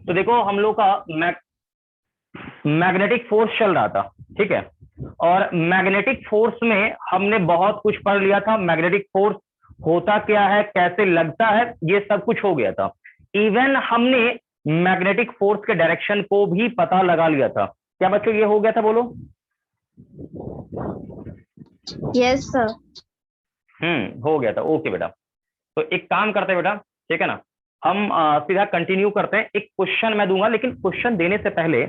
तो देखो हम लोग का मैग्नेटिक फोर्स चल रहा था, ठीक है। और मैग्नेटिक फोर्स में हमने बहुत कुछ पढ़ लिया था। मैग्नेटिक फोर्स होता क्या है, कैसे लगता है, ये सब कुछ हो गया था। इवन हमने मैग्नेटिक फोर्स के डायरेक्शन को भी पता लगा लिया था। क्या बच्चों ये हो गया था, बोलो। Yes sir. हो गया था। ओके बेटा, तो एक काम करते हैं बेटा, ठीक है ना, हम सीधा कंटिन्यू करते हैं। एक क्वेश्चन मैं दूंगा, लेकिन क्वेश्चन देने से पहले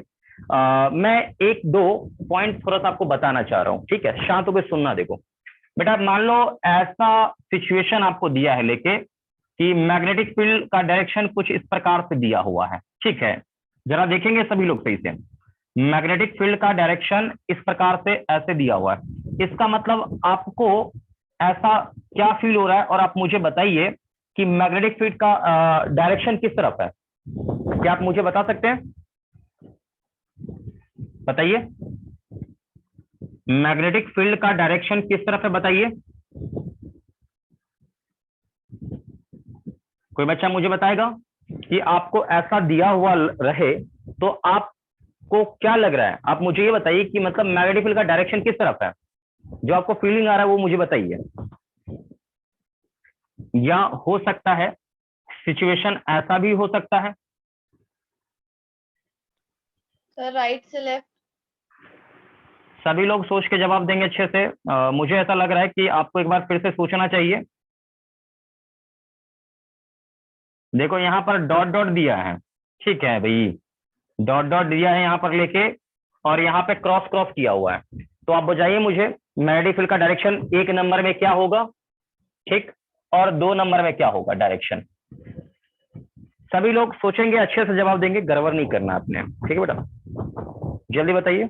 मैं एक दो पॉइंट थोड़ा सा आपको बताना चाह रहा हूँ, ठीक है। शांत होकर सुनना। देखो बेटा, मान लो ऐसा सिचुएशन आपको दिया है लेके कि मैग्नेटिक फील्ड का डायरेक्शन कुछ इस प्रकार से दिया हुआ है, ठीक है। जरा देखेंगे सभी लोग सही से। मैग्नेटिक फील्ड का डायरेक्शन इस प्रकार से ऐसे दिया हुआ है। इसका मतलब आपको ऐसा क्या फील हो रहा है, और आप मुझे बताइए कि मैग्नेटिक फील्ड का डायरेक्शन किस तरफ है। क्या आप मुझे बता सकते हैं? बताइए, मैग्नेटिक फील्ड का डायरेक्शन किस तरफ है, बताइए। कोई बच्चा मुझे बताएगा कि आपको ऐसा दिया हुआ रहे तो आपको क्या लग रहा है। आप मुझे ये बताइए कि मतलब मैग्नेटिक फील्ड का डायरेक्शन किस तरफ है, जो आपको फीलिंग आ रहा है वो मुझे बताइए। या हो सकता है सिचुएशन ऐसा भी हो सकता है, सर राइट से लेफ्ट। सभी लोग सोच के जवाब देंगे अच्छे से। मुझे ऐसा लग रहा है कि आपको एक बार फिर से सोचना चाहिए। देखो यहाँ पर डॉट डॉट दिया है, ठीक है भाई, डॉट डॉट दिया है यहाँ पर लेके, और यहाँ पे क्रॉस क्रॉस किया हुआ है। तो आप बताइए मुझे मैग्नेटिक फील्ड का डायरेक्शन 1 नंबर में क्या होगा, ठीक, और 2 नंबर में क्या होगा डायरेक्शन। सभी लोग सोचेंगे, अच्छे से जवाब देंगे, गड़बड़ नहीं करना आपने, ठीक है बेटा। जल्दी बताइए।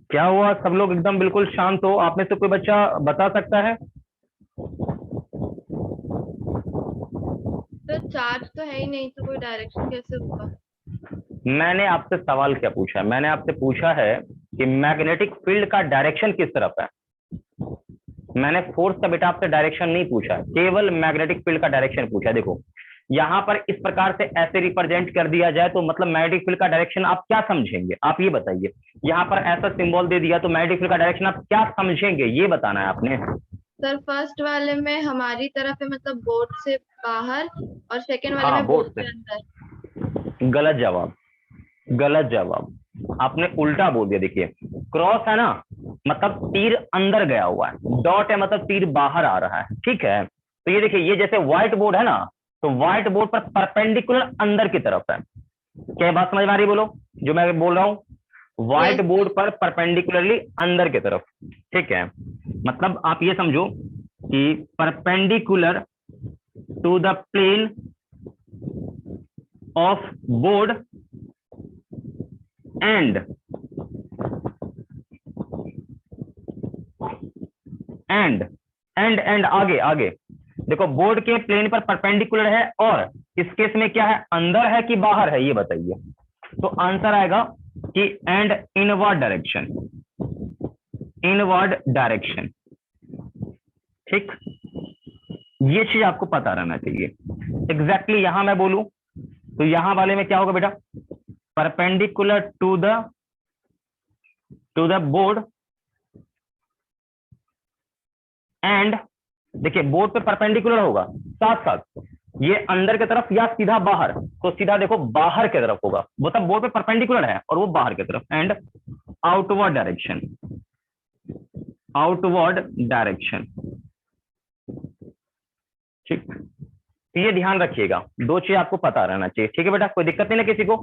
क्या हुआ, सब लोग एकदम बिल्कुल शांत हो। आप में से कोई बच्चा बता सकता है? सर चार्ज तो है ही नहीं, तो कोई डायरेक्शन कैसे होगा। मैंने आपसे सवाल क्या पूछा है? मैंने आपसे पूछा है कि मैग्नेटिक फील्ड का डायरेक्शन किस तरफ है। मैंने फोर्स का बेटा आपसे डायरेक्शन नहीं पूछा, केवल मैग्नेटिक फील्ड का डायरेक्शन पूछा। देखो यहाँ पर इस प्रकार से ऐसे रिप्रेजेंट कर दिया जाए तो मतलब मैग्नेटिक फील्ड का डायरेक्शन आप क्या समझेंगे, आप ये बताइए। यहाँ पर ऐसा सिंबल दे दिया तो मैग्नेटिक फील्ड का डायरेक्शन आप क्या समझेंगे, ये बताना है आपने। सर फर्स्ट वाले में हमारी तरफ है, मतलब बोर्ड से बाहर, और सेकंड वाले हाँ, में बोर्ड बोर्ड के से। अंदर। गलत जवाब, गलत जवाब, आपने उल्टा बोल दिया। देखिए क्रॉस है ना, मतलब तीर अंदर गया हुआ है, डॉट है मतलब तीर बाहर आ रहा है, ठीक है। तो ये देखिए, ये जैसे व्हाइट बोर्ड है ना, तो व्हाइट बोर्ड पर परपेंडिकुलर अंदर की तरफ है। क्या बात समझ में आ रही, बोलो जो मैं बोल रहा हूँ। व्हाइट यस बोर्ड पर परपेंडिकुलरली अंदर की तरफ, ठीक है। मतलब आप ये समझो कि perpendicular to the plane of board end end आगे आगे देखो, बोर्ड के प्लेन पर परपेंडिकुलर है, और इस केस में क्या है, अंदर है कि बाहर है, ये बताइए। तो आंसर आएगा कि and inward direction, inward direction, ठीक। ये चीज आपको पता रहना चाहिए। एग्जैक्टली यहां मैं बोलूं तो यहां वाले में क्या होगा बेटा, perpendicular to the board end, देखिए बोर्ड पे परपेंडिकुलर होगा, साथ साथ ये अंदर की तरफ या सीधा बाहर, तो सीधा देखो बाहर की तरफ होगा, मतलब बोर्ड पे परपेंडिकुलर है और वो बाहर की तरफ। And outward direction, outward direction, ठीक। तो ये ध्यान रखिएगा, 2 चीज आपको पता रहना चाहिए, ठीक है बेटा। कोई दिक्कत नहीं ना किसी को?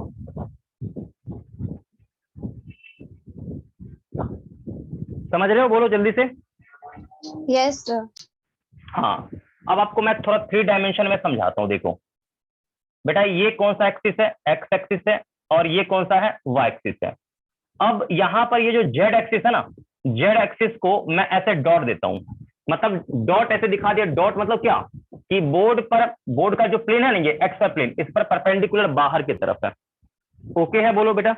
समझ रहे हो, बोलो जल्दी से। Yes sir. हाँ, अब आपको मैं थोड़ा 3 डायमेंशन में समझाता हूँ। देखो बेटा, ये कौन सा एक्सिस है, एक्स एक्सिस है, और ये कौन सा है, वाई एक्सिस है। अब यहाँ पर ये जो जेड एक्सिस है ना, जेड एक्सिस को मैं ऐसे डॉट देता हूँ, मतलब डॉट ऐसे दिखा दिया। डॉट मतलब क्या, कि बोर्ड पर, बोर्ड का जो प्लेन है ना, ये एक्स प्लेन, इस पर परपेंडिकुलर बाहर की तरफ है। ओके है, बोलो बेटा।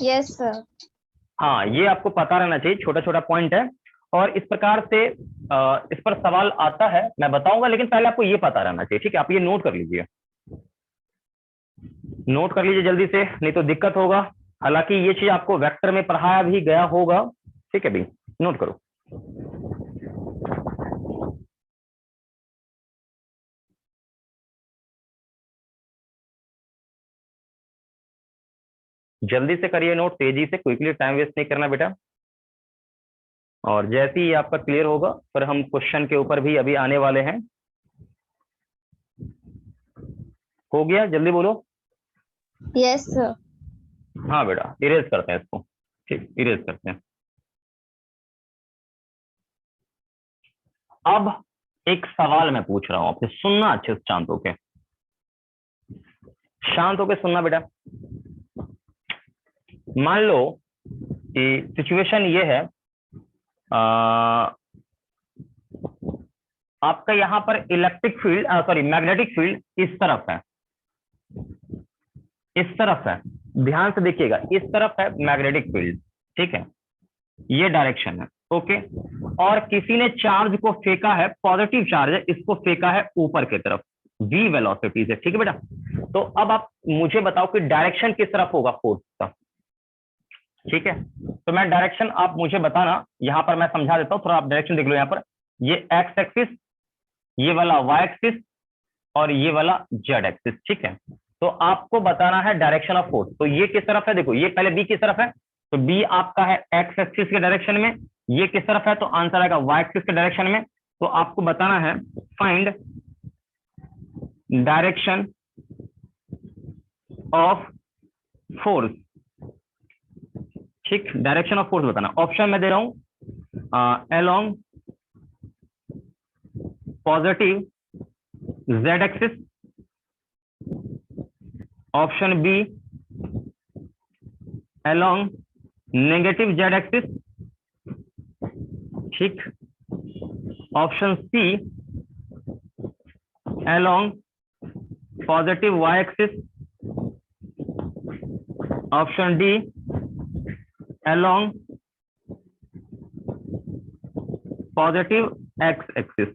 Yes sir. हाँ, ये आपको पता रहना चाहिए, छोटा छोटा पॉइंट है। और इस प्रकार से इस पर सवाल आता है मैं बताऊंगा, लेकिन पहले आपको ये पता रहना चाहिए, ठीक है। आप ये नोट कर लीजिए, नोट कर लीजिए जल्दी से, नहीं तो दिक्कत होगा। हालांकि ये चीज आपको वेक्टर में पढ़ाया भी गया होगा, ठीक है भाई, नोट करो। जल्दी से करिए नोट, तेजी से, क्विकली, टाइम वेस्ट नहीं करना बेटा। और जैसे ही आपका क्लियर होगा फिर हम क्वेश्चन के ऊपर भी अभी आने वाले हैं। हो गया, जल्दी बोलो। Yes sir. हाँ बेटा, इरेज करते हैं इसको, ठीक, इरेज करते हैं। अब एक सवाल मैं पूछ रहा हूं आपसे, सुनना अच्छे से, शांत होके, शांत होके सुनना बेटा। मान लो कि सिचुएशन ये है, आपका यहां पर electric field, sorry magnetic field इस तरफ है, इस तरफ है, ध्यान से देखिएगा, इस तरफ है मैग्नेटिक फील्ड, ठीक है, ये डायरेक्शन है, ओके। और किसी ने चार्ज को फेंका है, पॉजिटिव चार्ज है, इसको फेंका है ऊपर की तरफ, v वेलोसिटी से, ठीक है बेटा। तो अब आप मुझे बताओ कि डायरेक्शन किस तरफ होगा फोर्स का, ठीक है। तो मैं डायरेक्शन, आप मुझे बताना, यहां पर मैं समझा देता हूं, थोड़ा आप डायरेक्शन देख लो। यहां पर ये एक्स एक्सिस, ये वाला वाई एक्सिस, और ये वाला जेड एक्सिस, ठीक है। तो आपको बताना है डायरेक्शन ऑफ फोर्स। तो ये किस तरफ है, देखो ये पहले बी किस तरफ है, तो बी आपका है एक्स एक्सिस के डायरेक्शन में, ये किस तरफ है, तो आंसर आएगा वाई एक्सिस के डायरेक्शन में। तो आपको बताना है फाइंड डायरेक्शन ऑफ फोर्स, ठीक, डायरेक्शन ऑफ फोर्स बताना। ऑप्शन मैं दे रहा हूं, along positive z axis, option b along negative z axis, ठीक, option c along positive y axis, option d along positive x axis.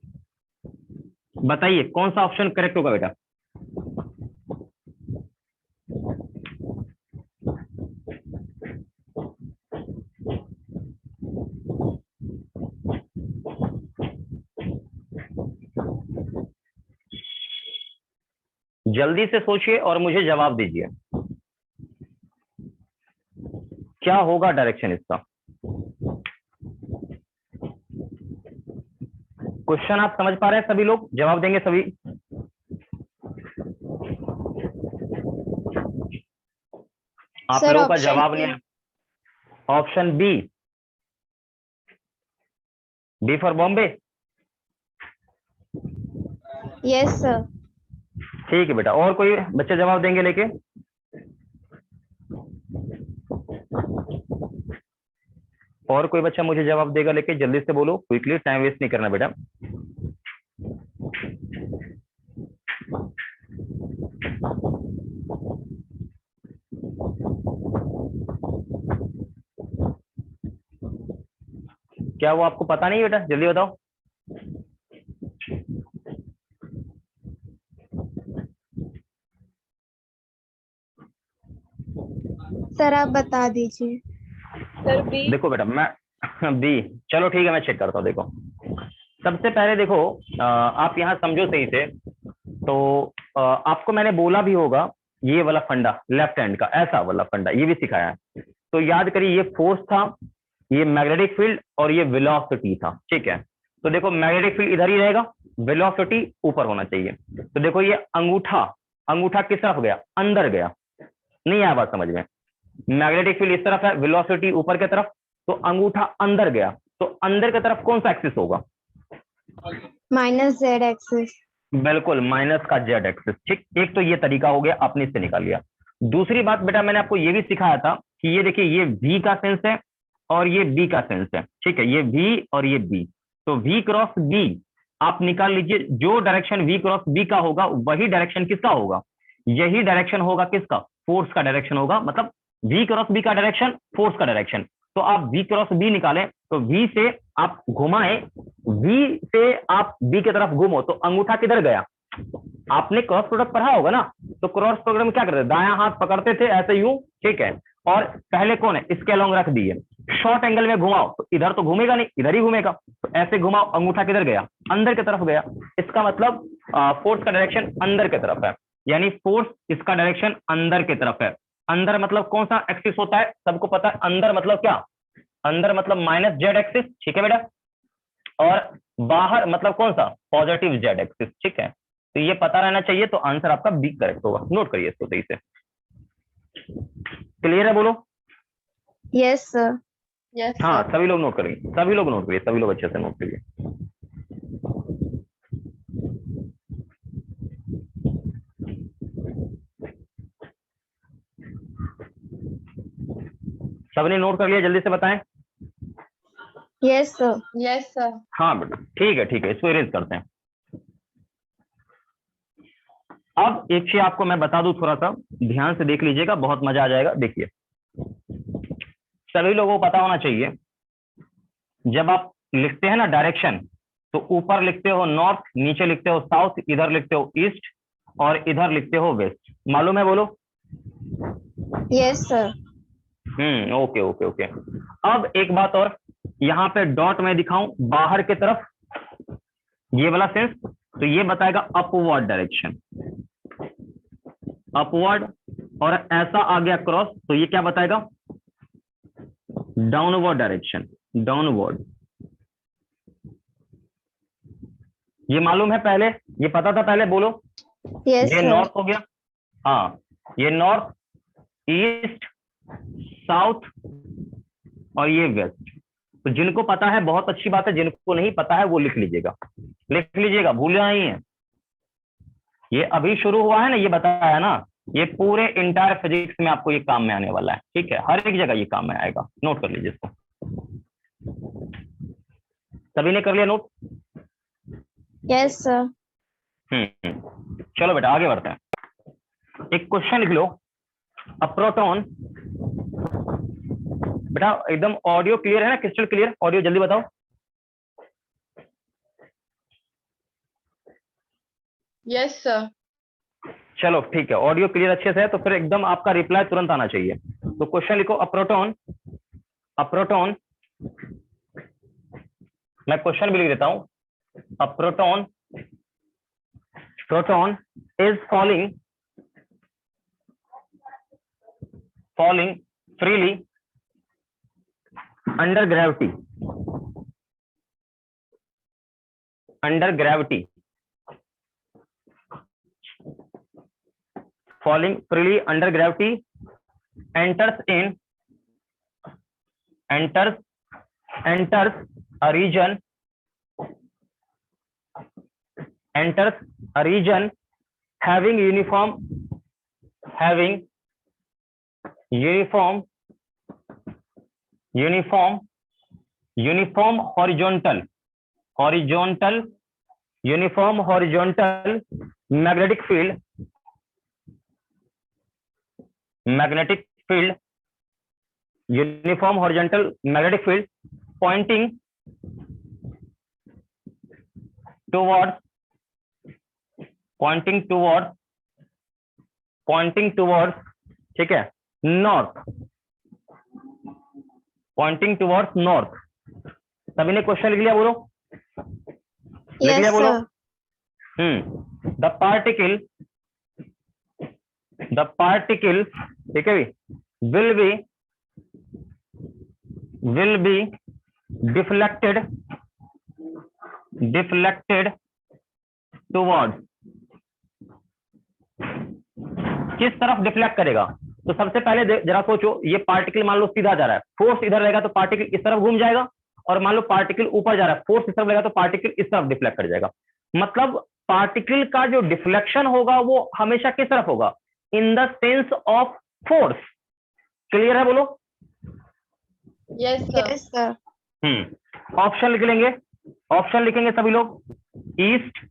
बताइए कौन सा ऑप्शन करेक्ट होगा बेटा। जल्दी से सोचिए और मुझे जवाब दीजिए, क्या होगा डायरेक्शन इसका। क्वेश्चन आप समझ पा रहे हैं सभी लोग, जवाब देंगे सभी। आप सर लोगों का ऑप्शन जवाब बी। नहीं है। Option B, B for Bombay, yes sir. ठीक है बेटा। और कोई बच्चे जवाब देंगे लेके, और कोई बच्चा मुझे जवाब देगा लेके, जल्दी से बोलो, क्विकली, टाइम वेस्ट नहीं करना बेटा। क्या वो आपको पता नहीं बेटा, जल्दी बताओ। सर आप बता दीजिए। Sir B. देखो बेटा मैं बी, चलो ठीक है, मैं चेक करता हूँ। देखो सबसे पहले देखो, आप यहाँ समझो सही से। तो आपको मैंने बोला भी होगा, ये वाला फंडा लेफ्ट हैंड का, ऐसा वाला फंडा ये भी सिखाया है। तो याद करिए, ये फोर्स था, ये मैग्नेटिक फील्ड, और ये वेलोसिटी था, ठीक है। तो देखो मैग्नेटिक फील्ड इधर ही रहेगा, वेलोसिटी ऊपर होना चाहिए। तो देखो ये अंगूठा, अंगूठा किस तरफ गया, अंदर गया, नहीं आया बात समझ में। मैग्नेटिक फील्ड इस तरफ है, वेलोसिटी ऊपर की तरफ, तो अंगूठा अंदर गया, तो अंदर की तरफ कौन सा एक्सिस होगा, माइनस जेड एक्सिस। बिल्कुल माइनस का जेड एक्सिस, ठीक। एक तो ये तरीका हो गया, आपने इससे निकाल लिया। दूसरी बात बेटा, मैंने आपको ये भी सिखाया था कि ये देखिए, ये V का सेंस है और ये B का सेंस है, ठीक है, ये V और ये B। तो V क्रॉस B आप निकाल लीजिए, जो डायरेक्शन V क्रॉस B का होगा वही डायरेक्शन किसका होगा, यही डायरेक्शन होगा किसका, फोर्स का डायरेक्शन होगा। मतलब V क्रॉस B का डायरेक्शन फोर्स का डायरेक्शन। तो आप V क्रॉस B निकालें तो V से आप घुमाए, V से आप B की तरफ घूमो तो अंगूठा किधर गया? आपने क्रॉस प्रोडक्ट पढ़ा होगा ना, तो क्रॉस प्रोडक्ट में क्या करते थे? दायां हाथ पकड़ते थे ऐसे यूं, ठीक है, और पहले कौन है, इसके अलोंग रख दिए, शॉर्ट एंगल में घुमाओ तो इधर तो घूमेगा नहीं, इधर ही घूमेगा, तो ऐसे घुमाओ, अंगूठा किधर गया? अंदर की तरफ गया। इसका मतलब फोर्स का डायरेक्शन अंदर की तरफ है, यानी फोर्स इसका डायरेक्शन अंदर की तरफ है। अंदर मतलब कौन सा एक्सिस होता है, सबको पता है। अंदर मतलब क्या? अंदर मतलब माइनस जेड एक्सिस, ठीक है बेटा, और बाहर मतलब कौन सा? पॉजिटिव जेड एक्सिस, ठीक है। तो ये पता रहना चाहिए, तो आंसर आपका बी करेक्ट होगा। नोट करिए इसको सही से। क्लियर है? बोलो। Yes sir. यस हाँ, सर। सभी लोग नोट करिए, सभी लोग नोट करिए, सभी लोग अच्छे से नोट करिए। सबने नोट कर लिया? जल्दी से बताएं। Yes sir. Yes sir. हाँ बेटा, ठीक है ठीक है, इसको इरेज करते हैं। अब एक चीज आपको मैं बता दूं, थोड़ा सा ध्यान से देख लीजिएगा, बहुत मजा आ जाएगा। देखिए, सभी लोगों को पता होना चाहिए, जब आप लिखते हैं ना डायरेक्शन, तो ऊपर लिखते हो नॉर्थ, नीचे लिखते हो साउथ, इधर लिखते हो ईस्ट, और इधर लिखते हो वेस्ट। मालूम है? बोलो। Yes sir. Okay okay okay. अब एक बात और, यहाँ पे डॉट मैं दिखाऊं बाहर की तरफ, ये वाला सेंस, तो ये बताएगा अपवर्ड डायरेक्शन, अपवर्ड, और ऐसा आ गया क्रॉस, तो ये क्या बताएगा? Downward direction, downward. ये मालूम है पहले? ये पता था पहले? बोलो। यस ये सर। नॉर्थ हो गया, हाँ, ये नॉर्थ, ईस्ट, साउथ, और ये वेस्ट। तो जिनको पता है बहुत अच्छी बात है, जिनको नहीं पता है वो लिख लीजिएगा, लिख लीजिएगा, भूलना नहीं है। ये अभी शुरू हुआ है ना, ये बताया ना, ये पूरे इंटायर फिजिक्स में आपको ये काम में आने वाला है, ठीक है, हर एक जगह ये काम में आएगा। नोट कर लीजिए इसको। सभी ने कर लिया नोट? Yes sir. चलो बेटा आगे बढ़ते हैं। एक क्वेश्चन लिख लो, अ प्रोटॉन। बेटा एकदम ऑडियो क्लियर है ना, क्रिस्टल क्लियर ऑडियो? जल्दी बताओ। Yes sir. चलो ठीक है, ऑडियो क्लियर अच्छे से है, तो फिर एकदम आपका रिप्लाई तुरंत आना चाहिए। तो क्वेश्चन लिखो, अ प्रोटॉन, अ प्रोटॉन, मैं क्वेश्चन भी लिख देता हूं, a proton, proton is falling, falling freely under gravity, under gravity, falling freely under gravity, enters in, enters, enters a region, enters a region having uniform, having uniform, uniform, uniform horizontal, horizontal, uniform horizontal magnetic field, magnetic field, uniform horizontal magnetic field pointing towards, pointing towards, pointing towards, ठीक है, north, pointing towards north. सभी ने question लिख लिया? बोलो, लिख लिया? बोलो। द पार्टिकल, द पार्टिकल, ठीक है, will be, will be deflected, deflected towards, किस तरफ डिफ्लेक्ट करेगा? तो सबसे पहले जरा सोचो, ये पार्टिकल मान लो सीधा जा रहा है, फोर्स इधर रहेगा तो पार्टिकल इस तरफ घूम जाएगा, और मान लो पार्टिकल ऊपर जा रहा है, फोर्स इस तरफ रहेगा तो पार्टिकल इस तरफ डिफ्लेक्ट कर जाएगा। मतलब पार्टिकल का जो डिफ्लेक्शन होगा वो हमेशा किस तरफ होगा? In the sense of force. Clear है? बोलो। Yes sir. ऑप्शन लिख लेंगे, ऑप्शन लिखेंगे सभी लोग, ईस्ट,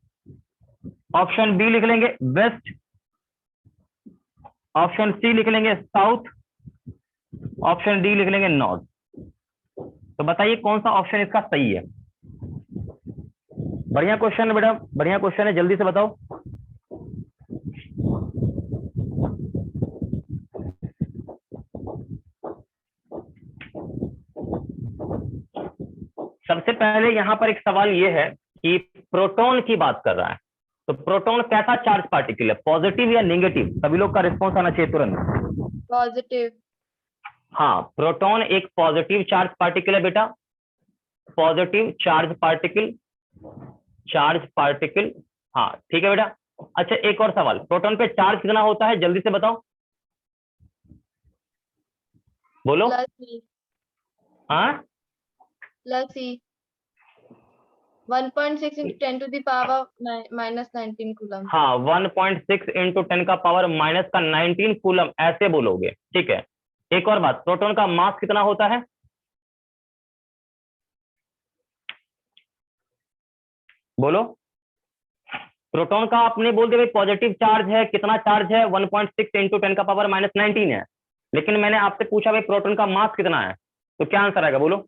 ऑप्शन बी लिख लेंगे वेस्ट, ऑप्शन सी लिख लेंगे साउथ, ऑप्शन डी लिख लेंगे नॉर्थ। तो बताइए कौन सा ऑप्शन इसका सही है। बढ़िया क्वेश्चन है बेटा, बढ़िया क्वेश्चन है, जल्दी से बताओ। सबसे पहले यहां पर एक सवाल ये है कि प्रोटॉन की बात कर रहा है, तो प्रोटॉन कैसा चार्ज पार्टिकल है, पॉजिटिव या नेगेटिव? सभी लोग का रिस्पॉन्स आना चाहिए तुरंत। पॉजिटिव। हाँ, प्रोटॉन एक पॉजिटिव चार्ज पार्टिकल है बेटा, positive charge particle, charge particle. हाँ ठीक है बेटा। अच्छा एक और सवाल, प्रोटॉन पे चार्ज कितना होता है, जल्दी से बताओ, बोलो। प्लस हाँ ई 1.6 into 10 to the power minus 19 coulomb. हाँ, 1.6 इंटू 10 का पावर माइनस का 19 कूलम, ऐसे बोलोगे, ठीक है। एक और बात, प्रोटॉन का मास कितना होता है? बोलो। प्रोटॉन का आपने बोल दिया भाई पॉजिटिव चार्ज है, कितना चार्ज है? 1.6 इंटू 10 का पावर माइनस 19 है, लेकिन मैंने आपसे पूछा भाई प्रोटॉन का मास कितना है, तो क्या आंसर आएगा, बोलो।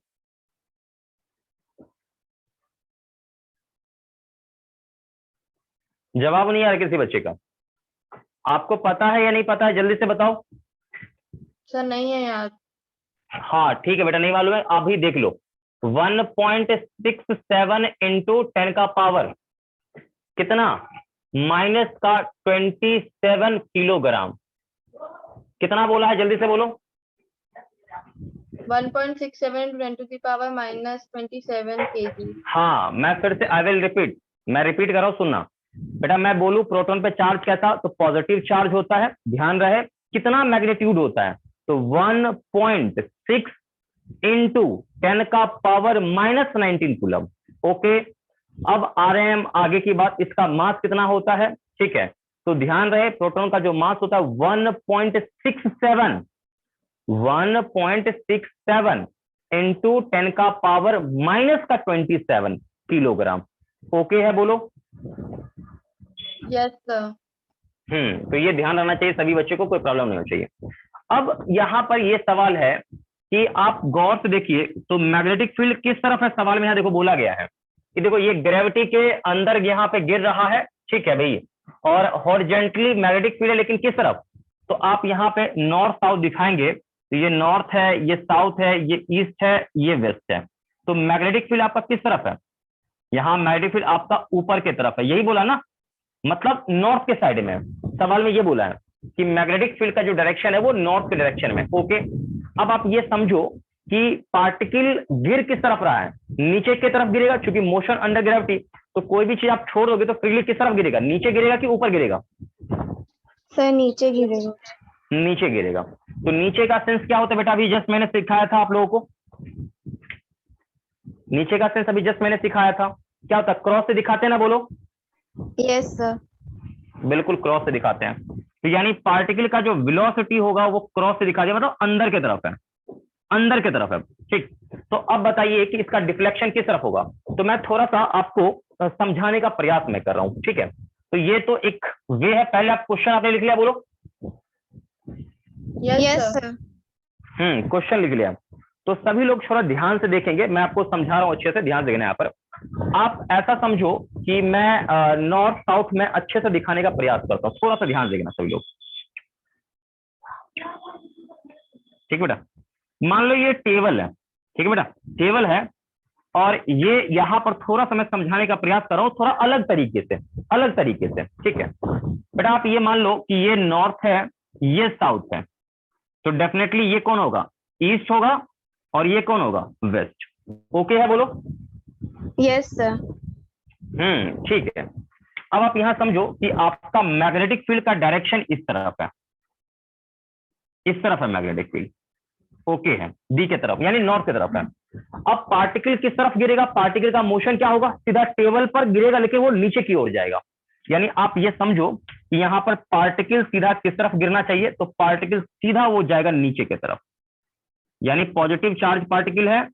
जवाब नहीं आ रहा किसी बच्चे का, आपको पता है या नहीं पता है, जल्दी से बताओ। सर नहीं है यार। हाँ ठीक है बेटा, नहीं मालूम है, आप ही देख लो। 1.67 इंटू 10 का पावर कितना, माइनस का 27 किलोग्राम। कितना बोला है, जल्दी से बोलो। 1.67 into 10 to the power minus 27 kg। हाँ मैं फिर से आई विल रिपीट, मैं रिपीट कर रहा हूं, सुनना बेटा। मैं बोलूं प्रोटॉन पे चार्ज कैसा, तो पॉजिटिव चार्ज होता है, ध्यान रहे। कितना मैग्नीट्यूड होता है, तो 1.6 इंटू 10 का पावर माइनस 19 कूलम। ओके, अब आ रहे हैं हम आगे की बात, इसका मास कितना होता है, ठीक है। तो ध्यान रहे, प्रोटॉन का जो मास होता है 1.67 इंटू 10 का पावर माइनस का 27 किलोग्राम। ओके है, बोलो। Yes sir. तो ये ध्यान रखना चाहिए सभी बच्चों को, कोई प्रॉब्लम नहीं होनी चाहिए। अब यहां पर ये सवाल है कि आप गौर से देखिए, तो मैग्नेटिक फील्ड किस तरफ है, सवाल में यहां देखो बोला गया है कि देखो ये ग्रेविटी के अंदर यहाँ पे गिर रहा है, ठीक है भाई, और हॉरिजेंटली मैग्नेटिक फील्ड है, लेकिन किस तरफ? तो आप यहाँ पे नॉर्थ साउथ दिखाएंगे, तो ये नॉर्थ है, ये साउथ है, ये ईस्ट है, ये वेस्ट है। तो मैग्नेटिक फील्ड आपका किस तरफ है? यहाँ मैग्नेटिक फील्ड आपका ऊपर की तरफ है, यही बोला ना, मतलब नॉर्थ के साइड में। सवाल में ये बोला है कि मैग्नेटिक फील्ड का जो डायरेक्शन है वो नॉर्थ के डायरेक्शन में। ओके, अब आप ये समझो कि पार्टिकल गिर किस तरफ रहा है, नीचे की तरफ गिरेगा, क्योंकि मोशन अंडर ग्रेविटी। तो कोई भी चीज आप छोड़ दोगे तो फ्रीली किस तरफ गिरेगा, नीचे गिरेगा कि ऊपर गिरेगा? सर नीचे गिरेगा। नीचे गिरेगा। तो नीचे का सेंस क्या होता है बेटा, अभी जस्ट मैंने सिखाया था आप लोगों को। नीचे का सेंस अभी जस्ट मैंने सिखाया था, क्या होता है, क्रॉस से दिखाते हैं ना, बोलो। Yes sir. बिल्कुल क्रॉस से दिखाते हैं, तो यानी पार्टिकल का जो वेलोसिटी होगा वो क्रॉस से दिखा दिया, मतलब अंदर की तरफ है, अंदर की तरफ है, ठीक। तो अब बताइए कि इसका डिफ्लेक्शन किस तरफ होगा, तो मैं थोड़ा सा आपको समझाने का प्रयास मैं कर रहा हूं, ठीक है। तो ये तो एक वे है, पहले आप क्वेश्चन आपने लिख लिया, बोलो। Yes sir. क्वेश्चन लिख लिया, तो सभी लोग थोड़ा ध्यान से देखेंगे, मैं आपको समझा रहा हूं अच्छे से, ध्यान देना। यहाँ पर आप ऐसा समझो कि मैं नॉर्थ साउथ में अच्छे से दिखाने का प्रयास करता हूँ, थोड़ा सा ध्यान देना सभी लोग, ठीक बेटा। मान लो ये टेबल है, ठीक है बेटा, टेबल है, और ये यहाँ पर थोड़ा सा मैं समझाने का प्रयास कर रहा हूँ, थोड़ा अलग तरीके से, अलग तरीके से, ठीक है बेटा। आप ये मान लो कि ये नॉर्थ है, ये साउथ है, तो डेफिनेटली ये कौन होगा, ईस्ट होगा, और ये कौन होगा, वेस्ट। ओके है, बोलो। Yes sir. ठीक है। अब आप यहां समझो कि आपका मैग्नेटिक फील्ड का डायरेक्शन इस तरफ है, इस तरफ है मैग्नेटिक फील्ड, ओके है, डी के तरफ यानी नॉर्थ की तरफ है। अब पार्टिकल किस तरफ गिरेगा, पार्टिकल का मोशन क्या होगा, सीधा टेबल पर गिरेगा, लेकिन वो नीचे की ओर जाएगा। यानी आप ये समझो कि यहां पर पार्टिकल सीधा किस तरफ गिरना चाहिए, तो पार्टिकल सीधा वो जाएगा नीचे की तरफ, यानी पॉजिटिव चार्ज पार्टिकल है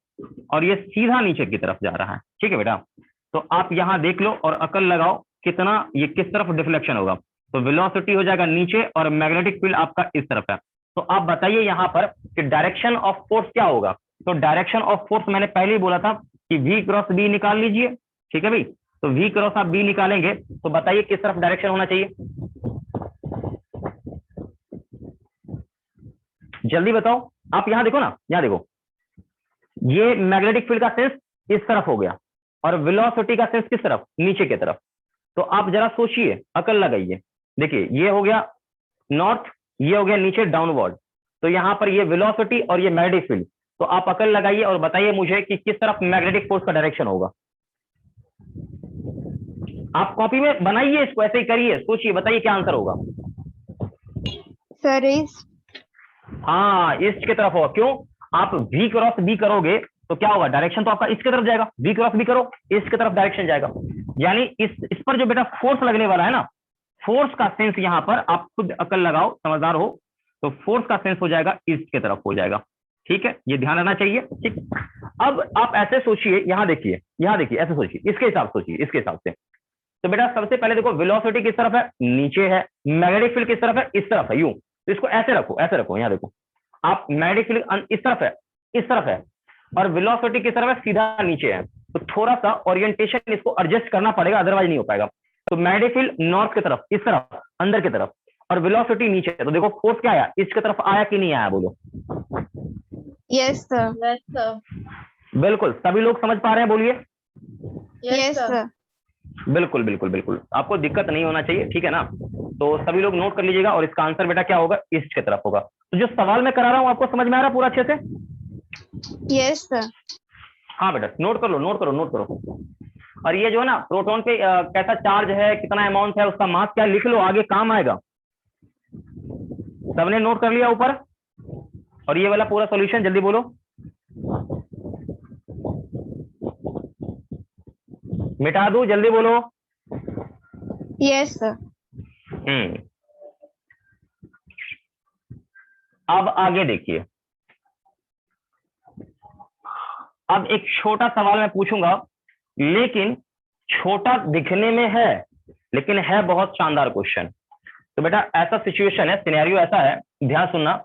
और ये सीधा नीचे की तरफ जा रहा है, ठीक है बेटा। तो आप यहां देख लो और अकल लगाओ कितना ये किस तरफ डिफ्लेक्शन होगा, तो वेलोसिटी हो जाएगा नीचे और मैग्नेटिक फील्ड आपका इस तरफ है। तो आप बताइए यहां पर कि डायरेक्शन ऑफ फोर्स क्या होगा, तो डायरेक्शन ऑफ फोर्स मैंने पहले ही बोला था कि V क्रॉस B निकाल लीजिए, ठीक है भाई। तो V क्रॉस आप B निकालेंगे तो बताइए किस तरफ डायरेक्शन होना चाहिए, जल्दी बताओ। आप यहां देखो ना, यहां देखो, ये मैग्नेटिक फील्ड का सेंस इस तरफ हो गया और वेलोसिटी का सेंस किस तरफ, नीचे की तरफ। तो आप जरा सोचिए, अकल लगाइए। देखिए ये हो गया नॉर्थ, ये हो गया नीचे डाउनवर्ड, तो यहां पर ये वेलोसिटी और ये मैग्नेटिक फील्ड। तो आप अकल लगाइए और बताइए मुझे कि किस तरफ मैग्नेटिक फोर्स का डायरेक्शन होगा। आप कॉपी में बनाइए इसको, ऐसे ही करिए, सोचिए, बताइए क्या आंसर होगा। Sir east. हाँ, ईस्ट की तरफ होगा। क्यों? आप V क्रॉस B करोगे तो क्या होगा, डायरेक्शन तो आपका ईस्ट की तरफ जाएगा। V क्रॉस B करो, ईस्ट की तरफ डायरेक्शन जाएगा। यानी इस पर जो बेटा फोर्स लगने वाला है ना, फोर्स का सेंस यहां पर आप खुद अकल लगाओ, समझदार हो, तो फोर्स का सेंस हो जाएगा ईस्ट की तरफ हो जाएगा। ठीक है, ये ध्यान रखना चाहिए। ठीक, अब आप ऐसे सोचिए, यहां देखिए, यहां देखिए, ऐसे सोचिए, इसके हिसाब सोचिए, इसके हिसाब से। तो बेटा सबसे पहले देखो, वेलोसिटी किस तरफ है, नीचे है। मैग्नेटिक फील्ड किस तरफ है, इस तरफ है, यूं। तो इसको ऐसे रखो, ऐसे रखो, यहां देखो, आप मैग्नेटिक फील्ड इस तरफ है, इस तरफ है, और वेलोसिटी किस तरफ है, सीधा नीचे है। तो थोड़ा सा ओरिएंटेशन इसको एडजस्ट करना पड़ेगा, अदरवाइज नहीं हो पाएगा। तो मैग्नेटिक फील्ड नॉर्थ की तरफ, इस तरफ, अंदर की तरफ, और वेलोसिटी नीचे है। तो देखो फोर्स क्या आया, इसकी तरफ आया कि नहीं आया, बोलो। Yes sir. Yes sir. बिल्कुल, सभी लोग समझ पा रहे हैं, बोलिए। Yes sir. बिल्कुल बिल्कुल बिल्कुल, आपको दिक्कत नहीं होना चाहिए, ठीक है ना। तो सभी लोग नोट कर लीजिएगा, और इसका आंसर बेटा क्या होगा, ईस्ट की तरफ होगा। तो जो सवाल मैं करा रहा हूं आपको समझ में आ रहा है पूरा अच्छे से? Yes sir. हाँ बेटा, नोट कर लो, नोट करो, नोट करो। और ये जो है ना, प्रोटॉन पे कैसा चार्ज है, कितना अमाउंट है, उसका मास क्या, लिख लो, आगे काम आएगा। सबने नोट कर लिया ऊपर? और ये वाला पूरा सॉल्यूशन जल्दी बोलो। मिटा दूं, जल्दी बोलो। Yes sir. अब आगे देखिए, अब एक छोटा सवाल मैं पूछूंगा, लेकिन छोटा दिखने में है, लेकिन है बहुत शानदार क्वेश्चन। तो बेटा ऐसा सिचुएशन है, सिनेरियो ऐसा है, ध्यान सुनना।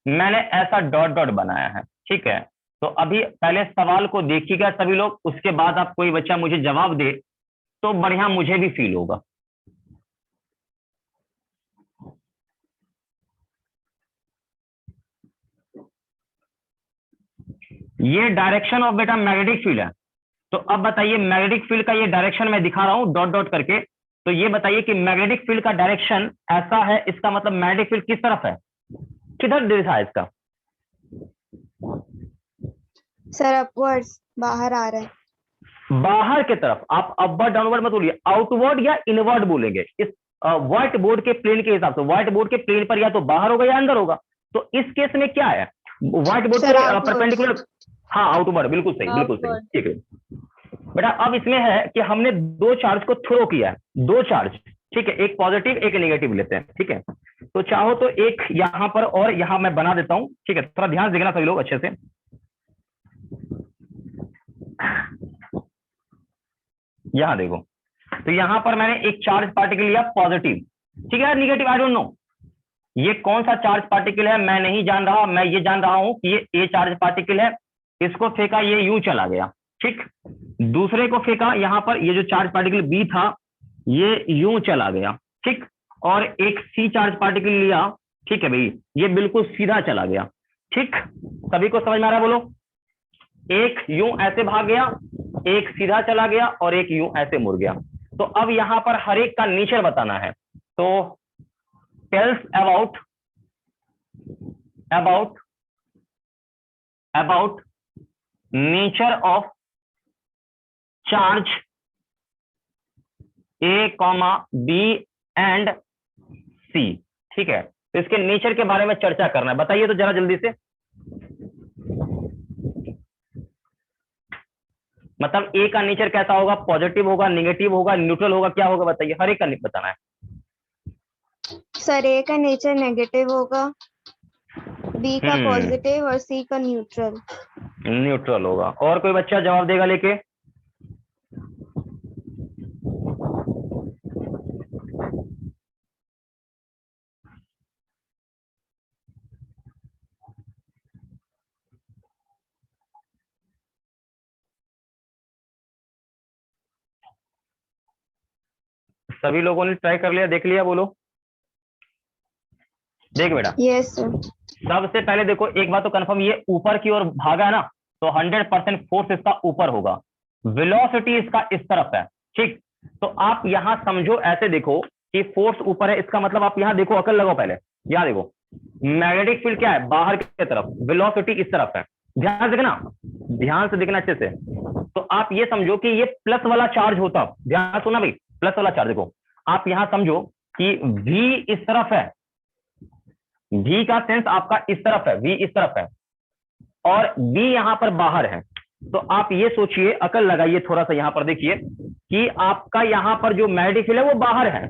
मैंने ऐसा डॉट डॉट बनाया है, ठीक है। तो अभी पहले सवाल को देखिएगा सभी लोग, उसके बाद आप कोई बच्चा मुझे जवाब दे तो बढ़िया, मुझे भी फील होगा। ये डायरेक्शन ऑफ बेटा मैग्नेटिक फील्ड है। तो अब बताइए, मैग्नेटिक फील्ड का ये डायरेक्शन मैं दिखा रहा हूं डॉट डॉट करके। तो ये बताइए कि मैग्नेटिक फील्ड का डायरेक्शन ऐसा है, इसका मतलब मैग्नेटिक फील्ड किस तरफ है, किधर दिशा है इसका? सर अपवर्ड्स, बाहर आ रहा है। बाहर की तरफ। आप अपवर्ड डाउनवर्ड मत बोलिए, आउटवर्ड या इनवर्ड बोलेंगे। इस व्हाइट बोर्ड के प्लेन के हिसाब से, व्हाइट बोर्ड के प्लेन पर या तो बाहर होगा या अंदर होगा। तो इस केस में क्या है, व्हाइट बोर्ड सर के आउटवर्ड्स। परपेंडिकुलर। हाँ, आउटवर्ड, बिल्कुल सही, बिल्कुल सही, ठीक है बेटा। अब इसमें है कि हमने दो चार्ज को थ्रो किया है, दो चार्ज, ठीक है, एक पॉजिटिव एक नेगेटिव लेते हैं, ठीक है। तो चाहो तो एक यहां पर और यहां मैं बना देता हूं, ठीक है। थोड़ा ध्यान देखना सभी लोग अच्छे से। यहां देखो, तो यहां पर मैंने एक चार्ज पार्टिकल लिया पॉजिटिव, ठीक है, निगेटिव आई डोंट नो। ये कौन सा चार्ज पार्टिकल है मैं नहीं जान रहा, मैं ये जान रहा हूं कि ये चार्ज पार्टिकल है। इसको फेंका, ये यूं चला गया, ठीक। दूसरे को फेंका, यहां पर ये जो चार्ज पार्टिकल बी था ये यूं चला गया, ठीक। और एक सी चार्ज पार्टिकल लिया, ठीक है भाई, ये बिल्कुल सीधा चला गया, ठीक। सभी को समझ में आ रहा है, बोलो। एक यूं ऐसे भाग गया, एक सीधा चला गया, और एक यूं ऐसे मुड़ गया। तो अब यहां पर हर एक का नेचर बताना है। तो tells about about about nature of charge a comma b and c, ठीक है। तो इसके नेचर के बारे में चर्चा करना है, बताइए तो जरा जल्दी से। मतलब ए का नेचर कैसा होगा, पॉजिटिव होगा, नेगेटिव होगा, न्यूट्रल होगा, क्या होगा, बताइए, हर एक का बताना है। सर ए का नेचर नेगेटिव होगा, बी का पॉजिटिव और सी का न्यूट्रल। न्यूट्रल होगा। और कोई बच्चा जवाब देगा लेके? सभी लोगों ने ट्राई कर लिया, देख लिया, बोलो। देख बेटा, यस सर। सबसे पहले देखो एक बात तो कंफर्म, ये ऊपर की ओर भागा है ना, तो 100% फोर्स इसका ऊपर होगा, वेलोसिटी इसका इस तरफ है, ठीक। तो आप यहां समझो, ऐसे देखो कि फोर्स ऊपर है, इसका मतलब आप यहां देखो, अकल लगाओ पहले, यहां देखो मैग्नेटिक फील्ड क्या है, बाहर की तरफ, वेलोसिटी इस तरफ है, ध्यान से देखना, ध्यान से देखना अच्छे से। तो आप ये समझो कि ये प्लस वाला चार्ज होता, ध्यान सुना भाई, प्लस वाला चार्ज, देखो आप यहां समझो कि V इस तरफ है, V का सेंस आपका इस तरफ है, V इस तरफ है, और B यहां पर बाहर है। तो आप ये सोचिए, अकल लगाइए थोड़ा सा, यहां पर देखिए कि आपका यहां पर जो मैग्नेटिक फील्ड है वो बाहर है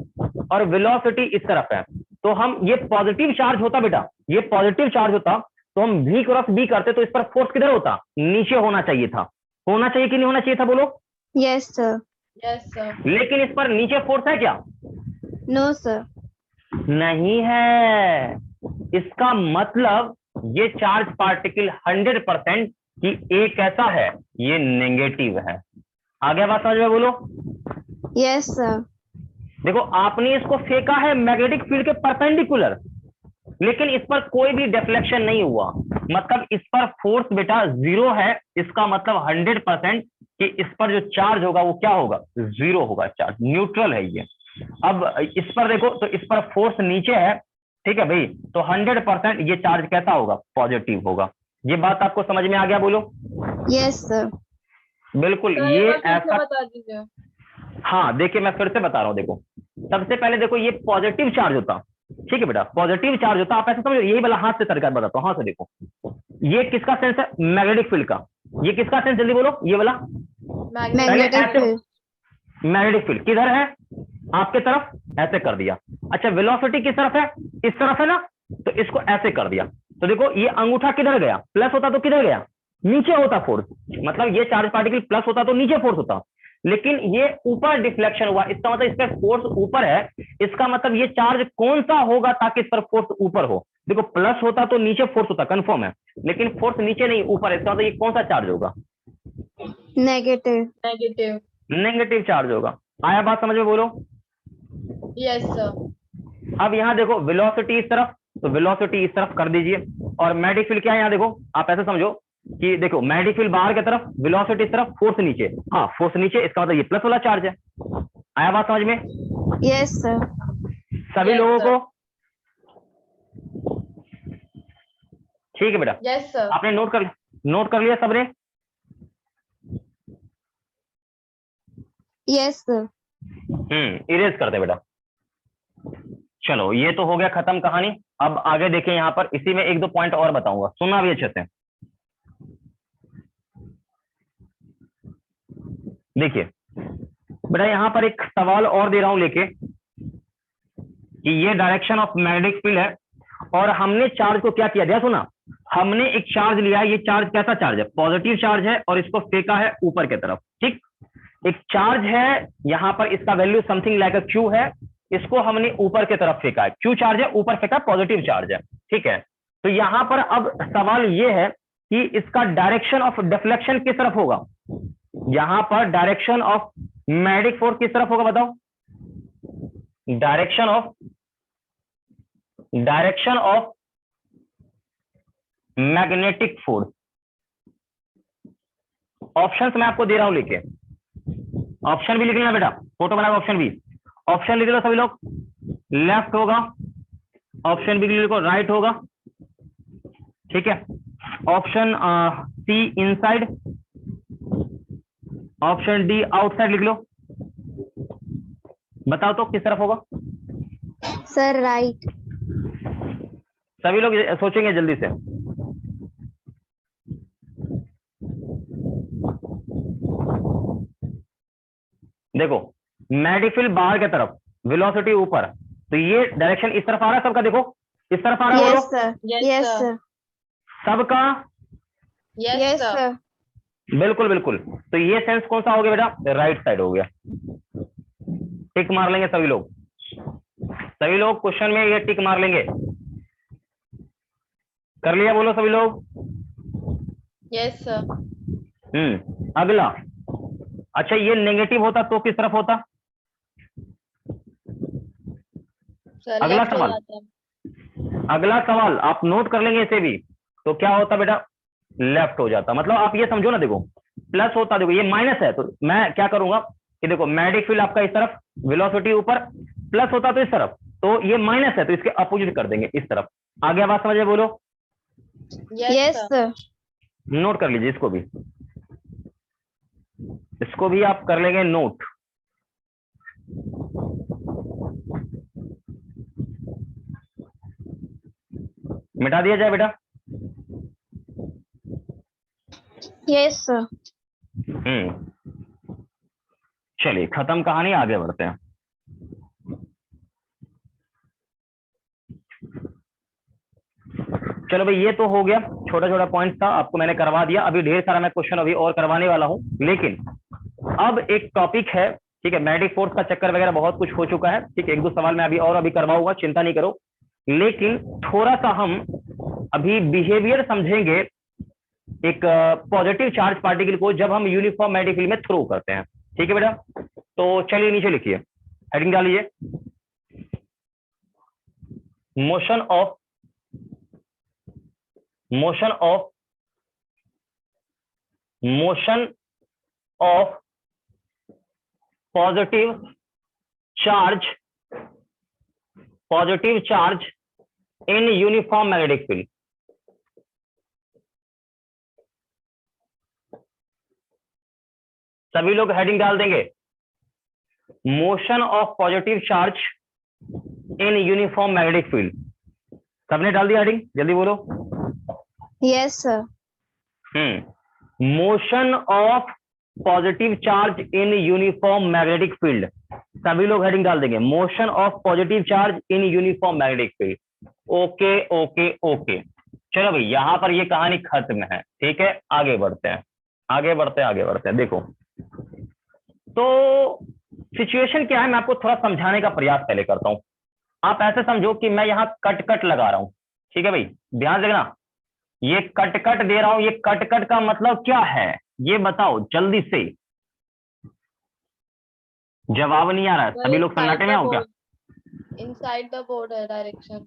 और वेलोसिटी इस तरफ है। तो हम, ये पॉजिटिव चार्ज होता बेटा, ये पॉजिटिव चार्ज होता, तो हम V क्रॉस B करते तो इस पर फोर्स किधर होता, नीचे होना चाहिए था, होना चाहिए कि नहीं होना चाहिए था, बोलो। Yes sir. Yes sir. लेकिन इस पर नीचे फोर्स है क्या, नो सर। नहीं है। इसका मतलब ये चार्ज पार्टिकल 100% कि एक कैसा है, ये नेगेटिव है। आगे बात समझ में, बोलो। Yes sir. देखो आपने इसको फेंका है मैग्नेटिक फील्ड के परपेंडिकुलर, लेकिन इस पर कोई भी डिफ्लेक्शन नहीं हुआ, मतलब इस पर फोर्स बेटा जीरो है। इसका मतलब 100% कि इस पर जो चार्ज होगा वो क्या होगा, जीरो होगा, चार्ज न्यूट्रल है ये। अब इस पर देखो, तो इस पर फोर्स नीचे है, ठीक है भाई, तो 100% ये चार्ज कैसा होगा, पॉजिटिव होगा। ये बात आपको समझ में आ गया, बोलो। Yes sir. बिल्कुल, सर, ये एक बार फिर से ऐसा, बता दीजिए। हाँ देखिए मैं फिर से बता रहा हूँ, देखो सबसे पहले देखो ये पॉजिटिव चार्ज होता, ठीक है बेटा, पॉजिटिव चार्ज होता, आप ऐसे समझो, यही वाला हाथ से सरकार बताता हूँ, हाथ से देखो, ये किसका सेंस है, मैग्नेटिक फील्ड का, ये किसका सेंस, जल्दी बोलो, ये वाला मैग्नेटिक ऐसे, फील्ड। मैग्नेटिक फील्ड किधर है, आपके तरफ, ऐसे कर दिया। अच्छा वेलोसिटी किस तरफ है, इस तरफ है ना, तो इसको ऐसे कर दिया। तो देखो ये अंगूठा किधर गया, प्लस होता तो किधर गया, नीचे होता फोर्स, मतलब ये चार्ज पार्टिकल प्लस होता तो नीचे फोर्स होता, लेकिन ये ऊपर डिफ्लेक्शन हुआ, इसका मतलब इस पर फोर्स ऊपर है। इसका मतलब ये चार्ज कौन सा होगा ताकि इस पर फोर्स ऊपर हो, देखो प्लस होता तो नीचे फोर्स होता, कंफर्म है, लेकिन फोर्स नीचे नहीं ऊपर है, इसका मतलब ये कौन सा चार्ज होगा, नेगेटिव। नेगेटिव। नेगेटिव चार्ज होगा। आया बात समझ में, बोलो। Yes sir. अब यहां देखो वेलोसिटी इस तरफ, तो वेलोसिटी इस तरफ कर दीजिए, और मैग्नेटिक फील्ड क्या है, यहां देखो आप ऐसे समझो कि देखो मैग्नेटिक फील्ड बाहर की तरफ, वेलोसिटी इस तरफ, फोर्स नीचे, हाँ फोर्स नीचे, इसका मतलब ये प्लस वाला चार्ज है। आया बात समझ में, यस सर। सभी Yes, लोगों sir. को, ठीक है बेटा, यस सर। आपने नोट कर लिया सबने। Yes sir. इरेज करते बेटा। चलो ये तो हो गया खत्म कहानी। अब आगे देखें, यहाँ पर इसी में एक दो पॉइंट और बताऊंगा, सुनना भी अच्छे से। देखिए बेटा, यहाँ पर एक सवाल और दे रहा हूं लेके, कि ये डायरेक्शन ऑफ मैग्नेटिक फील्ड है, और हमने चार्ज को क्या किया, ध्यान सुना, हमने एक चार्ज लिया है, ये चार्ज कैसा चार्ज है, पॉजिटिव चार्ज है, और इसको फेंका है ऊपर की तरफ, ठीक। एक चार्ज है यहाँ पर, इसका वैल्यू समथिंग लाइक क्यू है, इसको हमने ऊपर की तरफ फेंका है, क्यू चार्ज है, ऊपर फेंका, पॉजिटिव चार्ज है, ठीक है। तो यहाँ पर अब सवाल ये है कि इसका डायरेक्शन ऑफ डिफ्लेक्शन किस तरफ होगा, यहां पर डायरेक्शन ऑफ मैग्नेटिक फोर्स किस तरफ होगा, बताओ। Direction of magnetic force, options मैं आपको दे रहा हूं लिखे, ऑप्शन भी लिख लेना बेटा, फोटो बना ऑप्शन भी, ऑप्शन लिख लो सभी लोग, लेफ्ट होगा, ऑप्शन बी लिखो राइट होगा, ठीक है। Option C inside, option D outside लिख लो, बताओ तो किस तरफ होगा, सर राइट। सभी लोग सोचेंगे जल्दी से। देखो मैग्नेटिक फील्ड बाहर की तरफ, वेलोसिटी ऊपर, तो ये डायरेक्शन इस तरफ आ रहा है सबका, देखो इस तरफ आ रहा है, यस बोलो sir. Yes, yes sir. Sir. सबका, यस यस सर। सर। बिल्कुल बिल्कुल। तो ये सेंस कौन सा हो गया बेटा, राइट साइड हो गया, टिक मार लेंगे सभी लोग, सभी लोग क्वेश्चन में ये टिक मार लेंगे, कर लिया, बोलो सभी लोग। Yes sir. अगला, अच्छा ये नेगेटिव होता तो किस तरफ होता, सर अगला लेफ्ट हो सवाल। जाता है। अगला सवाल आप नोट कर लेंगे इसे भी, तो क्या होता बेटा, लेफ्ट हो जाता। मतलब आप ये समझो ना, देखो प्लस होता, देखो ये माइनस है, तो मैं क्या करूंगा कि देखो मैग्नेटिक फील्ड आपका इस तरफ, वेलोसिटी ऊपर, प्लस होता तो इस तरफ, तो ये माइनस है तो इसके अपोजिट कर देंगे इस तरफ। आगे बात समझे, बोलो। Yes yes sir. Sir. Note कर लीजिए इसको भी, इसको भी आप कर लेंगे नोट। मिटा दिया जाए बेटा। Yes sir. चलिए खत्म कहानी, आगे बढ़ते हैं। चलो भाई, ये तो हो गया, छोटा छोटा पॉइंट था, आपको मैंने करवा दिया। अभी ढेर सारा मैं क्वेश्चन अभी और करवाने वाला हूं, लेकिन अब एक टॉपिक है, ठीक है, मैग्नेटिक फोर्स का चक्कर वगैरह बहुत कुछ हो चुका है, ठीक है, एक दो सवाल मैं अभी करवाऊंगा, चिंता नहीं करो। लेकिन थोड़ा सा हम अभी बिहेवियर समझेंगे एक पॉजिटिव चार्ज पार्टिकल को, जब हम यूनिफॉर्म मैग्नेटिक फील्ड में थ्रो करते हैं। ठीक है बेटा, तो चलिए नीचे लिखिए, हेडिंग डालिए, motion of positive charge in uniform magnetic field. सभी लोग हेडिंग डाल देंगे, motion of positive charge in uniform magnetic field. सबने डाल दिया हेडिंग, जल्दी बोलो। Yes sir. Motion of positive charge in uniform magnetic field. सभी लोग हेडिंग डाल देंगे, motion of positive charge in uniform magnetic field. Okay okay okay, चलो भाई यहां पर ये कहानी खत्म है। ठीक है, आगे बढ़ते हैं। देखो तो सिचुएशन क्या है, मैं आपको थोड़ा समझाने का प्रयास पहले करता हूं। आप ऐसे समझो कि मैं यहां कट कट लगा रहा हूं, ठीक है भाई, ध्यान देना, ये कट कट दे रहा हूं, ये कट कट का मतलब क्या है ये बताओ जल्दी से। जवाब नहीं आ रहा है, सभी लोग सन्नाटे में हो क्या? इनसाइड द बोर्ड है डायरेक्शन।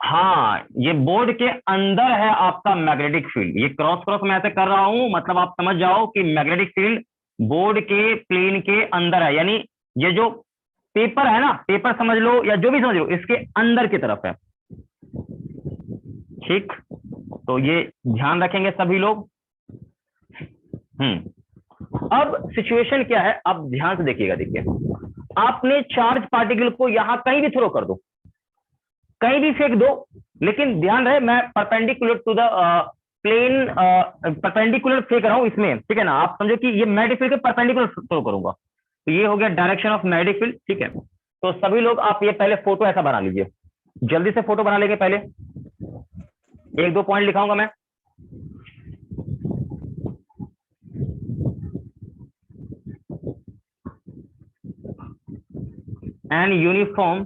हाँ, ये बोर्ड के अंदर है आपका मैग्नेटिक फील्ड। ये क्रॉस क्रॉस मैं ऐसे कर रहा हूं, मतलब आप समझ जाओ कि मैग्नेटिक फील्ड बोर्ड के प्लेन के अंदर है, यानी ये जो पेपर है ना, पेपर समझ लो या जो भी समझ लो, इसके अंदर की तरफ है। ठीक, तो ये ध्यान रखेंगे सभी लोग। अब सिचुएशन क्या है, अब ध्यान से देखिएगा। देखिए, आपने चार्ज पार्टिकल को यहां कहीं भी थ्रो कर दो, कहीं भी फेंक दो, लेकिन ध्यान रहे मैं perpendicular to the plane, perpendicular फेंक रहा हूं इसमें, ठीक है ना। आप समझो कि ये मैग्नेटिक फील्ड के परपेंडिकुलर थ्रो करूंगा, तो ये हो गया डायरेक्शन ऑफ मैग्नेटिक फील्ड। ठीक है, तो सभी लोग आप ये पहले फोटो ऐसा बना लीजिए, जल्दी से फोटो बना लेंगे। पहले एक दो पॉइंट लिखाऊंगा मैं। An uniform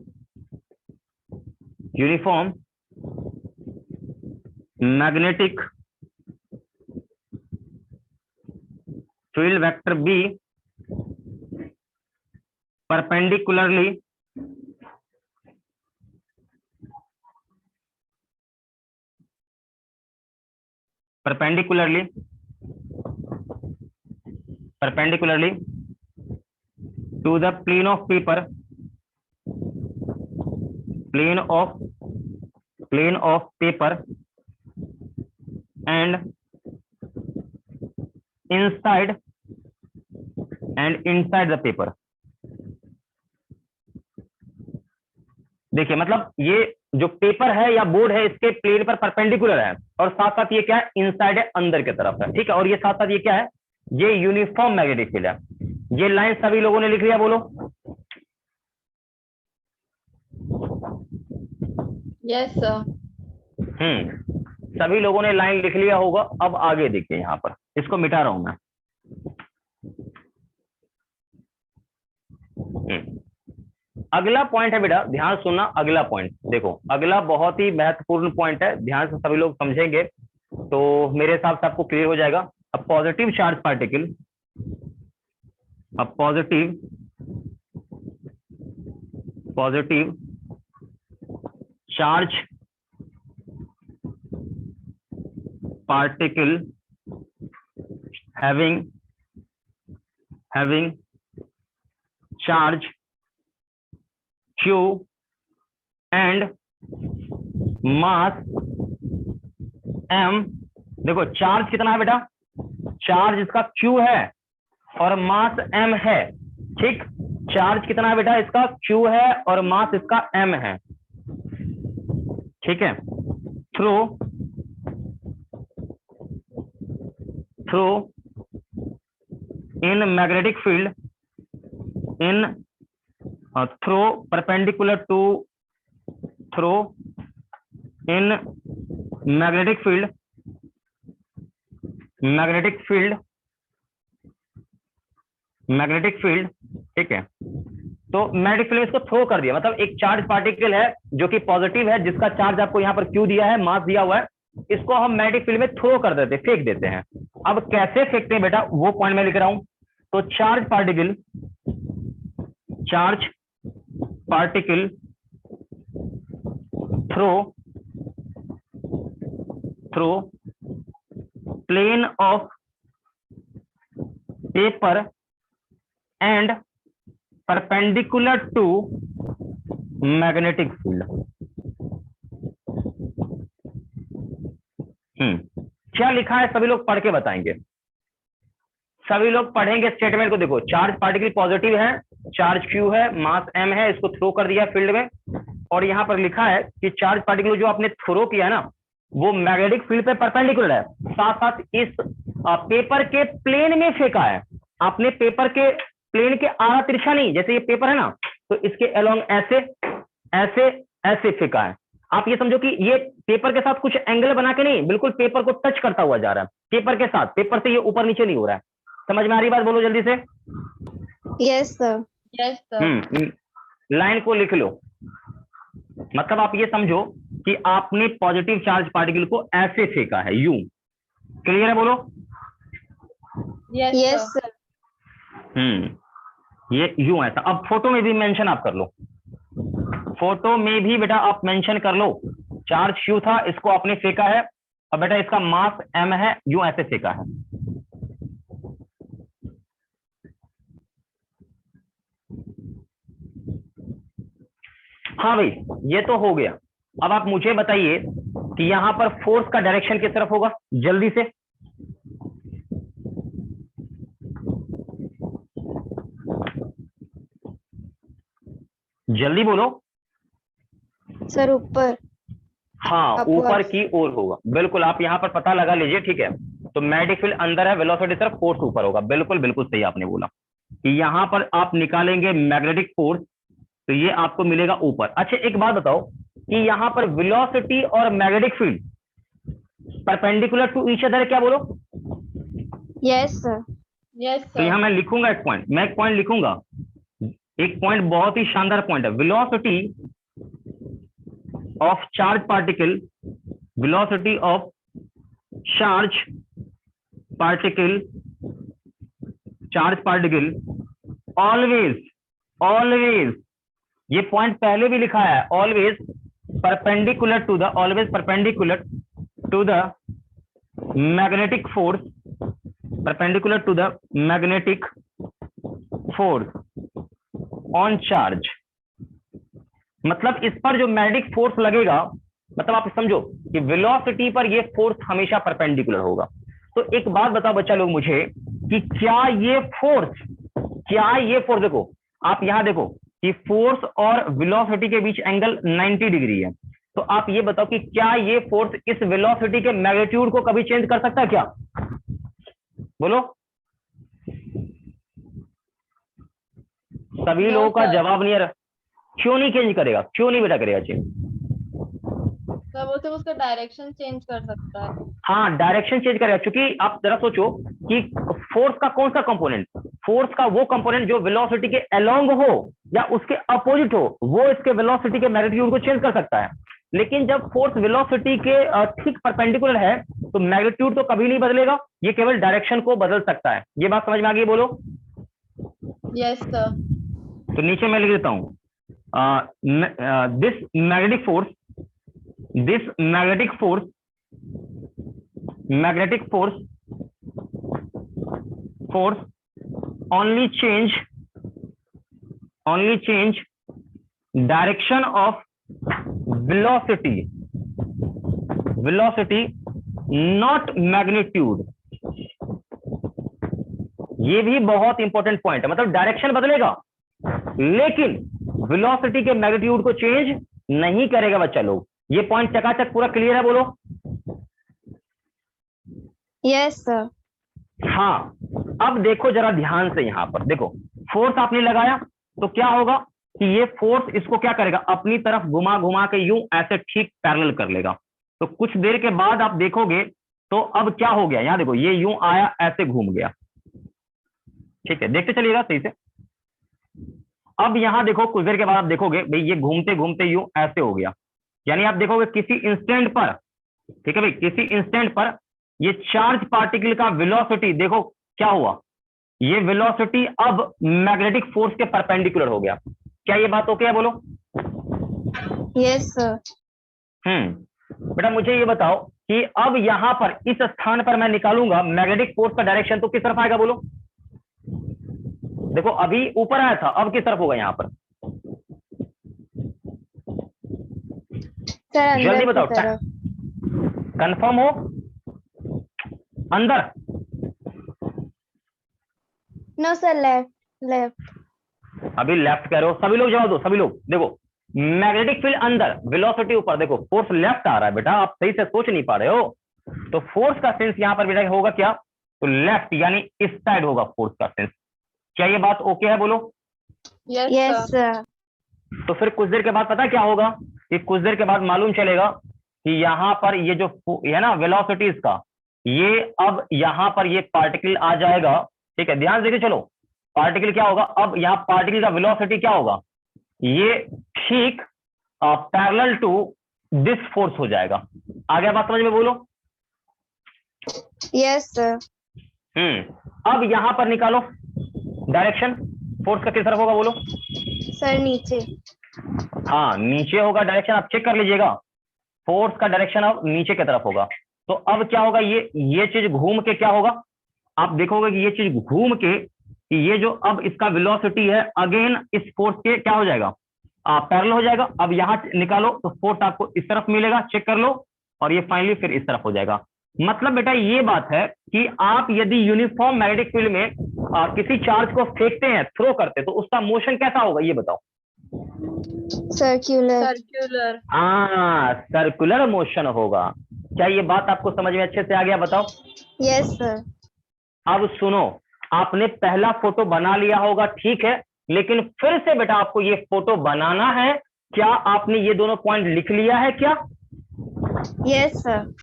magnetic field vector B perpendicularly to the plane of paper, plane of paper and inside the paper। देखिए, मतलब ये जो पेपर है या बोर्ड है इसके प्लेन पर परपेंडिकुलर है, और साथ साथ ये क्या है, इनसाइड है, अंदर की तरफ है। ठीक है, और ये साथ साथ ये क्या है, ये यूनिफॉर्म मैग्नेटिक फील्ड है। ये लाइन सभी लोगों ने लिख लिया, बोलो। Yes sir. सभी लोगों ने लाइन लिख लिया होगा। अब आगे देखिए, यहां पर इसको मिटा रहा हूं मैं। अगला पॉइंट है बेटा, ध्यान सुनना, अगला पॉइंट देखो, अगला बहुत ही महत्वपूर्ण पॉइंट है, ध्यान से सभी लोग समझेंगे तो मेरे हिसाब से आपको क्लियर हो जाएगा। A positive charge particle, a positive charge particle having charge q and mass m। देखो चार्ज कितना है बेटा, चार्ज इसका q है और मास m है, ठीक। चार्ज कितना है बेटा, इसका q है और मास इसका m है, ठीक है। Through in magnetic field in through perpendicular to through in magnetic field, ठीक है। तो मैग्नेटिक फील्ड इसको थ्रो कर दिया, मतलब एक चार्ज पार्टिकल है जो कि पॉजिटिव है, जिसका चार्ज आपको यहाँ पर क्यू दिया है, मास दिया हुआ है, इसको हम मैग्नेटिक फील्ड में थ्रो कर देते, फेंक देते हैं। अब कैसे फेंकते हैं बेटा, वो पॉइंट मैं लिख रहा हूं। तो charge particle through plane of paper and perpendicular to magnetic field. क्या लिखा है सभी लोग पढ़ के बताएंगे, सभी लोग पढ़ेंगे स्टेटमेंट को। देखो चार्ज पार्टिकल पॉजिटिव है, चार्ज क्यू है, मास एम है, इसको थ्रो कर दिया फील्ड में, और यहां पर लिखा है कि चार्ज पार्टिकल जो आपने थ्रो किया है ना, वो मैग्नेटिक फील्ड पे परपेंडिकुलर है, साथ साथ इस पेपर के प्लेन में फेंका है आपने, पेपर के प्लेन के आड़ा तिरछा नहीं, जैसे ये पेपर है ना, तो इसके अलोंग ऐसे ऐसे ऐसे फेंका है। आप ये समझो कि ये पेपर के साथ कुछ एंगल बना के नहीं, बिल्कुल पेपर को टच करता हुआ जा रहा है पेपर के साथ, पेपर से ये ऊपर नीचे नहीं हो रहा है। समझ में आ रही बात, बोलो जल्दी से। Yes sir. Yes, sir. Line को लिख लो, मतलब आप ये समझो कि आपने पॉजिटिव चार्ज पार्टिकल को ऐसे फेंका है, यूं। क्लियर है, बोलो। Yes, yes sir. सर। ये यूं ऐसा। अब फोटो में भी मेंशन आप कर लो, फोटो में भी बेटा आप मेंशन कर लो, चार्ज क्यू था, इसको आपने फेंका है, और बेटा इसका मास m है, यूं ऐसे फेंका है। हाँ भाई, ये तो हो गया। अब आप मुझे बताइए कि यहां पर फोर्स का डायरेक्शन किस तरफ होगा, जल्दी से। जल्दी बोलो। सर ऊपर। हाँ, Upwards. ऊपर की ओर होगा, बिल्कुल। आप यहाँ पर पता लगा लीजिए, ठीक है। तो मैग्नेटिक फील्ड अंदर है, वेलोसिटी सिर्फ फोर्स ऊपर होगा, बिल्कुल बिल्कुल सही आपने बोला कि यहाँ पर आप निकालेंगे मैग्नेटिक फोर्स, तो ये आपको मिलेगा ऊपर। अच्छा एक बात बताओ कि यहाँ पर वेलोसिटी और magnetic field perpendicular to each other, क्या बोलो। Yes sir. Yes, तो sir. यहाँ मैं लिखूंगा एक पॉइंट, मैं एक पॉइंट लिखूंगा, एक पॉइंट बहुत ही शानदार पॉइंट है। Velocity of charge particle, velocity of charge particle always, ये पॉइंट पहले भी लिखा है, always perpendicular to the magnetic force on charge. मतलब इस पर जो मैग्नेटिक फोर्स लगेगा, मतलब आप समझो कि वेलोसिटी पर ये फोर्स हमेशा परपेंडिकुलर होगा। तो एक बात बताओ बच्चा लोग मुझे कि क्या ये फोर्स देखो, आप यहां देखो कि फोर्स और वेलोसिटी के बीच एंगल 90 डिग्री है। तो आप ये बताओ कि क्या ये फोर्स इस वेलोसिटी के मैग्नीट्यूड को कभी चेंज कर सकता है क्या, बोलो। सभी लोगों का जवाब नहीं आ रहा। क्यों नहीं चेंज करेगा, क्यों नहीं बेटा करेगा चेंज? तो वो तो उसका डायरेक्शन चेंज कर सकता है। हाँ, डायरेक्शन चेंज करेगा, क्योंकि आप जरा सोचो कि फोर्स का कौन सा कंपोनेंट, फोर्स का वो कंपोनेंट जो वेलोसिटी के अलोंग हो या उसके अपोजिट हो, वो इसके वेलोसिटी के मैग्नीट्यूड को चेंज कर सकता है। लेकिन जब फोर्स वेलोसिटी के ठीक परपेंडिकुलर है तो मैग्नीट्यूड तो कभी नहीं बदलेगा, ये केवल डायरेक्शन को बदल सकता है। ये बात समझ में आ गई, बोलो। Yes, sir. तो नीचे मैं लिख देता हूं, this magnetic force this magnetic force only change direction of velocity not magnitude। ये भी बहुत इंपॉर्टेंट पॉइंट है, मतलब डायरेक्शन बदलेगा लेकिन वेलोसिटी के मैग्नीट्यूड को चेंज नहीं करेगा बच्चा लोग। ये पॉइंट चकाचक पूरा क्लियर है, बोलो। Yes sir. हाँ, अब देखो जरा ध्यान से, यहां पर देखो फोर्स आपने लगाया तो क्या होगा कि ये फोर्स इसको क्या करेगा, अपनी तरफ घुमा घुमा के यूं ऐसे ठीक पैरेलल कर लेगा। तो कुछ देर के बाद आप देखोगे तो अब क्या हो गया, यहां देखो ये यूं आया ऐसे घूम गया, ठीक है, देखते चलिएगा सही से। अब यहां देखो कुछ देर के बाद आप देखोगे भाई ये घूमते घूमते यूं ऐसे हो गया, यानी आप देखोगे किसी इंस्टेंट पर, ठीक है भाई, किसी इंस्टेंट पर ये चार्ज पार्टिकल का वेलोसिटी देखो क्या हुआ, ये वेलोसिटी अब मैग्नेटिक फोर्स के परपेंडिकुलर हो गया। क्या ये बात ओके है, बोलो। Yes sir. बेटा मुझे ये बताओ कि अब यहां पर इस स्थान पर मैं निकालूंगा मैग्नेटिक फोर्स का डायरेक्शन तो किस तरफ आएगा, बोलो। देखो अभी ऊपर आया था, अब किस तरफ होगा यहां पर, सर अंदर जल्दी की बताओ, तरफ। कंफर्म हो, अंदर। No sir, left left. अभी लेफ्ट कह रहे हो, सभी लोग जवाब दो, सभी लोग देखो मैग्नेटिक फील्ड अंदर, वेलोसिटी ऊपर, देखो फोर्स लेफ्ट आ रहा है बेटा, आप सही से सोच नहीं पा रहे हो। तो फोर्स का सेंस यहां पर बेटा होगा क्या, तो लेफ्ट यानी इस साइड होगा फोर्स का सेंस। क्या ये बात ओके है, बोलो। Yes sir. तो फिर कुछ देर के बाद पता क्या होगा कि कुछ देर के बाद मालूम चलेगा कि यहां पर ये जो है ना वेलोसिटी इसका, ये अब यहां पर ये पार्टिकल आ जाएगा, ठीक है, ध्यान देके चलो। पार्टिकल क्या होगा, अब यहाँ पार्टिकल का वेलोसिटी क्या होगा, ये ठीक पैरेलल टू दिस फोर्स हो जाएगा। आ गया बात समझ में, बोलो। Yes sir. अब यहां पर निकालो डायरेक्शन, फोर्स का किस तरफ होगा, बोलो। सर नीचे। हाँ नीचे होगा डायरेक्शन, आप चेक कर लीजिएगा, फोर्स का डायरेक्शन अब नीचे की तरफ होगा। तो अब क्या होगा, ये चीज घूम के क्या होगा, आप देखोगे कि ये चीज घूम के ये जो अब इसका वेलोसिटी है अगेन इस फोर्स के क्या हो जाएगा, पैरेलल हो जाएगा। अब यहां निकालो तो फोर्स आपको इस तरफ मिलेगा, चेक कर लो, और ये फाइनली फिर इस तरफ हो जाएगा। मतलब बेटा ये बात है कि आप यदि यूनिफॉर्म मैग्नेटिक फील्ड में किसी चार्ज को फेंकते हैं, थ्रो करते हैं, तो उसका मोशन कैसा होगा, ये बताओ। सर्क्यूलर। सर्कुलर मोशन होगा। क्या ये बात आपको समझ में अच्छे से आ गया, बताओ। Yes sir. अब सुनो, आपने पहला फोटो बना लिया होगा, ठीक है, लेकिन फिर से बेटा आपको ये फोटो बनाना है। क्या आपने ये दोनों पॉइंट लिख लिया है क्या? Yes sir.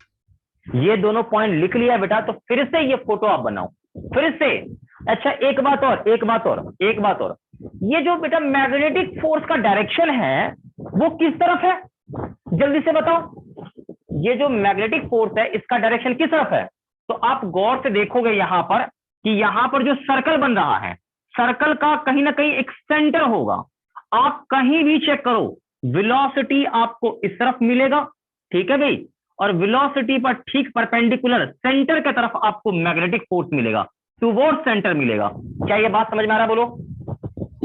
ये दोनों पॉइंट लिख लिया है बेटा, तो फिर से ये फोटो आप बनाओ, फिर से। अच्छा एक बात और, ये जो बेटा मैग्नेटिक फोर्स का डायरेक्शन है वो किस तरफ है, जल्दी से बताओ। ये जो मैग्नेटिक फोर्स है इसका डायरेक्शन किस तरफ है? तो आप गौर से देखोगे यहां पर कि यहां पर जो सर्कल बन रहा है, सर्कल का कहीं ना कहीं एक सेंटर होगा। आप कहीं भी चेक करो, वेलोसिटी आपको इस तरफ मिलेगा, ठीक है भाई, और वेलोसिटी पर ठीक परपेंडिकुलर सेंटर की तरफ आपको मैग्नेटिक फोर्स मिलेगा, टुवर्ड्स सेंटर मिलेगा। क्या ये बात समझ में आ रहा है, बोलो।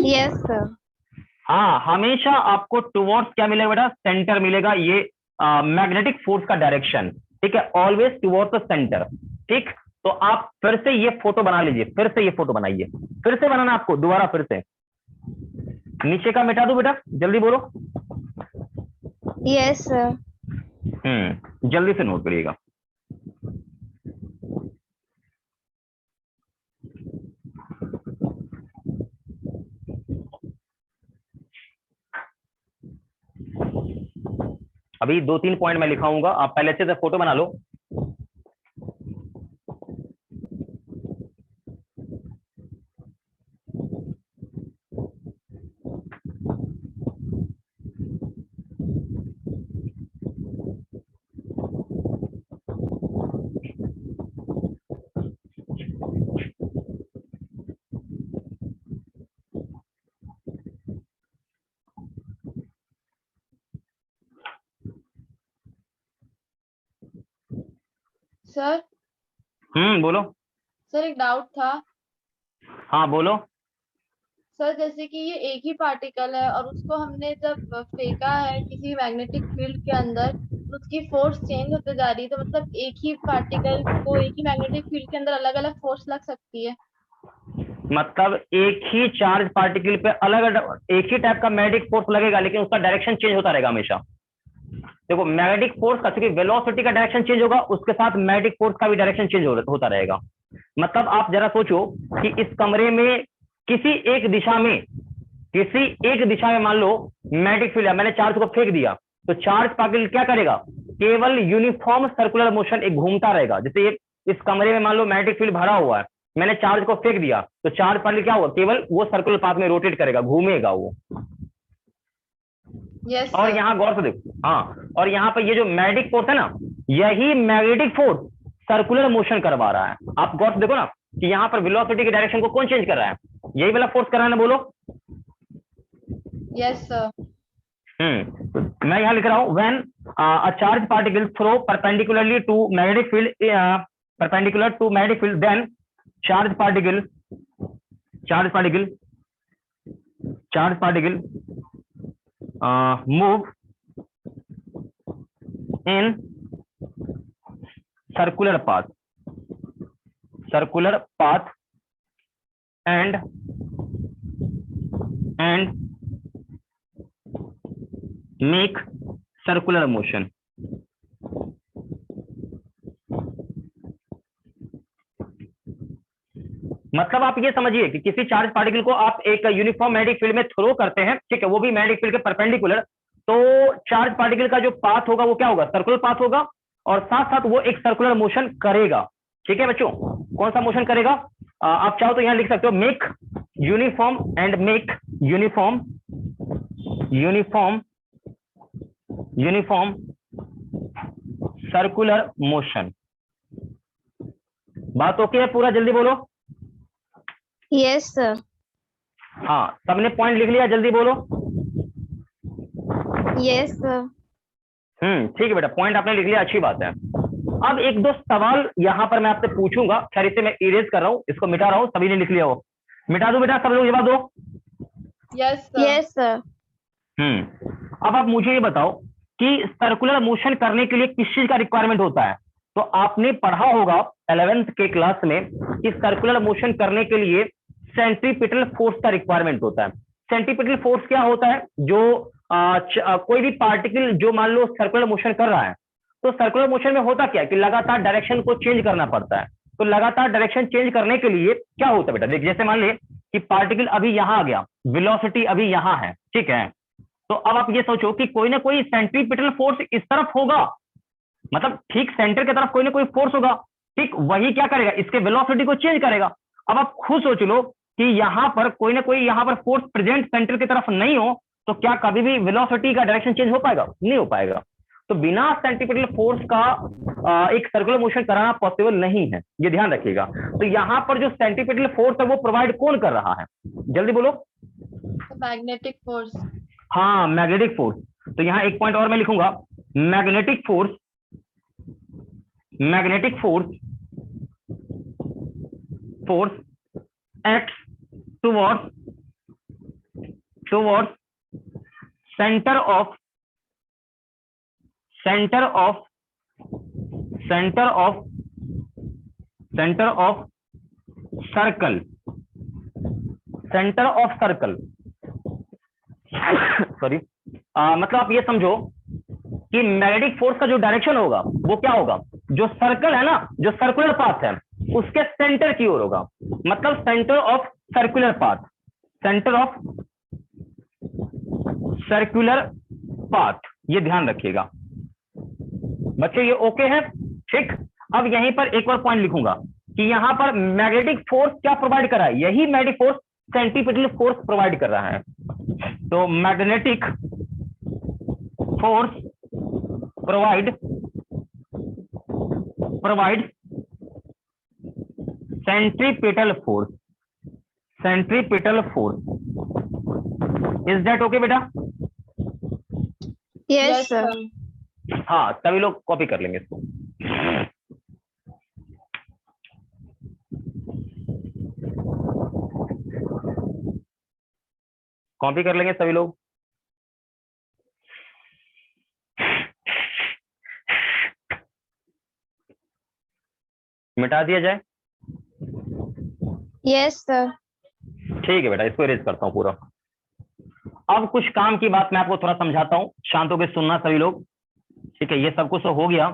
Yes sir. हाँ, हमेशा आपको टुवर्ड्स क्या मिलेगा बेटा, सेंटर मिलेगा। ये मैग्नेटिक फोर्स का डायरेक्शन, ठीक है, ऑलवेज टुवर्ड्स द सेंटर। ठीक, तो आप फिर से ये फोटो बना लीजिए, फिर से ये फोटो बनाइए, फिर से बनाना आपको दोबारा, फिर से नीचे का मिटा दो बेटा, जल्दी बोलो। Yes sir. जल्दी से नोट करिएगा। अभी 2-3 पॉइंट मैं लिखाऊंगा, आप पहले अच्छे से फोटो बना लो। सर बोलो। सर एक डाउट था। हाँ बोलो। सर जैसे कि ये एक ही पार्टिकल है और उसको हमने जब फेंका है किसी मैग्नेटिक फील्ड के अंदर तो उसकी फोर्स चेंज होते जा रही है, तो मतलब एक ही पार्टिकल को एक ही मैग्नेटिक फील्ड के अंदर अलग अलग फोर्स लग सकती है? मतलब एक ही चार्ज पार्टिकल पे अलग अलग एक ही टाइप का मैग्नेटिक फोर्स लगेगा, लेकिन उसका डायरेक्शन चेंज होता रहेगा हमेशा। देखो मैग्नेटिक फोर्स का, क्योंकि वेलोसिटी का डायरेक्शन चेंज होगा, उसके साथ मैग्नेटिक फोर्स का भी डायरेक्शन चेंज होता रहेगा। मतलब आप जरा सोचो कि इस कमरे में किसी एक दिशा में मान लो मैग्नेटिक फील्ड है, मैंने चार्ज को फेंक दिया, तो चार्ज पार्टिकल क्या करेगा? केवल यूनिफॉर्म सर्कुलर मोशन एक घूमता रहेगा। जैसे ये इस कमरे में मान लो मैग्नेटिक फील्ड भरा हुआ है, मैंने चार्ज को फेंक दिया, तो चार्ज पार्टिकल क्या होगा? केवल वो सर्कुलर पाथ में रोटेट करेगा, घूमेगा वो। यस और सर। यहाँ गौर से देखो, हाँ, और यहाँ पे ये जो मैग्नेटिक फोर्स है ना, यही मैग्नेटिक फोर्स सर्कुलर मोशन करवा रहा है। आप गौर से देखो ना कि यहाँ पर वेलोसिटी के डायरेक्शन को कौन चेंज कर रहा है? यही वाला फोर्स कर रहा है ना, बोलो। Yes sir. तो मैं यहाँ लिख रहा हूं when a charge particle through perpendicularly to magnetic field, perpendicular to magnetic field, then charge particle move in circular path and make circular motion। मतलब आप ये समझिए कि किसी चार्ज पार्टिकल को आप एक यूनिफॉर्म मैग्नेटिक फील्ड में थ्रो करते हैं, ठीक है, वो भी मैग्नेटिक फील्ड के परपेंडिकुलर, तो चार्ज पार्टिकल का जो पाथ होगा वो क्या होगा? सर्कुलर पाथ होगा, और साथ साथ वो एक सर्कुलर मोशन करेगा। ठीक है बच्चों, कौन सा मोशन करेगा? आप चाहो तो यहां लिख सकते हो मेक यूनिफॉर्म सर्कुलर मोशन। बात ओके है? पूरा जल्दी बोलो। Yes sir. हाँ, सबने पॉइंट लिख लिया? जल्दी बोलो। Yes sir. ठीक है बेटा, पॉइंट आपने लिख लिया, अच्छी बात है। अब एक दो सवाल यहाँ पर मैं आपसे पूछूंगा, खैर इसे मैं इरेज कर रहा हूँ, इसको मिटा रहा हूँ, सभी ने लिख लिया हो, मिटा दो बेटा, सब लोग जवाब दो। Yes sir. Yes sir. अब आप मुझे ये बताओ कि सर्कुलर मोशन करने के लिए किस चीज का रिक्वायरमेंट होता है? तो आपने पढ़ा होगा 11th के क्लास में कि सर्कुलर मोशन करने के लिए सेंट्रीपिटल फोर्स का रिक्वायरमेंट होता है। सेंट्रीपिटल फोर्स क्या होता है? जो कोई भी पार्टिकल जो मान लो सर्कुलर मोशन कर रहा है, तो सर्कुलर मोशन में होता क्या है कि लगातार डायरेक्शन को चेंज करना पड़ता है। तो लगातार डायरेक्शन चेंज करने के लिए क्या होता है बेटा? देख, जैसे मान ले कि पार्टिकल अभी यहां आ गया, वेलोसिटी अभी यहां है, ठीक है, तो अब आप ये सोचो कि कोई ना कोई सेंट्रीपिटल फोर्स इस तरफ होगा, मतलब ठीक सेंटर की तरफ कोई ना कोई फोर्स होगा, ठीक, वही क्या करेगा? इसके वेलोसिटी को चेंज करेगा। अब आप खुद सोच लो कि यहां पर कोई ना कोई यहां पर फोर्स प्रेजेंट सेंटर की तरफ नहीं हो, तो क्या कभी भी वेलोसिटी का डायरेक्शन चेंज हो पाएगा? नहीं हो पाएगा। तो बिना सेंट्रीपिटल फोर्स का एक सर्कुलर मोशन कराना पॉसिबल नहीं है, ये ध्यान रखिएगा। तो यहां पर जो सेंट्रीपिटल फोर्स है वो प्रोवाइड कौन कर रहा है? जल्दी बोलो। Magnetic force. हाँ, मैग्नेटिक फोर्स। तो यहां एक पॉइंट और मैं लिखूंगा, magnetic force acts towards center of circle. Sorry, मतलब आप ये समझो कि मैग्नेटिक फोर्स का जो डायरेक्शन होगा वो क्या होगा? जो सर्कल है ना, जो सर्कुलर पाथ है, उसके सेंटर की ओर होगा। मतलब सेंटर ऑफ सर्कुलर पाथ, ये ध्यान रखिएगा बच्चे, ये ओके है? ठीक। अब यहीं पर एक और पॉइंट लिखूंगा कि यहां पर मैग्नेटिक फोर्स क्या प्रोवाइड कर रहा है? यही magnetic force centripetal force provide कर रहा है। तो magnetic force provide centripetal force. Is that okay बेटा? Yes sir. हाँ, सभी लोग कॉपी कर लेंगे इसको। कॉपी कर लेंगे सभी लोग। मिटा दिया जाए। Yes sir. ठीक है बेटा, इसको इरेज करता हूँ पूरा। अब कुछ काम की बात मैं आपको थोड़ा समझाता हूँ, शांत होकर सुनना सभी लोग। ठीक है, ये सब कुछ तो हो गया।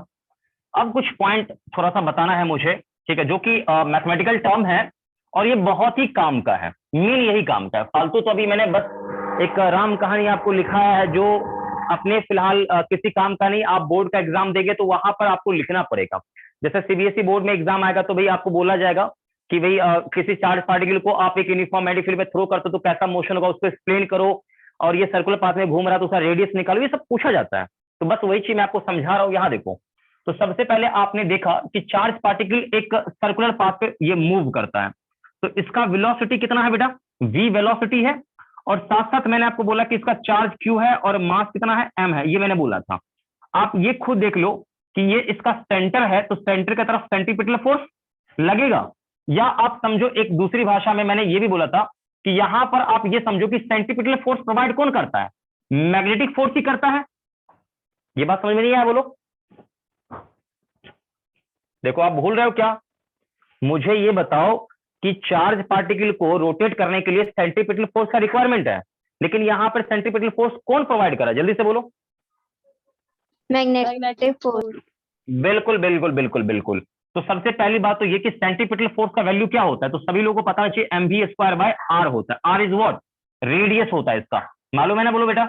अब कुछ पॉइंट थोड़ा सा बताना है मुझे, ठीक है, जो कि मैथमेटिकल टर्म है और ये बहुत ही काम का है, मेन यही काम का है। फालतू तो अभी मैंने बस एक राम कहानी आपको लिखाया है, जो अपने फिलहाल किसी काम का नहीं। आप बोर्ड का एग्जाम देंगे तो वहां पर आपको लिखना पड़ेगा। जैसे सीबीएसई बोर्ड में एग्जाम आएगा तो भाई आपको बोला जाएगा कि भाई किसी चार्ज पार्टिकल को आप एक यूनिफॉर्म मैग्नेटिक फील्ड में थ्रो करते हो तो कैसा मोशन होगा, उसको एक्सप्लेन करो, और ये सर्कुलर पाथ में घूम रहा है तो उसका रेडियस निकालो, ये सब पूछा जाता है। तो बस वही चीज मैं आपको समझा रहा हूँ। यहाँ देखो, तो सबसे पहले आपने देखा कि चार्ज पार्टिकल एक सर्कुलर पाथ पे ये मूव करता है, तो इसका वेलोसिटी कितना है बेटा, v वेलोसिटी है, और साथ साथ मैंने आपको बोला कि इसका चार्ज q है और मास कितना है, m है, ये मैंने बोला था। आप ये खुद देख लो कि ये इसका सेंटर है, तो सेंटर की तरफ सेंट्रीपिटल फोर्स लगेगा, या आप समझो एक दूसरी भाषा में मैंने ये भी बोला था कि यहां पर आप ये समझो कि सेंट्रीपिटल फोर्स प्रोवाइड कौन करता है, मैग्नेटिक फोर्स ही करता है। ये बात समझ में नहीं आया बोलो। देखो आप भूल रहे हो क्या, मुझे ये बताओ कि चार्ज पार्टिकल को रोटेट करने के लिए सेंट्रीपिटल फोर्स का रिक्वायरमेंट है, लेकिन यहां पर सेंट्रीपिटल फोर्स कौन प्रोवाइड करा, जल्दी से बोलो। Magnetic force. बिल्कुल बिल्कुल बिल्कुल बिल्कुल। तो सबसे पहली बात तो ये कि सेंट्रीपिटल फोर्स का वैल्यू क्या होता है, तो सभी लोगों को पता चाहिए mv²/r होता है। r इज व्हाट, रेडियस होता है इसका, मालूम है ना, बोलो बेटा।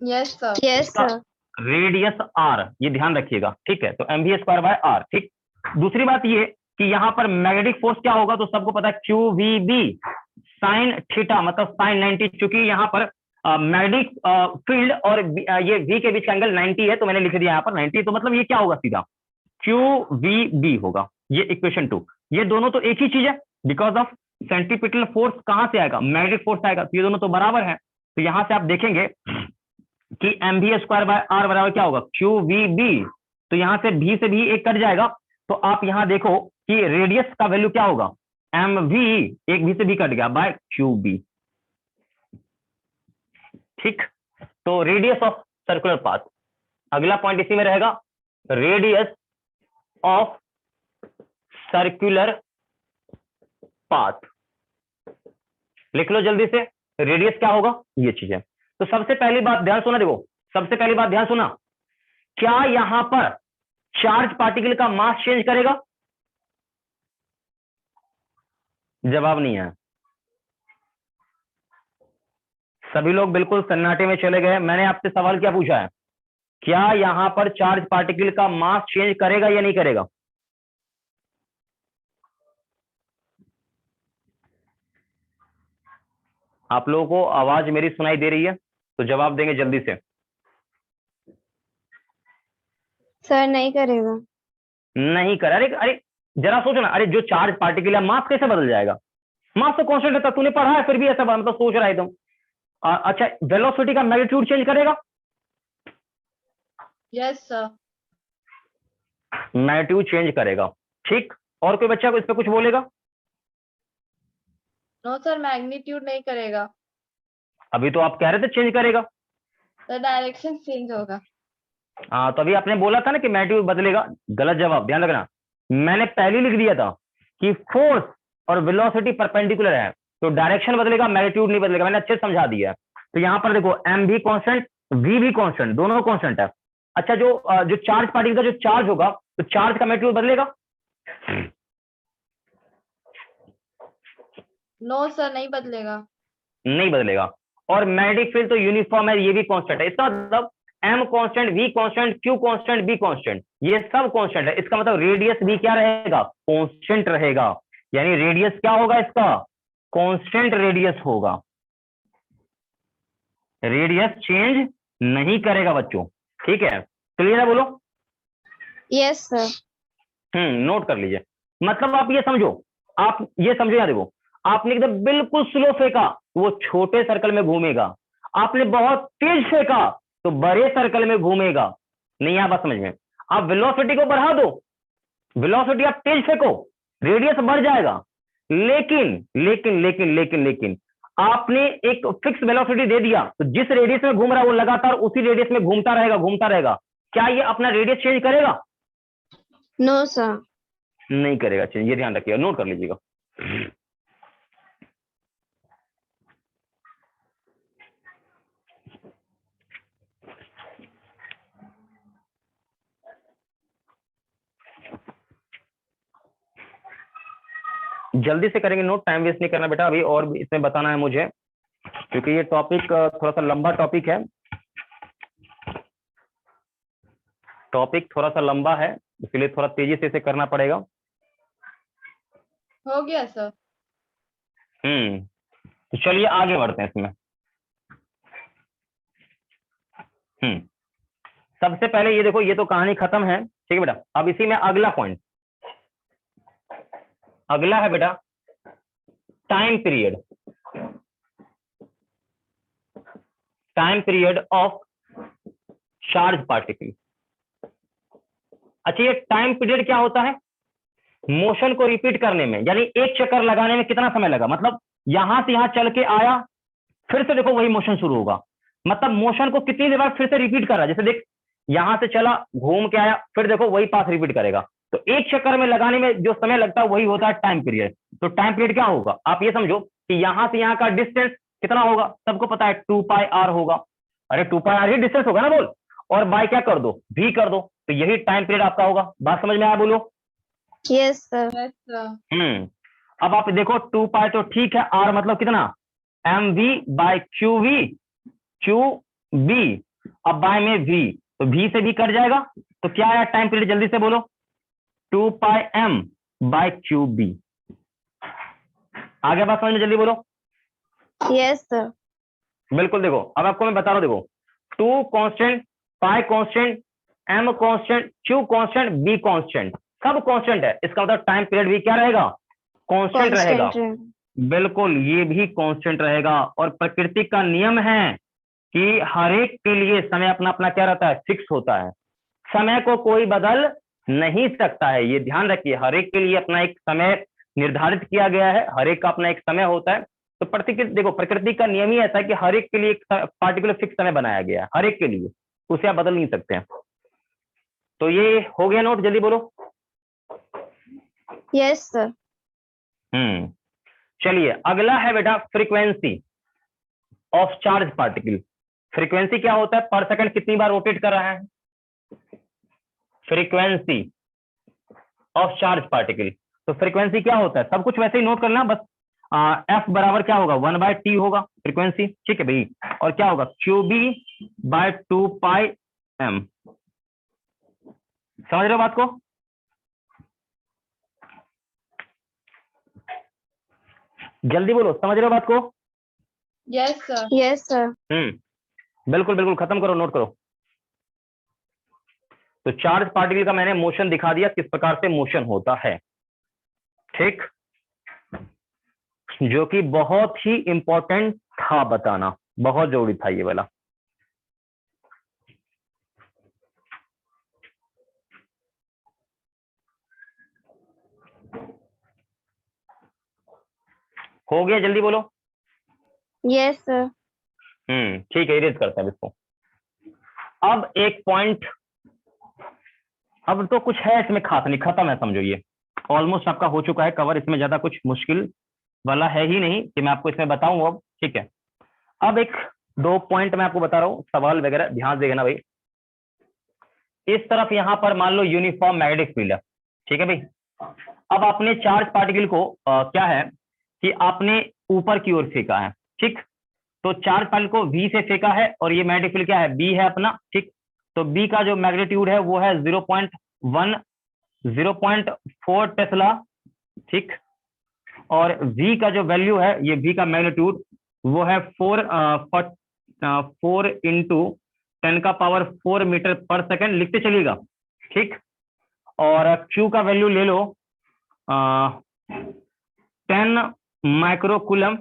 Yes sir. Yes sir. Radius r, ये ध्यान रखिएगा, ठीक है। तो mv²/r, ठीक। दूसरी बात ये कि यहाँ पर मैग्नेटिक फोर्स क्या होगा, तो सबको पता है QVB साइन थीटा, मतलब साइन 90, चूंकि यहाँ पर मैग्नेटिक फील्ड और ये v के बीच का एंगल 90 है, तो मैंने लिख दिया यहाँ पर 90, तो मतलब ये क्या होगा, सीधा QVB होगा। ये इक्वेशन 2, ये दोनों तो एक ही चीज है, बिकॉज ऑफ सेंट्रीपिटल फोर्स कहां से आएगा, मैग्नेटिक फोर्स आएगा, तो ये दोनों तो बराबर है। तो यहां से आप देखेंगे कि mv²/r बराबर क्या होगा, QVB, तो यहां से भी एक कट जाएगा, तो आप यहां देखो कि रेडियस का वैल्यू क्या होगा, mv, एक भी से भी कट गया, बाय QB, ठीक। तो रेडियस ऑफ सर्कुलर पाथ, अगला पॉइंट इसी में रहेगा, रेडियस ऑफ सर्कुलर पाथ, लिख लो जल्दी से, रेडियस क्या होगा, ये चीज है। तो सबसे पहली बात ध्यान सुना, देखो सबसे पहली बात ध्यान सुना, क्या यहां पर चार्ज पार्टिकल का मास चेंज करेगा, जवाब नहीं है। सभी लोग बिल्कुल सन्नाटे में चले गए। मैंने आपसे सवाल क्या पूछा है, क्या यहां पर चार्ज पार्टिकल का मास चेंज करेगा या नहीं करेगा, आप लोगों को आवाज मेरी सुनाई दे रही है, तो जवाब देंगे जल्दी से। सर नहीं करेगा। नहीं कर, अरे अरे जरा सोचो ना, अरे जो चार्ज पार्टिकल है मास कैसे बदल जाएगा, मास तो कांस्टेंट रहता, तूने पढ़ा है फिर भी ऐसा मतलब सोच रहा है तुम। अच्छा, वेलोसिटी का मैग्नीट्यूड चेंज करेगा, यस सर। मैग्नीट्यूड चेंज करेगा, ठीक। और कोई बच्चा इस पे कुछ बोलेगा, नो सर, मैग्नीट्यूड नहीं करेगा अभी तो आप कह रहे थे चेंज करेगा। सर, डायरेक्शन चेंज होगा। हाँ, तो अभी आपने बोला था ना कि मैग्नीट्यूड बदलेगा, गलत जवाब, ध्यान रखना। मैंने पहले लिख दिया था कि फोर्स और वेलोसिटी परपेंडिकुलर है, तो डायरेक्शन बदलेगा, मैग्नीट्यूड नहीं बदलेगा, मैंने अच्छे से समझा दिया है। तो यहाँ पर देखो m भी कांस्टेंट, v भी कांस्टेंट, दोनों कांस्टेंट है। अच्छा, जो चार्ज पार्टिकल का जो चार्ज होगा, तो चार्ज का मैग्नीट्यूड बदलेगा, नो सर, नहीं बदलेगा। नहीं बदलेगा। और मैग्नेटिक फील्ड तो यूनिफॉर्म है, ये भी कांस्टेंट है। इसका मतलब m constant, v constant, q constant, b constant, ये सब कांस्टेंट है। इसका मतलब रेडियस भी क्या रहेगा, कांस्टेंट रहेगा, यानी रेडियस क्या होगा इसका, कांस्टेंट रेडियस होगा, रेडियस चेंज नहीं करेगा बच्चों, ठीक है। क्लियर है, बोलो। Yes sir. नोट कर लीजिए। मतलब आप ये समझो, आप ये समझो, यार देखो, आपने एकदम बिल्कुल स्लो फेंका, वो छोटे सर्कल में घूमेगा, आपने बहुत तेज फेंका तो बड़े सर्कल में घूमेगा। नहीं आ बात समझ में। आप वेलोसिटी को बढ़ा दो, वेलोसिटी आप तेज फेंको, रेडियस बढ़ जाएगा, लेकिन लेकिन लेकिन लेकिन लेकिन आपने एक फिक्स वेलोसिटी दे दिया, तो जिस रेडियस में घूम रहा है वो लगातार उसी रेडियस में घूमता रहेगा। क्या ये अपना रेडियस चेंज करेगा? No sir. नहीं करेगा चेंज, ये ध्यान रखिएगा, नोट कर लीजिएगा। जल्दी से करेंगे नोट, टाइम वेस्ट नहीं करना बेटा अभी, और भी इसमें बताना है मुझे, क्योंकि ये टॉपिक थोड़ा सा लंबा टॉपिक है, इसलिए थोड़ा तेजी से इसे करना पड़ेगा। हो गया सर। तो चलिए आगे बढ़ते हैं इसमें। सबसे पहले ये देखो, ये तो कहानी खत्म है, ठीक है बेटा। अब इसी में अगला पॉइंट, अगला है बेटा time period of charge particle. अच्छा, ये टाइम पीरियड क्या होता है? मोशन को रिपीट करने में, यानी एक चक्कर लगाने में कितना समय लगा, मतलब यहां से यहां चल के आया, फिर से देखो वही मोशन शुरू होगा, मतलब मोशन को कितनी देर बाद फिर से रिपीट कर रहा है। जैसे देख, यहां से चला, घूम के आया, फिर देखो वही पाथ रिपीट करेगा, तो एक चक्कर में लगाने में जो समय लगता है वही होता है टाइम पीरियड। तो टाइम पीरियड क्या होगा, आप ये समझो कि यहां से यहां का डिस्टेंस कितना होगा, सबको पता है 2πr होगा। अरे 2πr ही डिस्टेंस होगा ना बोल, और बाय क्या कर दो, v कर दो, तो यही टाइम पीरियड आपका होगा। बात समझ में आया बोलो? Yes sir. Yes sir. अब आप देखो 2π तो ठीक है, r मतलब कितना, mv/qv, qb, अब बाय में v, तो v से भी कट जाएगा, तो क्या आया टाइम पीरियड, जल्दी से बोलो, 2πm/qb। आगे बात समझ में, जल्दी बोलो। Yes sir. बिल्कुल, देखो अब आपको मैं बता रहा हूं, देखो 2 कांस्टेंट, पाई constant, m constant, q constant, b constant, सब कांस्टेंट है, इसका मतलब टाइम पीरियड भी क्या रहेगा, कांस्टेंट रहेगा। बिल्कुल, ये भी कांस्टेंट रहेगा, और प्रकृति का नियम है कि हर एक के लिए समय अपना अपना क्या रहता है, फिक्स होता है, समय को कोई बदल नहीं सकता है, ये ध्यान रखिए। हर एक के लिए अपना एक समय निर्धारित किया गया है, हर एक का अपना एक समय होता है। तो देखो प्रकृति का नियम ही ऐसा है कि हर एक के लिए एक पार्टिकुलर फिक्स समय बनाया गया है, हर एक के लिए, उसे आप बदल नहीं सकते हैं। तो ये हो गया नोट, जल्दी बोलो। Yes sir. चलिए अगला है बेटा frequency of charge particle. Frequency क्या होता है, पर सेकंड कितनी बार रोटेट कर रहा है, फ्रीक्वेंसी ऑफ चार्ज पार्टिकल। तो फ्रीक्वेंसी क्या होता है, सब कुछ वैसे ही नोट करना, बस एफ बराबर क्या होगा, 1/t होगा फ्रीक्वेंसी, ठीक है भाई, और क्या होगा qb/2πm। समझ रहे हो बात को? जल्दी बोलो, समझ रहे हो बात को? Yes sir. Yes sir. बिल्कुल बिल्कुल, खत्म करो, नोट करो। तो चार्ज पार्टिकल का मैंने मोशन दिखा दिया, किस प्रकार से मोशन होता है, ठीक, जो कि बहुत ही इंपॉर्टेंट था बताना, बहुत जरूरी था ये वाला। हो गया, जल्दी बोलो। Yes sir. ठीक है, इरेज करते हैं इसको। अब एक पॉइंट, अब तो कुछ है इसमें खास नहीं, खत्म है समझो, ये ऑलमोस्ट आपका हो चुका है कवर, इसमें ज्यादा कुछ मुश्किल वाला है ही नहीं कि मैं आपको इसमें बताऊं अब, ठीक है। अब एक दो पॉइंट मैं आपको बता रहा हूं, सवाल वगैरह ध्यान देगा ना भाई। इस तरफ यहां पर मान लो यूनिफॉर्म मैग्नेटिक फील्ड है, ठीक है भाई। अब आपने चार्ज पार्टिकल को क्या है कि आपने ऊपर की ओर फेंका है, ठीक, तो चार्ज पार्टिकल को V से फेंका है, और ये मैग्नेटिक फील्ड क्या है, B है अपना, ठीक। तो B का जो मैग्नीट्यूड है वो है 0.4 टेस्ला, ठीक, और V का जो वैल्यू है, ये V का मैग्नीट्यूड वो है 4 इंटू 10⁴ मीटर पर सेकंड, लिखते चलिएगा, ठीक। और Q का वैल्यू ले लो 10 माइक्रोकूलम,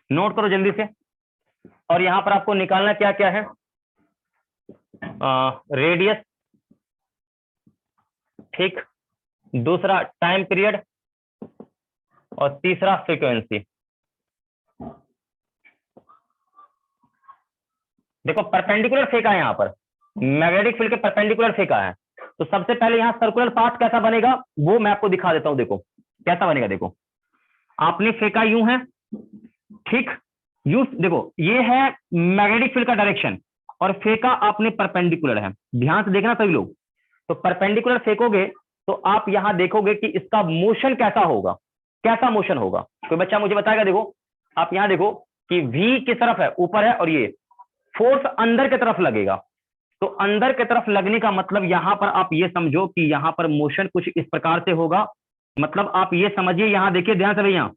नोट करो जल्दी से। और यहां पर आपको निकालना क्या क्या है, रेडियस, ठीक, दूसरा टाइम पीरियड, और तीसरा फ्रीक्वेंसी। देखो परपेंडिकुलर फेंका है यहाँ पर, मैग्नेटिक फील्ड के परपेंडिकुलर फेंका है, तो सबसे पहले यहाँ सर्कुलर पाथ कैसा बनेगा वो मैं आपको दिखा देता हूं। देखो कैसा बनेगा, देखो आपने फेंका यूं है, ठीक, यू देखो ये है मैग्नेटिक फील्ड का डायरेक्शन और फेंका आपने परपेंडिकुलर है, ध्यान से देखना सभी लोग। तो परपेंडिकुलर फेंकोगे तो आप यहां देखोगे कि इसका मोशन कैसा होगा, कैसा मोशन होगा, कोई बच्चा मुझे बताएगा। देखो आप यहां देखो कि V किस तरफ है, ऊपर है, और ये फोर्स अंदर की तरफ लगेगा, तो अंदर की तरफ लगने का मतलब यहां पर आप ये समझो कि यहां पर मोशन कुछ इस प्रकार से होगा। मतलब आप ये समझिए, यहां देखिए ध्यान से भैया,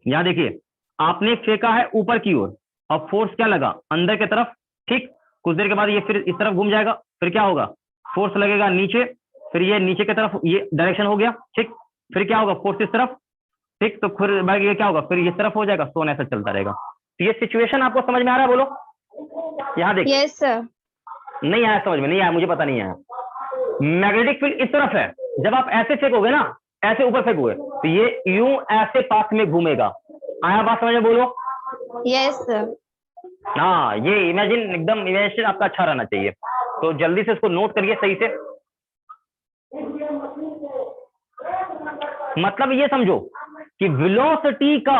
यहां देखिए आपने फेंका है ऊपर की ओर और फोर्स क्या लगा अंदर की तरफ, ठीक, कुछ देर के बाद ये फिर इस तरफ घूम जाएगा, फिर क्या होगा, फोर्स लगेगा नीचे, फिर ये नीचे की तरफ ये डायरेक्शन हो गया, ठीक, फिर क्या होगा, फोर्स इस तरफ, ठीक, तो फिर ये क्या होगा, फिर इस तरफ हो जाएगा, तो ऐसा चलता रहेगा। तो ये सिचुएशन आपको समझ में आ रहा है, बोलो। यहाँ देखिए, यस सर। नहीं आया समझ में, नहीं आया, मुझे पता नहीं आया। मैग्नेटिक फील्ड इस तरफ है, जब आप ऐसे फेंकोगे ना, ऐसे ऊपर फेंकोगे तो ये यूं ऐसे पाथ में घूमेगा। आया बात समझ में, बोलो। Yes sir. हाँ, ये इमेजिन, एकदम इमेजिनेशन आपका अच्छा रहना चाहिए, तो जल्दी से इसको नोट करिए सही से। मतलब ये समझो कि वेलोसिटी का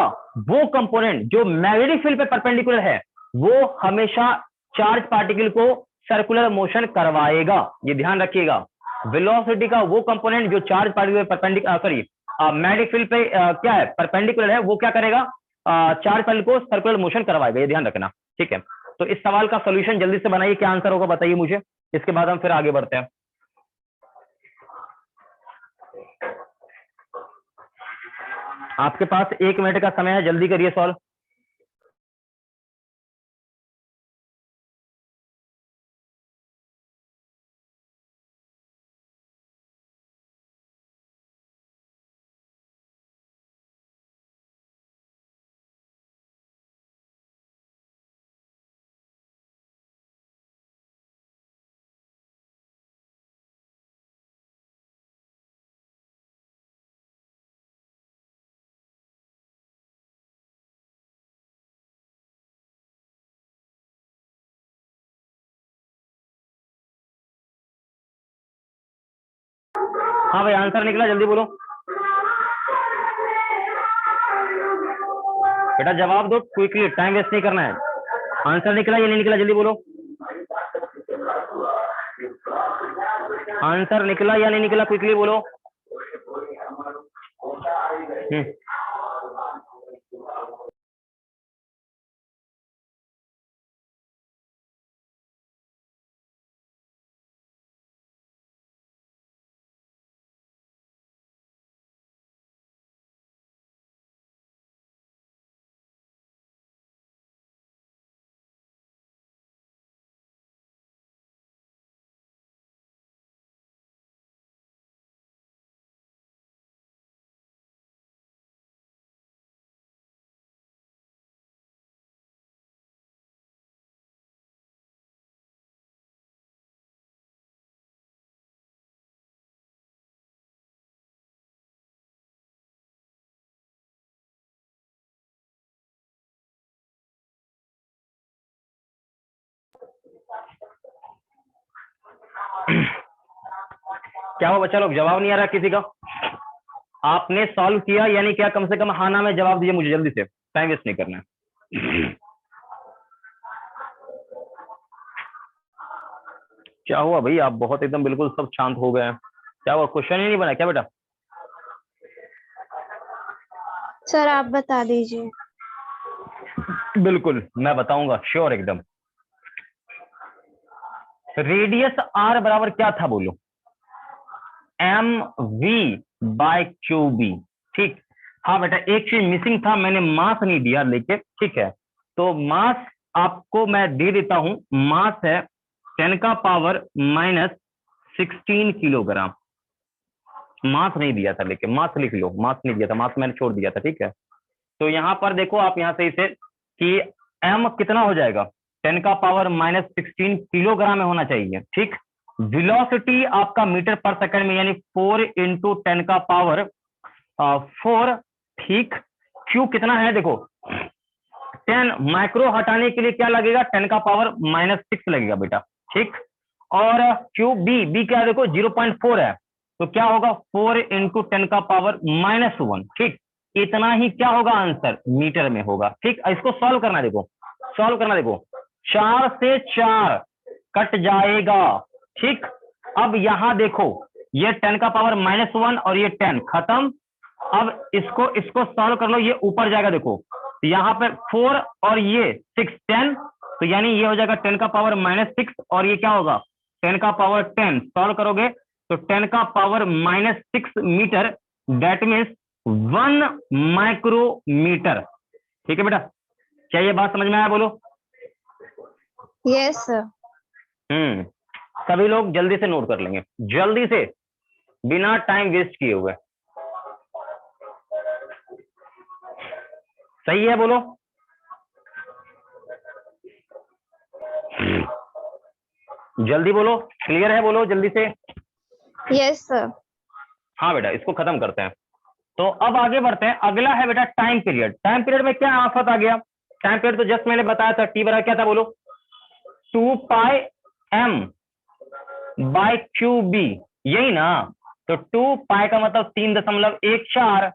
वो कंपोनेंट जो मैग्नेटिक फील्ड पे परपेंडिकुलर है वो हमेशा चार्ज पार्टिकल को सर्कुलर मोशन करवाएगा, ये ध्यान रखिएगा। वेलोसिटी का वो कंपोनेंट जो charge particle perpendicular, sorry magnetic field पे क्या है, परपेंडिकुलर है, वो क्या करेगा, चार्ज पार्टिकल को सर्कुलर मोशन करवाएगा, ये ध्यान रखना, ठीक है। तो इस सवाल का सोल्यूशन जल्दी से बनाइए, क्या आंसर होगा बताइए मुझे, इसके बाद हम फिर आगे बढ़ते हैं। आपके पास 1 मिनट का समय है, जल्दी करिए सॉल्व। हाँ भाई, आंसर निकला, जल्दी बोलो बेटा, जवाब दो क्विकली, टाइम वेस्ट नहीं करना है। आंसर निकला या नहीं निकला, जल्दी बोलो। आंसर निकला या नहीं निकला, क्विकली बोलो। क्या हुआ बच्चा लोग, जवाब नहीं आ रहा किसी का? आपने सॉल्व किया यानी क्या, कम से कम हाँ ना में जवाब दीजिए मुझे जल्दी से, टाइम वेस्ट नहीं करना है। क्या हुआ भाई, आप बहुत एकदम बिल्कुल सब शांत हो गए हैं, क्या हुआ, क्वेश्चन ही नहीं बना क्या बेटा? सर आप बता दीजिए। बिल्कुल मैं बताऊंगा, श्योर एकदम। रेडियस आर बराबर क्या था बोलो, mv/qb, ठीक। हाँ बेटा, एक चीज मिसिंग था, मैंने मास नहीं दिया लेके, ठीक है, तो मास आपको मैं दे देता हूं, मास है 10⁻⁻16 किलोग्राम। मास नहीं दिया था लेके, मास लिख लो, मास नहीं दिया था, मास मैंने छोड़ दिया था, ठीक है। तो यहाँ पर देखो आप यहाँ से इसे कि m कितना हो जाएगा, 10⁻⁻16 किलोग्राम में होना चाहिए, ठीक। वेलोसिटी आपका मीटर पर सेकंड में, यानी 4 × 10⁻⁴, ठीक। Q कितना है देखो, 10 माइक्रो हटाने के लिए क्या लगेगा, 10 का पावर -6 लगेगा बेटा, ठीक। और क्यूब बी क्या देखो 0.4 है, तो क्या होगा 4 इंटू 10 का पावर -1, ठीक। इतना ही क्या होगा आंसर, मीटर में होगा, ठीक। इसको सॉल्व करना देखो, सॉल्व करना देखो, 4 से 4 कट जाएगा, ठीक। अब यहां देखो ये 10 का पावर -1 और ये 10 खत्म। अब इसको सॉल्व कर लो, ये ऊपर जाएगा देखो, यहाँ पे 4 और ये 6 10, तो यानी ये हो जाएगा 10 का पावर -6 और ये क्या होगा 10 का पावर 10, सॉल्व करोगे तो 10 का power -6 metre, that means 1 micrometre, ठीक है बेटा। क्या ये बात समझ में आया, बोलो। Yes sir. सभी लोग जल्दी से नोट कर लेंगे, जल्दी से, बिना टाइम वेस्ट किए हुए। सही है, बोलो। जल्दी बोलो, क्लियर है, बोलो जल्दी से। Yes sir. हाँ बेटा, इसको खत्म करते हैं। तो अब आगे बढ़ते हैं, अगला है बेटा टाइम पीरियड। टाइम पीरियड में क्या आफत आ गया, टाइम पीरियड तो जस्ट मैंने बताया था, टी बराबर क्या था, बोलो 2πm बाय क्यू बी, यही ना। तो 2π का मतलब 3.14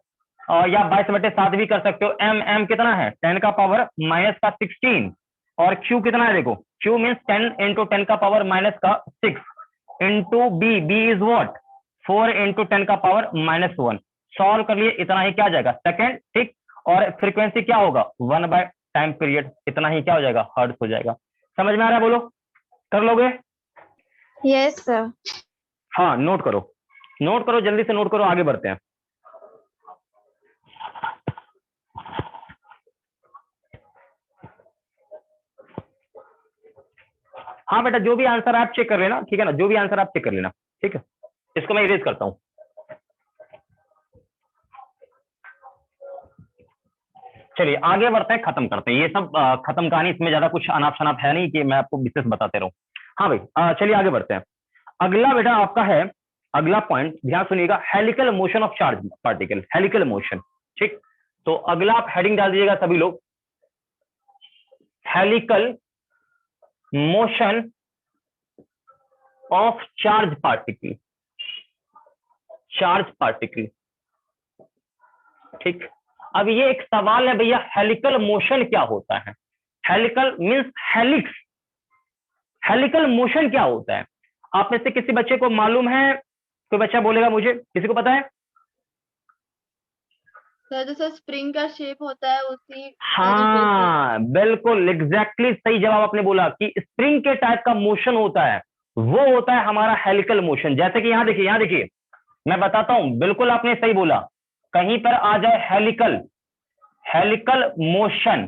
या 22/7 भी कर सकते हो। m कितना है 10 का पावर -16, और q कितना है देखो, q मीन्स 10 इंटू 10 का power -6 into b is what 4 into 10 का पावर -1। सॉल्व कर लिए, इतना ही क्या आ जाएगा सेकेंड, ठीक। और फ्रीक्वेंसी क्या होगा 1 बाय टाइम पीरियड, इतना ही क्या हो जाएगा हर्ट्ज हो जाएगा। समझ में आ रहा है, बोलो, कर लोगे। Yes sir. हाँ, नोट करो, नोट करो, जल्दी से नोट करो, आगे बढ़ते हैं। हाँ बेटा, जो भी आंसर आप चेक कर लेना, ठीक है ना, जो भी आंसर आप चेक कर लेना, ठीक है। इसको मैं इरेज करता हूं। चलिए आगे बढ़ते हैं, खत्म करते हैं ये सब, खत्म कहानी, इसमें ज्यादा कुछ अनाप शनाप है नहीं कि मैं आपको विशेष बताते रहूं। हाँ भाई, चलिए आगे बढ़ते हैं। अगला बेटा आपका है, अगला पॉइंट ध्यान सुनिएगा, helical motion of charge particle, helical motion, ठीक। तो अगला आप हेडिंग डाल दीजिएगा सभी लोग, helical motion of charge particle, charge particle, ठीक। अब ये एक सवाल है भैया, हेलिकल मोशन क्या होता है, helical means helix, helical motion क्या होता है। आप में से किसी बच्चे को मालूम है, कोई बच्चा बोलेगा मुझे, किसी को पता है। सर जैसे स्प्रिंग का शेप होता है उसी तरीके से। हाँ बिल्कुल, एग्जैक्टली सही जवाब आपने बोला कि स्प्रिंग के टाइप का मोशन होता है, वो होता है हमारा हेलिकल मोशन। जैसे कि यहां देखिए, यहां देखिए, मैं बताता हूं, बिल्कुल आपने सही बोला, कहीं पर आ जाए हेलिकल, हेलिकल मोशन,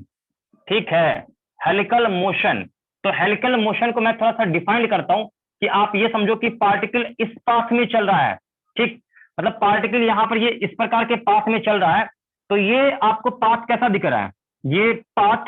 ठीक है, हेलिकल मोशन। तो हेलिकल मोशन को मैं थोड़ा सा डिफाइन करता हूं कि आप ये समझो कि पार्टिकल इस पाथ में चल रहा है, ठीक। मतलब पार्टिकल यहां पर ये इस प्रकार के पाथ में चल रहा है, तो ये आपको पाथ कैसा दिख रहा है, ये पाथ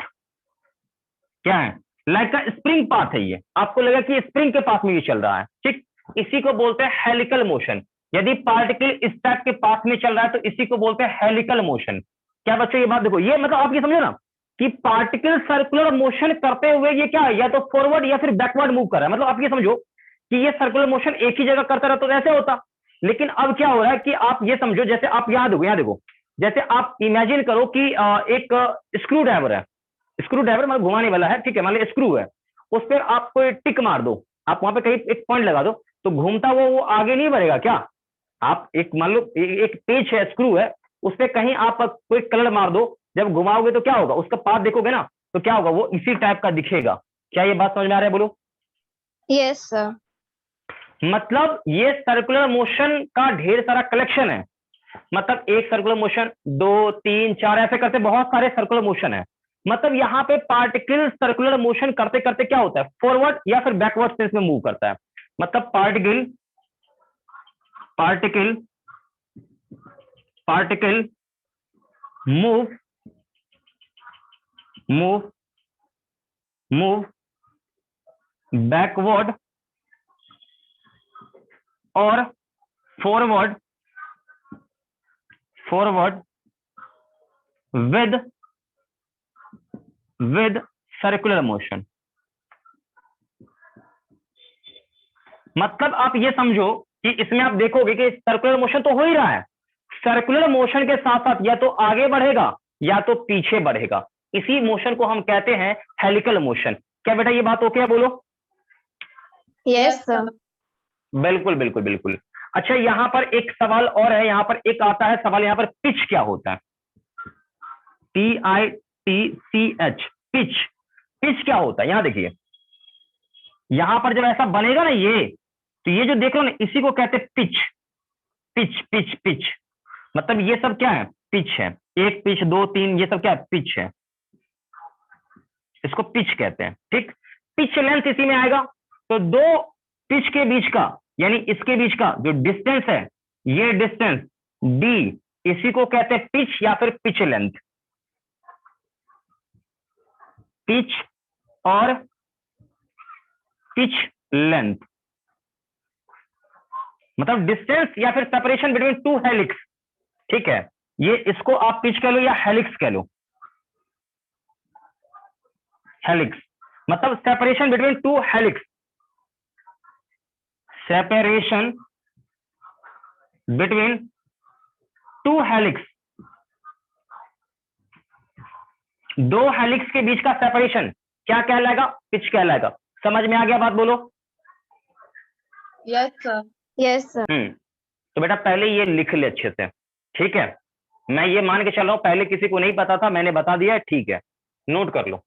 क्या है, लाइक अ स्प्रिंग पाथ है, ये आपको लगा कि स्प्रिंग के पाथ में ये चल रहा है, ठीक। इसी को बोलते हैं हेलिकल मोशन। यदि पार्टिकल इस टाइप के पाथ में चल रहा है तो इसी को बोलते हैं हेलिकल मोशन। क्या बच्चों ये बात देखो, ये मतलब आप ये समझो ना कि पार्टिकल सर्कुलर मोशन करते हुए ये क्या है, या तो फॉरवर्ड या फिर बैकवर्ड मूव कर रहा है। मतलब आप ये समझो कि ये सर्कुलर मोशन एक ही जगह करता रहता तो ऐसे होता, लेकिन अब क्या हो रहा है कि आप ये समझो, जैसे आप यहाँ देखो, यहाँ देखो, जैसे आप इमेजिन करो कि एक स्क्रू ड्राइवर है, स्क्रू ड्राइवर मतलब घुमाने वाला है, ठीक है, मान लो स्क्रू है, उस पर आप कोई टिक मार दो, आप वहां पे कहीं एक पॉइंट लगा दो, तो घूमता वो आगे नहीं बढ़ेगा क्या। आप एक मान लो एक पेच है, स्क्रू है, उस पर कहीं आप कोई कलर मार दो, जब घुमाओगे तो क्या होगा, उसका पाथ देखोगे ना, तो क्या होगा, वो इसी टाइप का दिखेगा। क्या ये बात समझ में आ रहा है, बोलो। Yes sir. मतलब ये सर्कुलर मोशन का ढेर सारा कलेक्शन है, मतलब एक सर्कुलर मोशन, 2 3 4 ऐसे करते बहुत सारे सर्कुलर मोशन है। मतलब यहाँ पे पार्टिकल सर्कुलर मोशन करते करते क्या होता है, फॉरवर्ड या फिर बैकवर्ड सेंस में मूव करता है। मतलब particle particle particle move move move backward और forward forward with with circular motion. मतलब आप ये समझो कि इसमें आप देखोगे कि सर्कुलर मोशन तो हो ही रहा है, सर्कुलर मोशन के साथ साथ या तो आगे बढ़ेगा या तो पीछे बढ़ेगा, इसी मोशन को हम कहते हैं हेलिकल मोशन। क्या बेटा ये बात ओके है, बोलो? Yes sir. बिल्कुल बिल्कुल बिल्कुल। अच्छा यहां पर एक सवाल और है, यहां पर एक आता है सवाल, यहां पर पिच क्या होता है? PITCH, pitch. पिच क्या होता है? यहां देखिए, यहां पर जब ऐसा बनेगा ना ये, तो ये जो देख लो ना, इसी को कहते हैं पिच। पिच पिच पिच, मतलब ये सब क्या है? पिच है। एक पिच, दो, तीन, ये सब क्या है? पिच है, इसको पिच कहते हैं। ठीक, पिच लेंथ इसी में आएगा। तो दो पिच के बीच का, यानी इसके बीच का जो डिस्टेंस है, ये डिस्टेंस डी, इसी को कहते हैं पिच या फिर पिच लेंथ। पिच और पिच लेंथ मतलब डिस्टेंस या फिर सेपरेशन बिटवीन टू हेलिक्स। ठीक है, ये इसको आप पिच कह लो या हेलिक्स कह लो। हेलिक्स मतलब separation between two helix, separation between two helix, दो हेलिक्स के बीच का सेपरेशन क्या कहलाएगा? पिच कहलाएगा। समझ में आ गया बात? बोलो। Yes sir. Yes sir. तो बेटा पहले ये लिख ले अच्छे से, ठीक है? मैं ये मान के चल रहा हूं पहले किसी को नहीं पता था, मैंने बता दिया, ठीक है? नोट कर लो।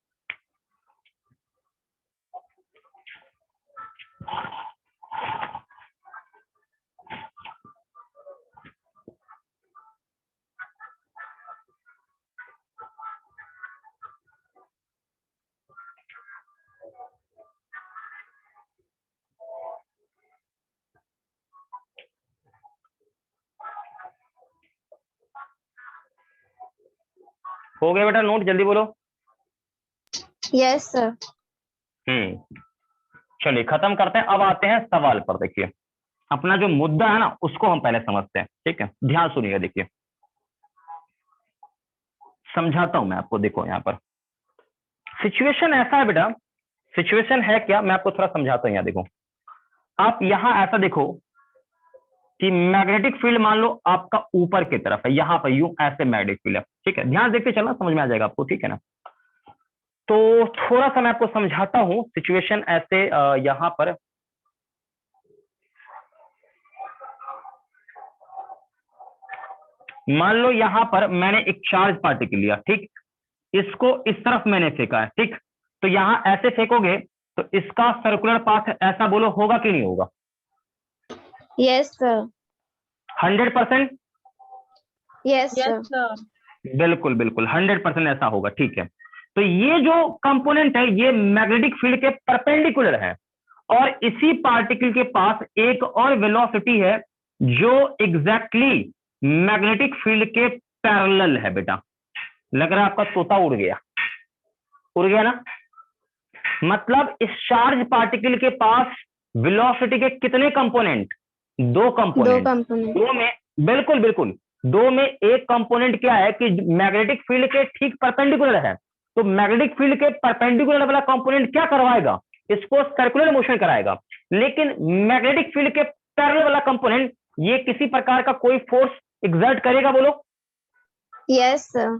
हो गया बेटा नोट? जल्दी बोलो। Yes sir. चलिए खत्म करते हैं, अब आते हैं सवाल पर। देखिए अपना जो मुद्दा है ना, उसको हम पहले समझते हैं, ठीक है? ध्यान सुनिएगा। देखिए समझाता हूं मैं आपको। देखो यहाँ पर सिचुएशन ऐसा है बेटा, सिचुएशन है क्या, मैं आपको थोड़ा समझाता हूं। यहाँ देखो, आप यहाँ ऐसा देखो कि मैग्नेटिक फील्ड मान लो आपका ऊपर की तरफ है, यहाँ पर यूं ऐसे मैग्नेटिक फील्ड है, ठीक है? ध्यान देखते चलना, समझ में आ जाएगा आपको, ठीक है ना? तो थोड़ा सा मैं आपको समझाता हूं सिचुएशन ऐसे। यहाँ पर मान लो यहाँ पर मैंने एक चार्ज पार्टिकल लिया, ठीक? इसको इस तरफ मैंने फेंका है, ठीक? तो यहाँ ऐसे फेंकोगे तो इसका सर्कुलर पाथ ऐसा बोलो होगा कि नहीं होगा? Yes sir. 100%? Yes yes sir. Sir. बिल्कुल बिल्कुल 100% ऐसा होगा, ठीक है? तो ये जो कंपोनेंट है ये मैग्नेटिक फील्ड के परपेंडिकुलर है, और इसी पार्टिकल के पास एक और वेलोसिटी है जो एग्जैक्टली मैग्नेटिक फील्ड के पैरेलल है। बेटा लग रहा है आपका तोता उड़ गया ना? मतलब इस चार्ज पार्टिकल के पास वेलोसिटी के कितने कंपोनेंट? दो कंपोनेंट। दो में बिल्कुल बिल्कुल, दो में एक कंपोनेंट क्या है कि मैग्नेटिक फील्ड के ठीक परपेंडिकुलर है। तो मैग्नेटिक फील्ड के परपेंडिकुलर वाला कंपोनेंट क्या करवाएगा? इसको सर्कुलर मोशन कराएगा। लेकिन मैग्नेटिक फील्ड के पैरेलल वाला कंपोनेंट ये किसी प्रकार का कोई फोर्स एग्जर्ट करेगा, बोलो। Yes sir.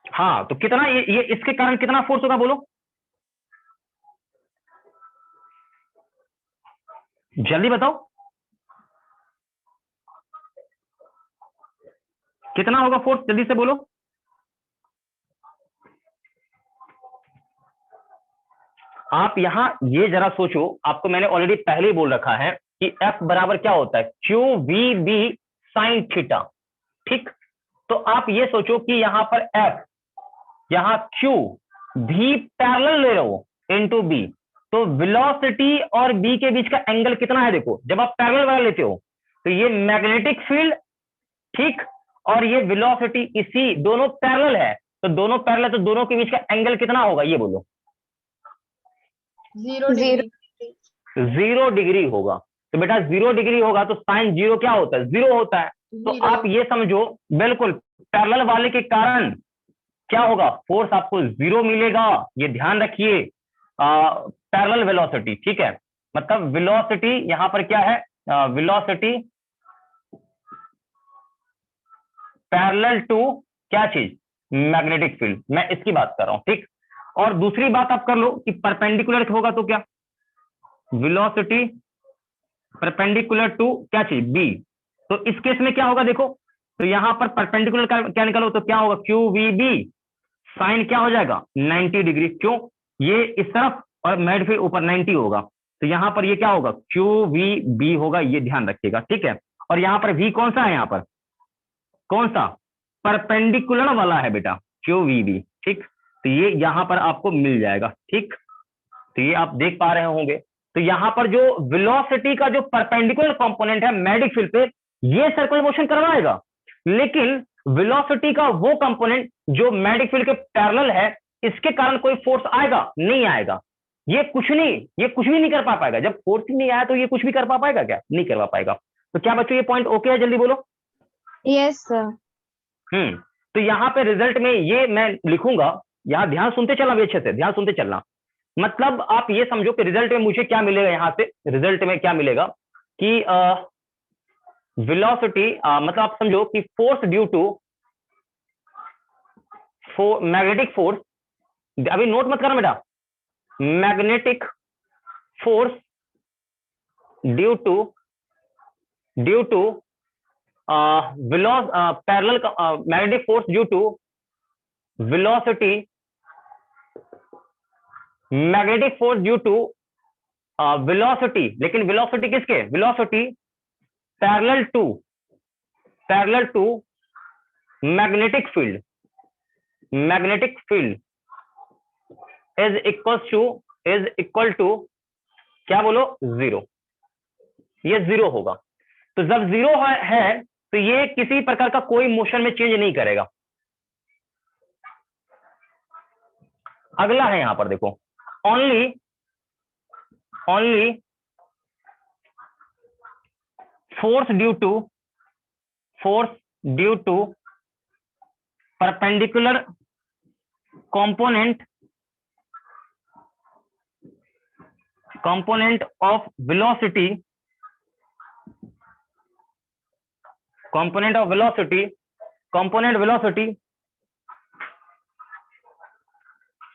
हाँ, तो कितना ये इसके कारण कितना फोर्स होगा, बोलो जल्दी बताओ, कितना होगा फोर्स? जल्दी से बोलो। आप यहां ये जरा सोचो, आपको मैंने ऑलरेडी पहले ही बोल रखा है कि F बराबर क्या होता है? QVB साइन थीटा, ठीक? तो आप ये सोचो कि यहां पर F, यहां Q, भी पैरेलल ले रहे हो इनटू B, तो वेलोसिटी और B के बीच का एंगल कितना है? देखो जब आप पैरेलल वाला लेते हो तो ये मैग्नेटिक फील्ड, ठीक, और ये वेलोसिटी, इसी दोनों पैरेलल है, तो दोनों पैरेलल, तो दोनों के बीच का एंगल कितना होगा ये बोलो? 0 डिग्री। 0 डिग्री होगा। तो बेटा 0 डिग्री होगा तो साइन 0 क्या होता है? 0 होता है। तो 0। आप ये समझो बिल्कुल पैरेलल वाले के कारण क्या होगा, फोर्स आपको 0 मिलेगा, ये ध्यान रखिए। पैरेलल वेलोसिटी, ठीक है, मतलब वेलोसिटी यहां पर क्या है, वेलोसिटी पैरेलल टू क्या चीज, मैग्नेटिक फील्ड, मैं इसकी बात कर रहा हूं, ठीक। और दूसरी बात आप कर लो कि परपेंडिकुलर होगा तो क्या, वेलोसिटी परपेंडिकुलर टू क्या चीज, बी। तो इस केस में क्या होगा देखो, तो यहां पर परपेंडिकुलर क्या निकालो तो क्या होगा, क्यू वी बी, साइन क्या हो जाएगा 90 डिग्री, क्यों, ये इस तरफ और मेड फिर ऊपर 90 होगा, तो यहां पर ये क्या होगा, क्यू वी बी होगा, ये ध्यान रखिएगा, ठीक है। और यहां पर वी कौन सा है, यहां पर कौन सा, परपेंडिकुलर वाला है बेटा, क्यू वी बी, ठीक। तो ये यहां पर आपको मिल जाएगा, ठीक। तो ये आप देख पा रहे होंगे। तो यहां पर जो वेलोसिटी का जो परपेंडिकुलर कंपोनेंट है मैग्नेटिक फील्ड पे, ये सर्कुलर मोशन करवाएगा, लेकिन वेलोसिटी का वो कंपोनेंट जो मैग्नेटिक फील्ड के पैरेलल है, इसके कारण कोई फोर्स आएगा नहीं, आएगा, ये कुछ भी नहीं कर पाएगा। जब फोर्स ही नहीं आया तो ये कुछ भी कर पाएगा क्या, नहीं करवा पाएगा। तो क्या बच्चों ये पॉइंट ओके है, जल्दी बोलो। Yes sir. तो यहां पे रिजल्ट में ये मैं लिखूंगा, यहां ध्यान सुनते चलना भी, अच्छे से ध्यान सुनते चलना। मतलब आप ये समझो कि रिजल्ट में मुझे क्या मिलेगा, यहां से रिजल्ट में क्या मिलेगा कि वेलोसिटी, मतलब आप समझो कि force due to magnetic force, अभी नोट मत करना बेटा, magnetic force due to parallel, magnetic force due to velocity, magnetic force due to velocity, लेकिन वेलोसिटी किसके, velocity parallel to magnetic field, is equal to क्या बोलो, 0, ये 0 होगा। तो जब 0 है तो ये किसी प्रकार का कोई मोशन में चेंज नहीं करेगा। अगला है यहां पर देखो, only force due to perpendicular component of velocity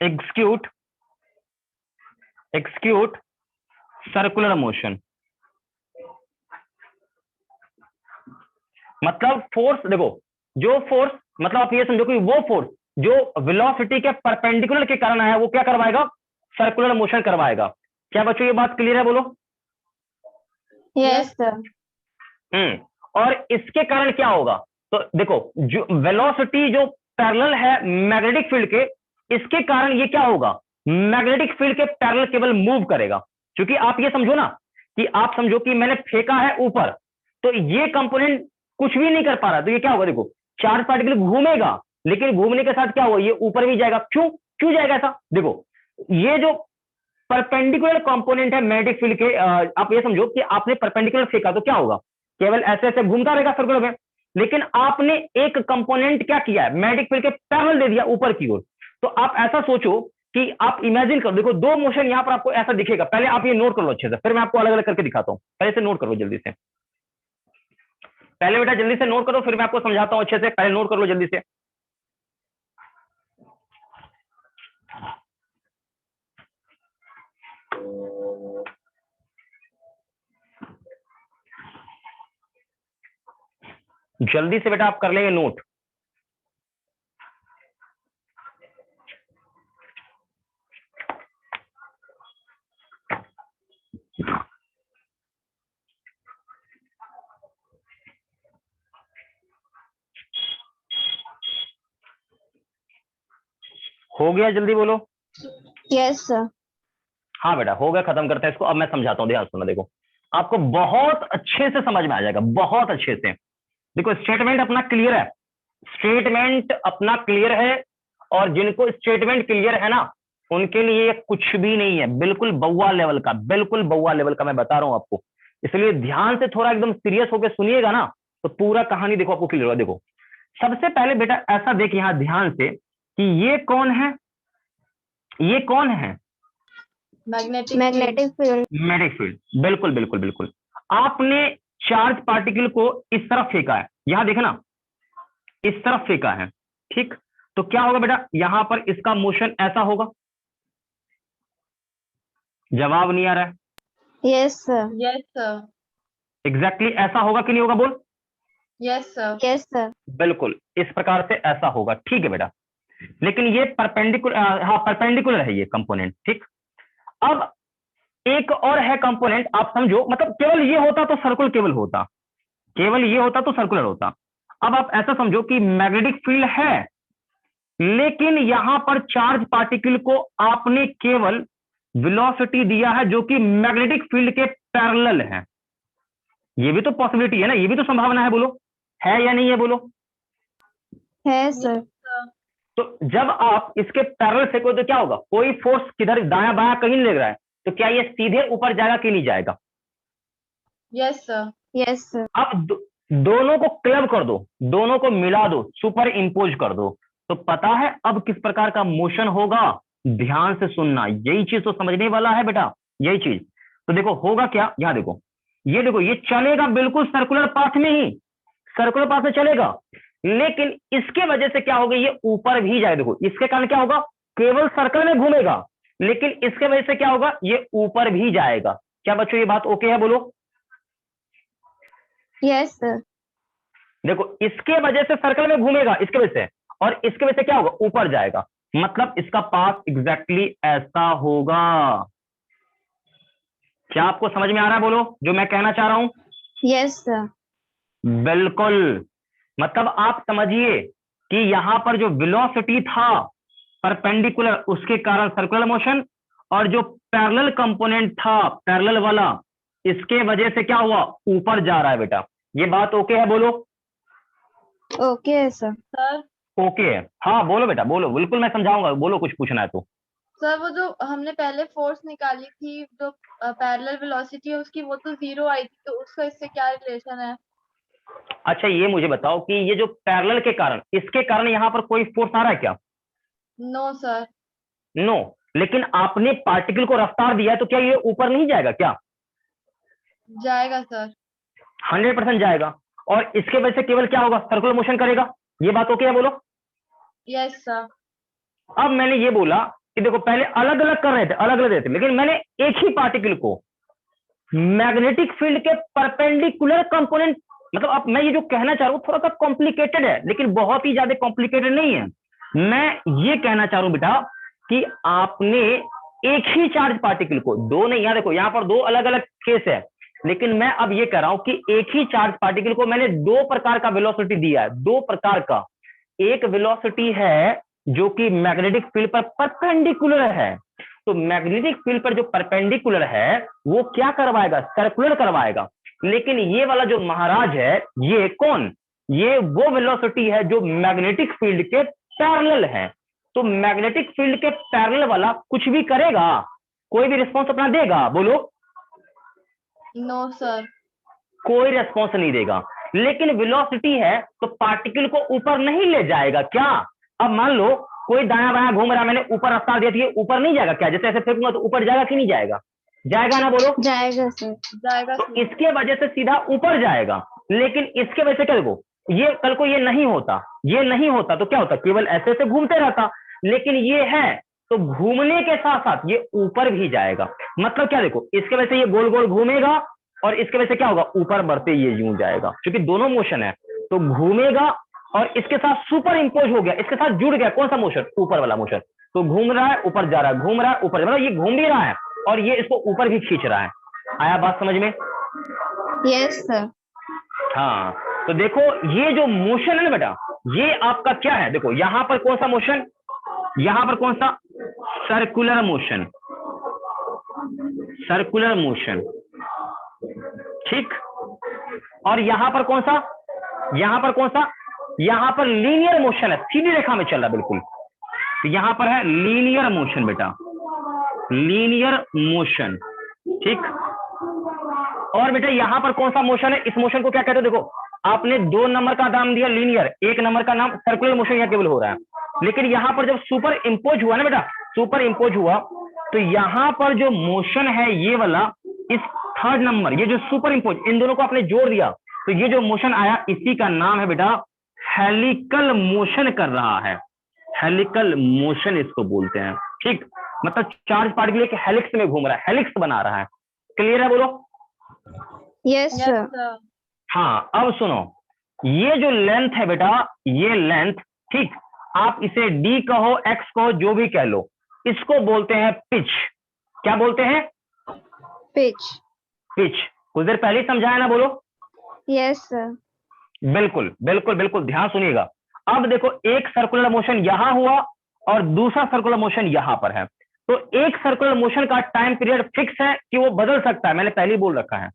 execute circular motion। मतलब फोर्स देखो, जो फोर्स, मतलब आप ये समझो कि वो फोर्स जो वेलोसिटी के परपेंडिकुलर के कारण आया, वो क्या करवाएगा, सर्कुलर मोशन करवाएगा। क्या बच्चों ये बात क्लियर है, बोलो। Yes sir. और इसके कारण क्या होगा, तो देखो जो वेलोसिटी जो पैरेलल है मैग्नेटिक फील्ड के, इसके कारण ये क्या होगा, मैग्नेटिक फील्ड के पैरेलल केवल मूव करेगा। क्योंकि आप ये समझो ना कि आप समझो कि मैंने फेंका है ऊपर, तो ये कंपोनेंट कुछ भी नहीं कर पा रहा, तो ये क्या होगा, देखो चार्ज पार्टिकल घूमेगा, लेकिन घूमने के साथ क्या होगा, ये ऊपर भी जाएगा। क्यों जाएगा ऐसा, देखो ये जो परपेंडिकुलर कंपोनेंट है मैग्नेटिक फील्ड के, आप ये समझो कि आपने परपेंडिकुलर फेंका तो क्या होगा, केवल ऐसे ऐसे घूमता रहेगा सर्कुलर में, लेकिन आपने एक कंपोनेंट क्या किया है, मैग्नेटिक फील्ड के पैरेलल दे दिया ऊपर की ओर। तो आप ऐसा सोचो कि आप इमेजिन करो, देखो दो मोशन यहां पर आपको ऐसा दिखेगा। पहले आप ये नोट कर लो अच्छे से, फिर मैं आपको अलग अलग करके दिखाता हूं। पहले से नोट करो जल्दी से, पहले बेटा जल्दी से नोट करो, फिर मैं आपको समझाता हूं अच्छे से। पहले नोट कर लो जल्दी से। जल्दी से बेटा आप कर लेंगे नोट। हो गया, जल्दी बोलो। Yes sir. हाँ बेटा हो गया, खत्म करते हैं इसको। अब मैं समझाता हूँ, ध्यान सुनो, देखो आपको बहुत अच्छे से समझ में आ जाएगा, बहुत अच्छे से। देखो स्टेटमेंट अपना क्लियर है, स्टेटमेंट अपना क्लियर है, और जिनको स्टेटमेंट क्लियर है ना, उनके लिए कुछ भी नहीं है, बिल्कुल बउआ लेवल का, बिल्कुल बउआ लेवल का मैं बता रहा हूं आपको। इसलिए ध्यान से थोड़ा एकदम सीरियस होकर सुनिएगा ना, तो पूरा कहानी देखो आपको क्लियर होगा। देखो सबसे पहले बेटा ऐसा देख, यहां ध्यान से कि ये कौन है, ये कौन है? Magnetic magnetic field. Magnetic field. बिल्कुल बिल्कुल बिल्कुल। आपने चार्ज पार्टिकल को इस तरफ फेंका है, यहां देखना, इस तरफ फेंका है, ठीक। तो क्या होगा बेटा, यहां पर इसका मोशन ऐसा होगा। जवाब नहीं आ रहा है। Yes sir. Yes sir. Exactly ऐसा होगा कि नहीं होगा, बोल। Yes sir. Yes sir. बिल्कुल इस प्रकार से ऐसा होगा, ठीक है बेटा। लेकिन ये परपेंडिकुलर, हाँ परपेंडिकुलर है ये कंपोनेंट, ठीक। अब एक और है कंपोनेंट, आप समझो, मतलब केवल ये होता तो सर्कुलर केवल होता, केवल ये होता तो सर्कुलर होता। अब आप ऐसा समझो कि मैग्नेटिक फील्ड है, लेकिन यहां पर चार्ज पार्टिकल को आपने केवल वेलोसिटी दिया है जो कि मैग्नेटिक फील्ड के पैरेलल है। ये भी तो पॉसिबिलिटी है ना, ये भी तो संभावना है, बोलो है या नहीं है, बोलो। है सर। तो जब आप इसके पैरेलल फेंको तो क्या होगा, कोई फोर्स किधर दायां बायां कहीं नहीं लग रहा है, तो क्या ये सीधे ऊपर जाएगा कि नहीं जाएगा? Yes sir. Yes sir. अब दोनों को क्लब कर दो, दोनों को मिला दो, सुपर इंपोज कर दो, तो पता है अब किस प्रकार का मोशन होगा। ध्यान से सुनना, यही चीज तो समझने वाला है बेटा, यही चीज। तो देखो होगा क्या, यहां देखो, ये देखो, ये चलेगा बिल्कुल सर्कुलर पाथ में ही, सर्कुलर पाथ में चलेगा, लेकिन इसके वजह से क्या होगा, ये ऊपर भी जाएगा। देखो इसके कारण क्या होगा, केवल सर्कल में घूमेगा, लेकिन इसके वजह से क्या होगा, ये ऊपर भी जाएगा। क्या बच्चों ये बात ओके है, बोलो। Yes sir. देखो इसके वजह से सर्कल में घूमेगा, इसके वजह से, और इसके वजह से क्या होगा, ऊपर जाएगा। मतलब इसका पाथ एग्जैक्टली ऐसा होगा। क्या आपको समझ में आ रहा है, बोलो, जो मैं कहना चाह रहा हूं? Yes sir. बिल्कुल। मतलब आप समझिए कि यहां पर जो वेलोसिटी था परपेंडिकुलर, उसके कारण सर्कुलर मोशन, और जो पैरेलल कंपोनेंट था पैरेलल वाला, इसके वजह से क्या हुआ, ऊपर जा रहा है बेटा। ये बात ओके है, बोलो। ओके है सर। सर ओके है, हाँ बोलो बेटा, बोलो, बिल्कुल मैं समझाऊंगा, बोलो कुछ पूछना है तो। सर वो जो हमने पहले फोर्स निकाली थी, जो पैरेलल वेलोसिटी है उसकी, वो तो 0 आई थी, तो उसका इससे क्या रिलेशन है? अच्छा ये मुझे बताओ कि ये जो पैरेलल के कारण, इसके कारण यहां पर कोई फोर्स आ रहा है क्या? No sir. नो। लेकिन आपने पार्टिकल को रफ्तार दिया है, तो क्या ये ऊपर नहीं जाएगा क्या? जाएगा सर। 100% जाएगा, और इसके वजह से केवल क्या होगा, सर्कुलर मोशन करेगा। ये बात ओके है, बोलो। Yes sir. अब मैंने ये बोला कि देखो पहले अलग अलग कर रहे थे, अलग अलग थे, लेकिन मैंने एक ही पार्टिकल को मैग्नेटिक फील्ड के परपेंडिकुलर कंपोनेंट, मतलब अब मैं ये जो कहना चाह रहा हूं थोड़ा सा कॉम्प्लिकेटेड है, लेकिन बहुत ही ज्यादा कॉम्प्लिकेटेड नहीं है। मैं ये कहना चाह रहा हूं बेटा कि आपने एक ही चार्ज पार्टिकल को, दो नहीं, यहां देखो यहां पर दो अलग अलग केस है, लेकिन मैं अब ये कह रहा हूं कि एक ही चार्ज पार्टिकल को मैंने दो प्रकार का वेलोसिटी दिया है, दो प्रकार का। एक वेलोसिटी है जो कि मैग्नेटिक फील्ड पर परपेंडिकुलर है, तो मैग्नेटिक फील्ड पर जो परपेंडिकुलर है वो क्या करवाएगा, सर्कुलर करवाएगा। लेकिन ये वाला जो महाराज है, ये कौन, ये वो वेलोसिटी है जो मैग्नेटिक फील्ड के पैरेलल है। तो मैग्नेटिक फील्ड के पैरेलल वाला कुछ भी करेगा, कोई भी रिस्पॉन्स अपना देगा, बोलो। No sir. कोई रेस्पॉन्स नहीं देगा। लेकिन वेलोसिटी है तो पार्टिकल को ऊपर नहीं ले जाएगा क्या? अब मान लो कोई दाया बाया घूम रहा है, मैंने ऊपर रफ्तार दिया थी, ऊपर नहीं जाएगा क्या? जैसे ऐसे फेंकूंगा तो ऊपर जाएगा कि नहीं जाएगा? जाएगा ना, बोलो। जाएगा सर। जाएगा तो सर। इसके वजह से सीधा ऊपर जाएगा। लेकिन इसके वजह से कल को ये नहीं होता, ये नहीं होता तो क्या होता, केवल ऐसे ऐसे घूमते रहता। लेकिन ये है तो घूमने के साथ साथ ये ऊपर भी जाएगा। मतलब क्या, देखो इसके वजह से ये गोल गोल घूमेगा, और इसके वजह से क्या होगा, ऊपर बढ़ते ये यूं जाएगा, क्योंकि दोनों मोशन है। तो घूमेगा और इसके साथ सुपर इंपोज हो गया, इसके साथ जुड़ गया कौन सा मोशन, ऊपर वाला मोशन। तो घूम रहा है ऊपर जा रहा है, घूम रहा है ऊपर, मतलब ये घूम भी रहा है और ये इसको ऊपर भी खींच रहा है। आया बात समझ में? Yes sir. हाँ, तो देखो ये जो मोशन है ना बेटा, ये आपका क्या है, देखो यहां पर कौन सा मोशन, यहां पर कौन सा, सर्कुलर मोशन, सर्कुलर मोशन, ठीक। और यहां पर कौन सा, यहां पर कौन सा, यहां पर लीनियर मोशन है, सीधी रेखा में चल रहा है बिल्कुल। तो यहां पर है लीनियर मोशन बेटा, लीनियर मोशन, ठीक। और बेटा यहां पर कौन सा मोशन है, इस मोशन को क्या कहते हो, देखो आपने 2 नंबर का नाम दिया लीनियर, 1 नंबर का नाम सर्कुलर मोशन यहां केवल हो रहा है। लेकिन यहाँ पर जब सुपर इम्पोज हुआ ना बेटा, सुपर इम्पोज हुआ, तो यहाँ पर जो मोशन है ये वाला, इस थर्ड नंबर, ये जो सुपर इम्पोज, इन दोनों को आपने जोड़ दिया, तो ये जो मोशन आया इसी का नाम है बेटा हेलिकल मोशन कर रहा है, हेलिकल मोशन इसको बोलते हैं। ठीक, मतलब चार्ज पार्टिकल एक हेलिक्स में घूम रहा है, हेलिक्स बना रहा है। क्लियर है, बोलो। Yes yes sir. सर। हाँ, अब सुनो, ये जो लेंथ है बेटा, ये लेंथ, ठीक, आप इसे डी कहो, एक्स कहो, जो भी कह लो, इसको बोलते हैं पिच। क्या बोलते हैं? पिच। पिच। कुछ देर पहले ही समझाया ना, बोलो। Yes sir. बिल्कुल बिल्कुल बिल्कुल, ध्यान सुनिएगा। अब देखो, एक सर्कुलर मोशन यहां हुआ और दूसरा सर्कुलर मोशन यहां पर है, तो एक सर्कुलर मोशन का टाइम पीरियड फिक्स है कि वो बदल सकता है? मैंने पहले ही बोल रखा है,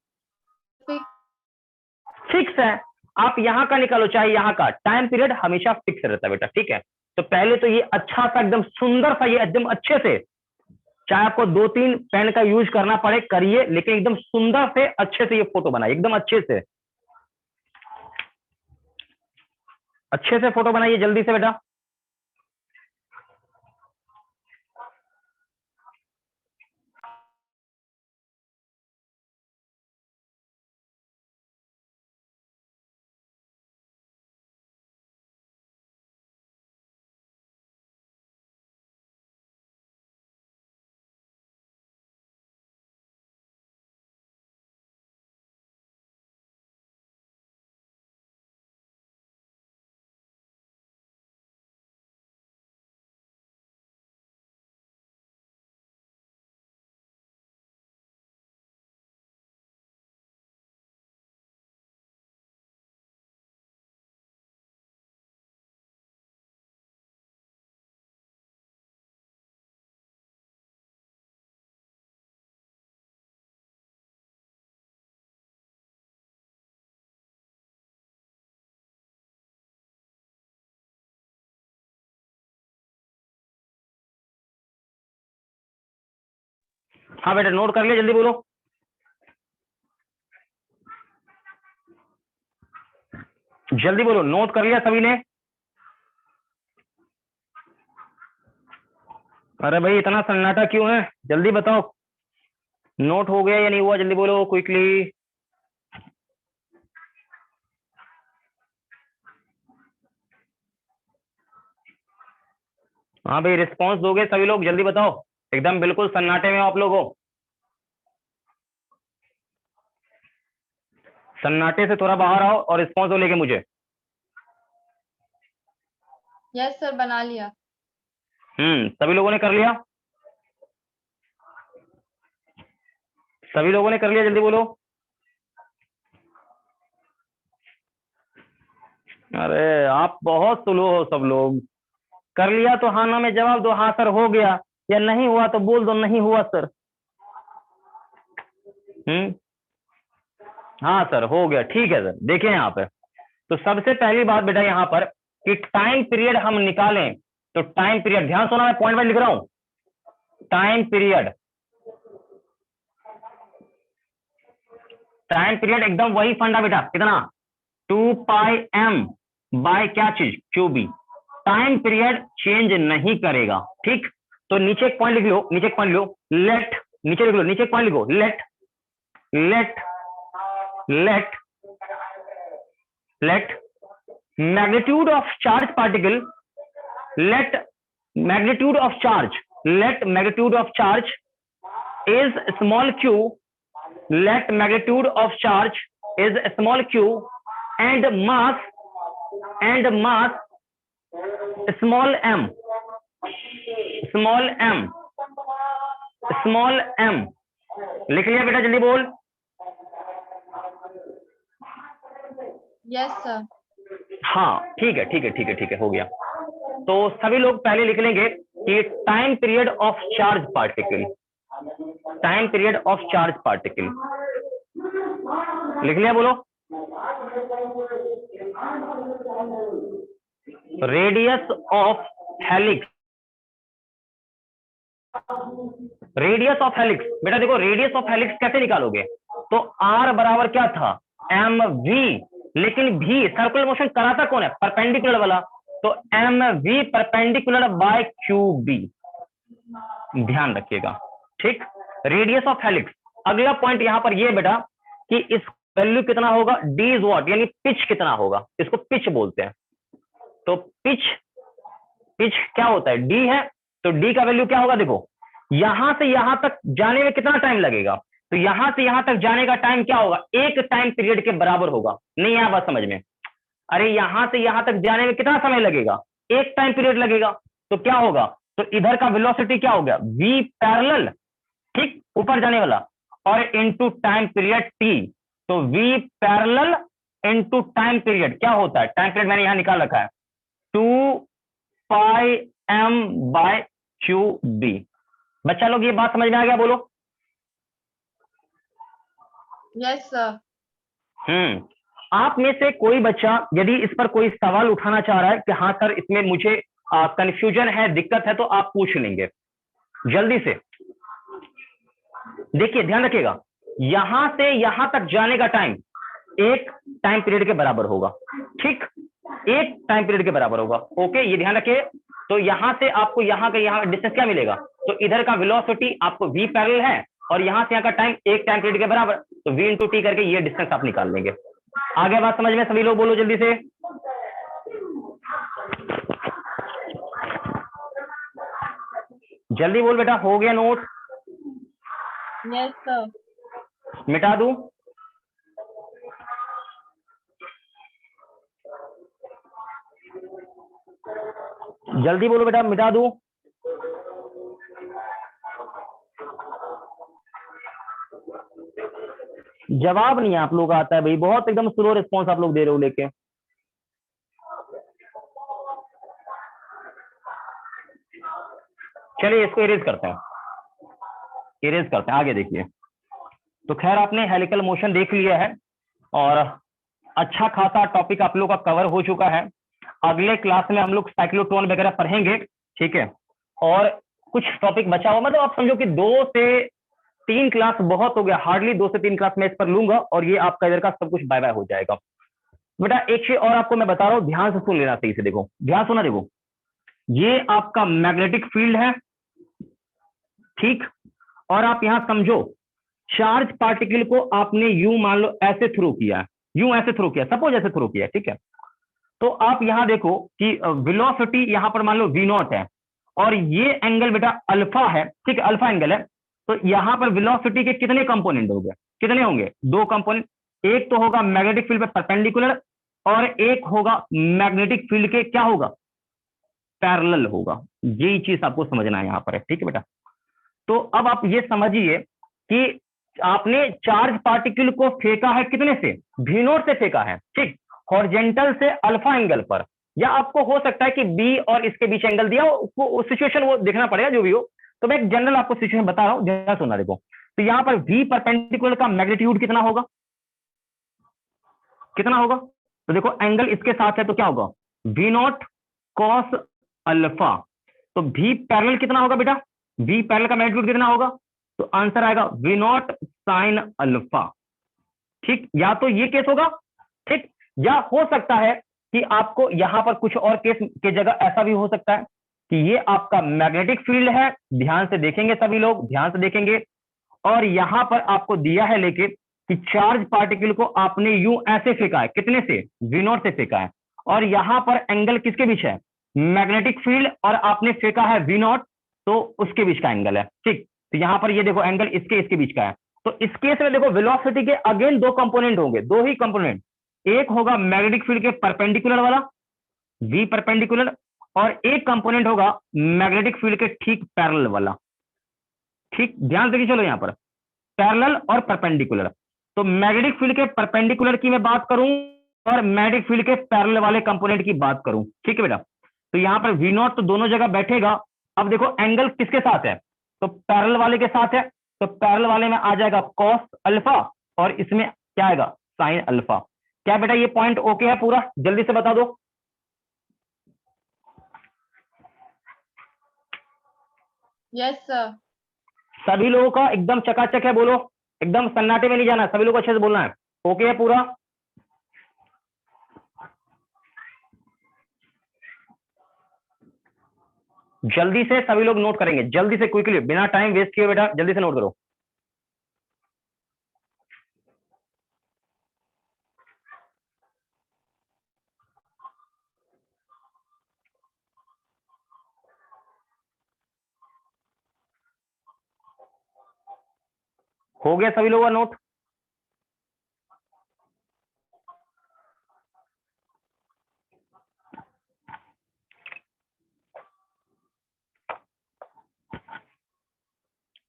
फिक्स है। आप यहां का निकालो चाहे यहां का, टाइम पीरियड हमेशा फिक्स रहता है बेटा। ठीक है, तो पहले तो ये अच्छा सा एकदम सुंदर सा, ये एकदम अच्छे से, चाहे आपको 2-3 पेन का यूज करना पड़े करिए, लेकिन एकदम सुंदर से अच्छे से ये फोटो बनाइए, एकदम अच्छे से, अच्छे से फोटो बनाइए जल्दी से बेटा। हाँ बेटा, नोट कर लिया, जल्दी बोलो। जल्दी बोलो, नोट कर लिया सभी ने? अरे भाई, इतना सन्नाटा क्यों है, जल्दी बताओ, नोट हो गया या नहीं हुआ? जल्दी बोलो क्विकली। हाँ भाई, रिस्पॉन्स दोगे सभी लोग, जल्दी बताओ, एकदम बिल्कुल सन्नाटे में हो आप लोगों। सन्नाटे से थोड़ा बाहर आओ और रिस्पॉन्स दो लेके मुझे। यस सर, बना लिया। सभी लोगों ने कर लिया? सभी लोगों ने कर लिया, जल्दी बोलो। अरे आप बहुत स्लो हो सब लोग। कर लिया तो हाँ ना में जवाब दो, हाँ सर हो गया, या नहीं हुआ तो बोल दो नहीं हुआ सर। हाँ सर हो गया, ठीक है सर। देखिए यहाँ पे, तो सबसे पहली बात बेटा यहाँ पर कि टाइम पीरियड हम निकालें, तो टाइम पीरियड, ध्यान सुना, मैं पॉइंट वाइज लिख रहा हूं। टाइम पीरियड, टाइम पीरियड एकदम वही फंडा बेटा, कितना? 2πm बाय क्या चीज? क्यूबी। टाइम पीरियड चेंज नहीं करेगा। ठीक, तो नीचे एक पॉइंट लिख लो, नीचे एक पॉइंट लो, लेट, नीचे लिख लो, नीचे एक पॉइंट लिखो, let let let let magnitude of charge particle, let magnitude of charge, let magnitude of charge is small q, let magnitude of charge is small q, and mass small m, small m, small m। लिख लिया बेटा, जल्दी बोल। Yes sir. हाँ ठीक है ठीक है ठीक है ठीक है, हो गया। तो सभी लोग पहले लिख लेंगे कि time period of charge particle, time period of charge particle लिख लिया, बोलो। Radius of helix, radius of helix बेटा देखो, रेडियस ऑफ हेलिक्स कैसे निकालोगे? तो आर बराबर क्या था? एम वी, लेकिन भी सर्कुलर मोशन कराता कौन है? परपेंडिकुलर वाला, तो M V perpendicular by Q B, ध्यान रखिएगा। ठीक, रेडियस ऑफ हेलिक्स। अगला पॉइंट यहां पर ये बेटा कि इस वैल्यू कितना होगा, डी इज व्हाट, यानी पिच कितना होगा, इसको पिच बोलते हैं। तो पिच, पिच क्या होता है, डी है, तो डी का वैल्यू क्या होगा, देखो यहां से यहां तक जाने में कितना टाइम लगेगा, तो यहां से यहां तक जाने का टाइम क्या होगा, एक टाइम पीरियड के बराबर होगा। नहीं आया बात समझ में, अरे यहां से यहां तक जाने में कितना समय लगेगा, एक टाइम पीरियड लगेगा। तो क्या होगा, तो इधर का वेलोसिटी क्या हो गया, v पैरेलल, ठीक, ऊपर जाने वाला, और इनटू टाइम पीरियड t। तो v parallel into time period क्या होता है, टाइम पीरियड मैंने यहां निकाल रखा है 2 पाई m बाय क्यू बी। बच्चा लोग ये बात समझ में आ गया, बोलो। Yes sir. आप में से कोई बच्चा यदि इस पर कोई सवाल उठाना चाह रहा है कि हाँ सर इसमें मुझे कंफ्यूजन है, दिक्कत है, तो आप पूछ लेंगे जल्दी से। देखिए ध्यान रखिएगा, यहां से यहां तक जाने का टाइम एक टाइम पीरियड के बराबर होगा, ठीक, एक टाइम पीरियड के बराबर होगा। ओके, ये ध्यान रखिए। तो यहां से आपको यहां का यहां डिस्टेंस क्या मिलेगा, तो इधर का वेलोसिटी आपको v पैरेलल है, और यहां से यहां का टाइम एक टाइम पीरियड के बराबर, तो v इंटू टी करके ये डिस्टेंस आप निकाल लेंगे। आगे बात समझ में सभी लोग, बोलो जल्दी से। जल्दी बोल बेटा, हो गया नोट, यस सर। मिटा दूं, जल्दी बोलो बेटा, मिटा दूं। जवाब नहीं आप लोग आता है भाई, बहुत एकदम स्लो रिस्पॉन्स आप लोग दे रहे हो लेके। चलिए इसको इरेज करते हैं, इरेज करते हैं, आगे देखिए। तो खैर आपने हेलिकल मोशन देख लिया है, और अच्छा खासा टॉपिक आप लोग का कवर हो चुका है। अगले क्लास में हम लोग साइक्लोट्रॉन वगैरह पढ़ेंगे, ठीक है। और कुछ टॉपिक बचा हुआ, मतलब आप समझो कि 2 से 3 क्लास बहुत हो गया, हार्डली 2 से 3 क्लास मैं इस पर लूंगा, और ये आपका इधर का सब कुछ बाय बाय हो जाएगा। बेटा एक चीज और आपको मैं बता रहा हूं, ध्यान से सुन लेना सही से, देखो ध्यान सुना, देखो ये आपका मैग्नेटिक फील्ड है, ठीक, और आप यहां समझो चार्ज पार्टिकल को आपने यूं मान लो ऐसे थ्रो किया, यूं ऐसे थ्रो किया, सपोज ऐसे थ्रो किया, ठीक है। तो आप यहां देखो कि वेलोसिटी यहां पर मान लो v नॉट है, और ये एंगल बेटा अल्फा है, ठीक है, अल्फा एंगल है। तो यहां पर वेलोसिटी के कितने कंपोनेंट होंगे, कितने होंगे, 2 कंपोनेंट। एक तो होगा मैग्नेटिक फील्ड पे परपेंडिकुलर, और एक होगा मैग्नेटिक फील्ड के क्या होगा, पैरेलल होगा। यही चीज आपको समझना है यहां पर है, ठीक है बेटा। तो अब आप ये समझिए कि आपने चार्ज पार्टिकल को फेंका है कितने से, v नॉट से फेंका है, ठीक, हॉरिजेंटल से अल्फा एंगल पर, या आपको हो सकता है कि बी और इसके बीच एंगल दिया हो, वो सिचुएशन वो देखना पड़ेगा जो भी हो। तो मैं एक जनरल आपको सिचुएशन बता रहा हूं, ध्यान सुनना, देखो। तो यहां पर v परपेंडिकुलर का मैग्नीट्यूड कितना होगा, कितना होगा, तो देखो एंगल इसके साथ है, तो क्या होगा, v नॉट कॉस अल्फा। तो v पैरेलल कितना होगा बेटा, v पैरेलल का मैग्नीट्यूड कितना होगा, तो आंसर आएगा v नॉट साइन अल्फा, ठीक। या तो ये केस होगा, ठीक, या हो सकता है कि आपको यहां पर कुछ और केस के जगह ऐसा भी हो सकता है कि ये आपका मैग्नेटिक फील्ड है, ध्यान से देखेंगे सभी लोग, ध्यान से देखेंगे, और यहां पर आपको दिया है लेके कि चार्ज पार्टिकल को आपने यूं ऐसे फेंका है, कितने से, v नॉट से फेंका है, और यहां पर एंगल किसके बीच है, मैग्नेटिक फील्ड, और आपने फेंका है v नॉट, तो उसके बीच का एंगल है, ठीक। तो यहां पर ये देखो एंगल इसके बीच का है। तो इस केस में देखो वेलोसिटी के अगेन 2 कंपोनेंट होंगे, 2 ही कंपोनेंट, एक होगा मैग्नेटिक फील्ड के परपेंडिकुलर वाला v परपेंडिकुलर, और एक कंपोनेंट होगा मैग्नेटिक फील्ड के ठीक पैरेलल वाला, ठीक। ध्यान से चलो यहां पर पैरेलल और परपेंडिकुलर। तो मैग्नेटिक फील्ड के परपेंडिकुलर की मैं बात करूं, और मैग्नेटिक फील्ड के पैरेलल वाले कंपोनेंट की बात करूं, ठीक है बेटा। तो यहां पर v नॉट तो दोनों जगह बैठेगा। अब देखो एंगल किसके साथ है, तो पैरेलल वाले के साथ है, तो पैरेलल वाले में आ जाएगा कॉस अल्फा, और इसमें क्या आएगा, साइन अल्फा। क्या बेटा ये पॉइंट ओके है पूरा, जल्दी से बता दो। Yes sir. सभी लोगों का एकदम चकाचक है, बोलो, एकदम सन्नाटे में नहीं जाना, सभी लोगों को अच्छे से बोलना है, ओके है पूरा। जल्दी से सभी लोग नोट करेंगे, जल्दी से, क्विकली, बिना टाइम वेस्ट किए बेटा जल्दी से नोट करो। हो गया सभी लोगों का नोट?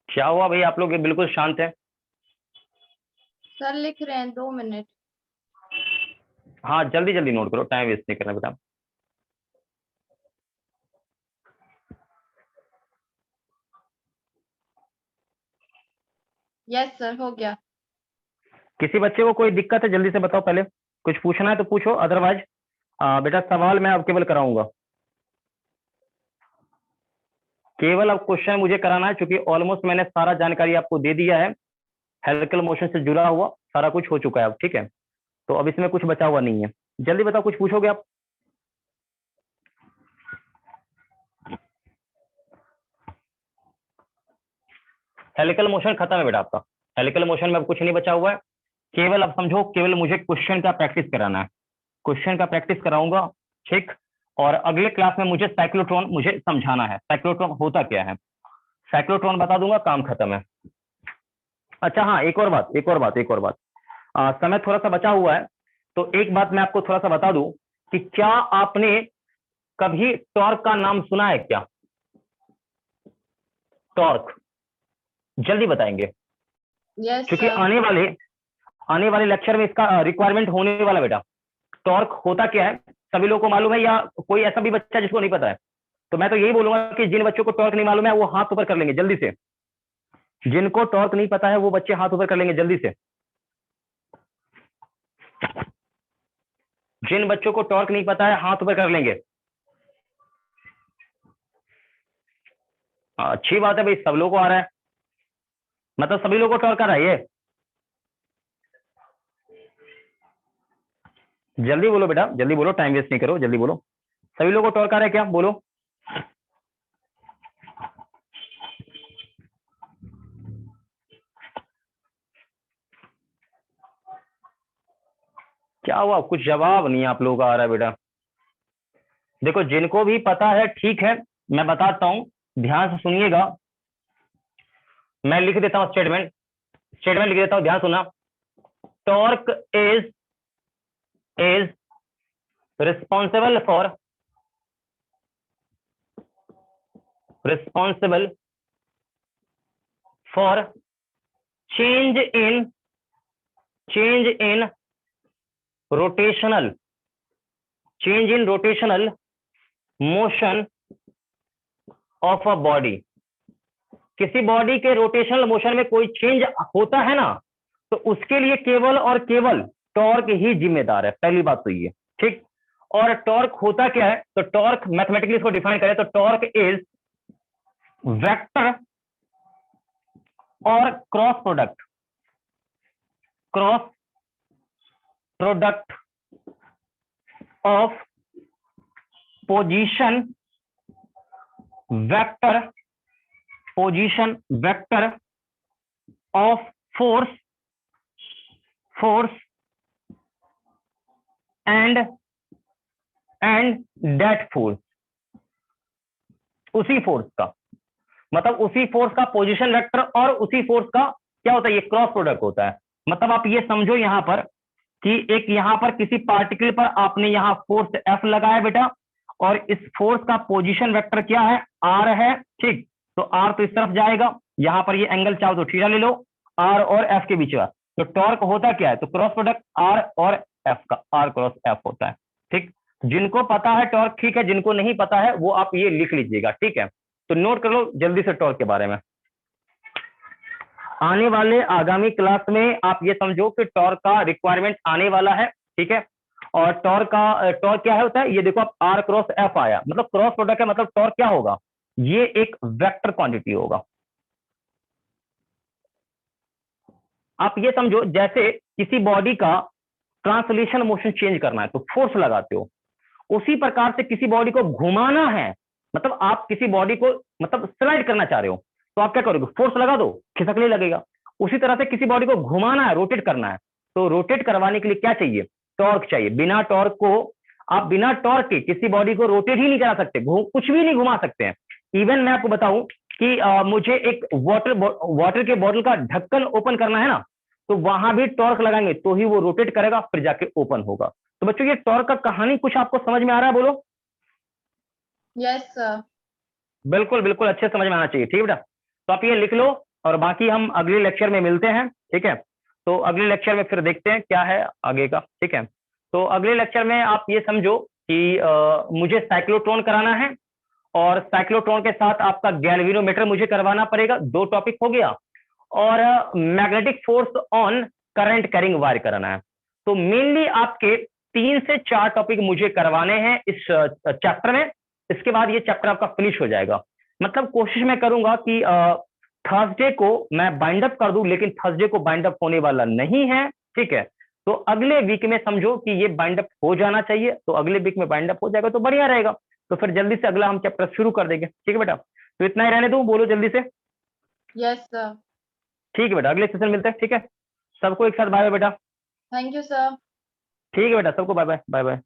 क्या हुआ भाई, आप लोग ये बिल्कुल शांत हैं? सर लिख रहे हैं, 2 मिनट। हाँ जल्दी जल्दी नोट करो, टाइम वेस्ट नहीं करना बेटा। यस सर, हो गया। किसी बच्चे को कोई दिक्कत है जल्दी से बताओ, पहले कुछ पूछना है तो पूछो, अदरवाइज बेटा सवाल मैं अब केवल कराऊंगा, केवल अब क्वेश्चन मुझे कराना है, क्योंकि ऑलमोस्ट मैंने सारा जानकारी आपको दे दिया है, हेलिकल मोशन से जुड़ा हुआ सारा कुछ हो चुका है अब, ठीक है? तो अब इसमें कुछ बचा हुआ नहीं है, जल्दी बताओ, कुछ पूछोगे आप? हेलिकल मोशन खत्म है बेटा आपका, हेलिकल मोशन में अब कुछ नहीं बचा हुआ है, केवल अब समझो, केवल मुझे क्वेश्चन का प्रैक्टिस कराना है, क्वेश्चन का प्रैक्टिस कराऊंगा, ठीक? और अगले क्लास में मुझे साइक्लोट्रॉन मुझे समझाना है, साइक्लोट्रॉन होता क्या है, साइक्लोट्रॉन बता दूंगा, काम खत्म है। अच्छा हाँ, एक और बात, समय थोड़ा सा बचा हुआ है, तो एक बात मैं आपको थोड़ा सा बता दूं कि क्या आपने कभी टॉर्क का नाम सुना है क्या? टॉर्क, जल्दी बताएंगे, यस क्योंकि सर। आने वाले लेक्चर में इसका रिक्वायरमेंट होने वाला बेटा। टॉर्क होता क्या है सभी लोगों को मालूम है, या कोई ऐसा भी बच्चा जिसको नहीं पता है? तो मैं तो यही बोलूंगा कि जिन बच्चों को टॉर्क नहीं मालूम है वो हाथ ऊपर कर लेंगे जल्दी से, जिनको टॉर्क नहीं पता है वो बच्चे हाथ ऊपर कर लेंगे जल्दी से, जिन बच्चों को टॉर्क नहीं पता है हाथ ऊपर कर लेंगे। अच्छी बात है भाई, सब लोगों को आ रहा है, मतलब सभी लोगों को टॉर्क आ रहा है, ये जल्दी बोलो बेटा, जल्दी बोलो, टाइम वेस्ट नहीं करो, जल्दी बोलो, सभी लोगों को टॉर्क आ रहा है क्या, बोलो। क्या हुआ, कुछ जवाब नहीं आप लोगों का आ रहा है बेटा? देखो जिनको भी पता है ठीक है, मैं बताता हूं, ध्यान से सुनिएगा, मैं लिख देता हूं स्टेटमेंट, स्टेटमेंट लिख देता हूं, ध्यान सुना। Torque is responsible for change in rotational motion of a body. किसी बॉडी के रोटेशनल मोशन में कोई चेंज होता है ना, तो उसके लिए केवल और केवल टॉर्क ही जिम्मेदार है, पहली बात तो ये, ठीक? और टॉर्क होता क्या है, तो टॉर्क मैथमेटिकली इसको डिफाइन करें तो टॉर्क इज वेक्टर और cross product of position vector of force and that force. उसी फोर्स का मतलब उसी फोर्स का पोजीशन वेक्टर और उसी फोर्स का क्या होता है, ये क्रॉस प्रोडक्ट होता है। मतलब आप ये समझो यहां पर कि एक यहां पर किसी पार्टिकल पर आपने यहां फोर्स एफ लगाया बेटा, और इस फोर्स का पोजीशन वेक्टर क्या है, आर है, ठीक? तो आर तो इस तरफ जाएगा, यहां पर ये एंगल चाहो तो थीटा ले लो, आर और एफ के बीच का। तो टॉर्क होता क्या है, तो क्रॉस प्रोडक्ट आर और एफ का, आर क्रॉस एफ होता है, ठीक? जिनको पता है टॉर्क ठीक है, जिनको नहीं पता है वो आप ये लिख लीजिएगा, ठीक है? तो नोट कर लो जल्दी से टॉर्क के बारे में। आने वाले आगामी क्लास में आप ये समझो कि टॉर्क का रिक्वायरमेंट आने वाला है, ठीक है? और टॉर्क क्या है होता है, ये देखो आप आर क्रॉस एफ आया, मतलब क्रॉस प्रोडक्ट है, मतलब टॉर्क क्या होगा, ये एक वेक्टर क्वांटिटी होगा। आप ये समझो जैसे किसी बॉडी का ट्रांसलेशन मोशन चेंज करना है तो फोर्स लगाते हो, उसी प्रकार से किसी बॉडी को घुमाना है मतलब आप किसी बॉडी को मतलब स्लाइड करना चाह रहे हो, तो आप क्या करोगे, फोर्स लगा दो, खिसकने लगेगा। उसी तरह से किसी बॉडी को घुमाना है, रोटेट करना है, तो रोटेट करवाने के लिए क्या चाहिए, टॉर्क चाहिए। बिना टॉर्क को आप बिना टॉर्क के किसी बॉडी को रोटेट ही नहीं करा सकते, कुछ भी नहीं घुमा सकते हैं। इवन मैं आपको बताऊं कि मुझे एक वाटर के बॉटल का ढक्कन ओपन करना है ना, तो वहां भी टॉर्क लगाएंगे तो ही वो रोटेट करेगा, फिर जाके ओपन होगा। तो बच्चों ये टॉर्क का कहानी कुछ आपको समझ में आ रहा है, बोलो। Yes sir. बिल्कुल बिल्कुल अच्छे समझ में आना चाहिए, ठीक है बेटा। तो आप ये लिख लो, और बाकी हम अगले लेक्चर में मिलते हैं, ठीक है। तो अगले लेक्चर में फिर देखते हैं क्या है आगे का, ठीक है। तो अगले लेक्चर में आप ये समझो कि मुझे साइक्लोट्रॉन कराना है, और साइक्लोट्रॉन के साथ आपका गैल्वेनोमीटर मुझे करवाना पड़ेगा, 2 टॉपिक हो गया। और magnetic force on current carrying wire कराना है। तो मेनली आपके 3 से 4 टॉपिक मुझे करवाने हैं इस चैप्टर में। इसके बाद ये चैप्टर आपका फिनिश हो जाएगा। मतलब कोशिश मैं करूंगा कि थर्सडे को मैं बाइंड अप कर दूं, लेकिन थर्सडे को बाइंड अप होने वाला नहीं है, ठीक है। तो अगले वीक में समझो कि ये बाइंड अप हो जाना चाहिए, तो अगले वीक में बाइंड अप हो जाएगा तो बढ़िया रहेगा। तो फिर जल्दी से अगला हम चैप्टर शुरू कर देंगे, ठीक है बेटा। तो इतना ही रहने दूं, बोलो जल्दी से। Yes sir. ठीक है बेटा, अगले सेशन मिलते हैं, ठीक है। सबको एक साथ बाय बाय बेटा। Thank you sir. ठीक है बेटा, सबको बाय बाय, बाय बाय।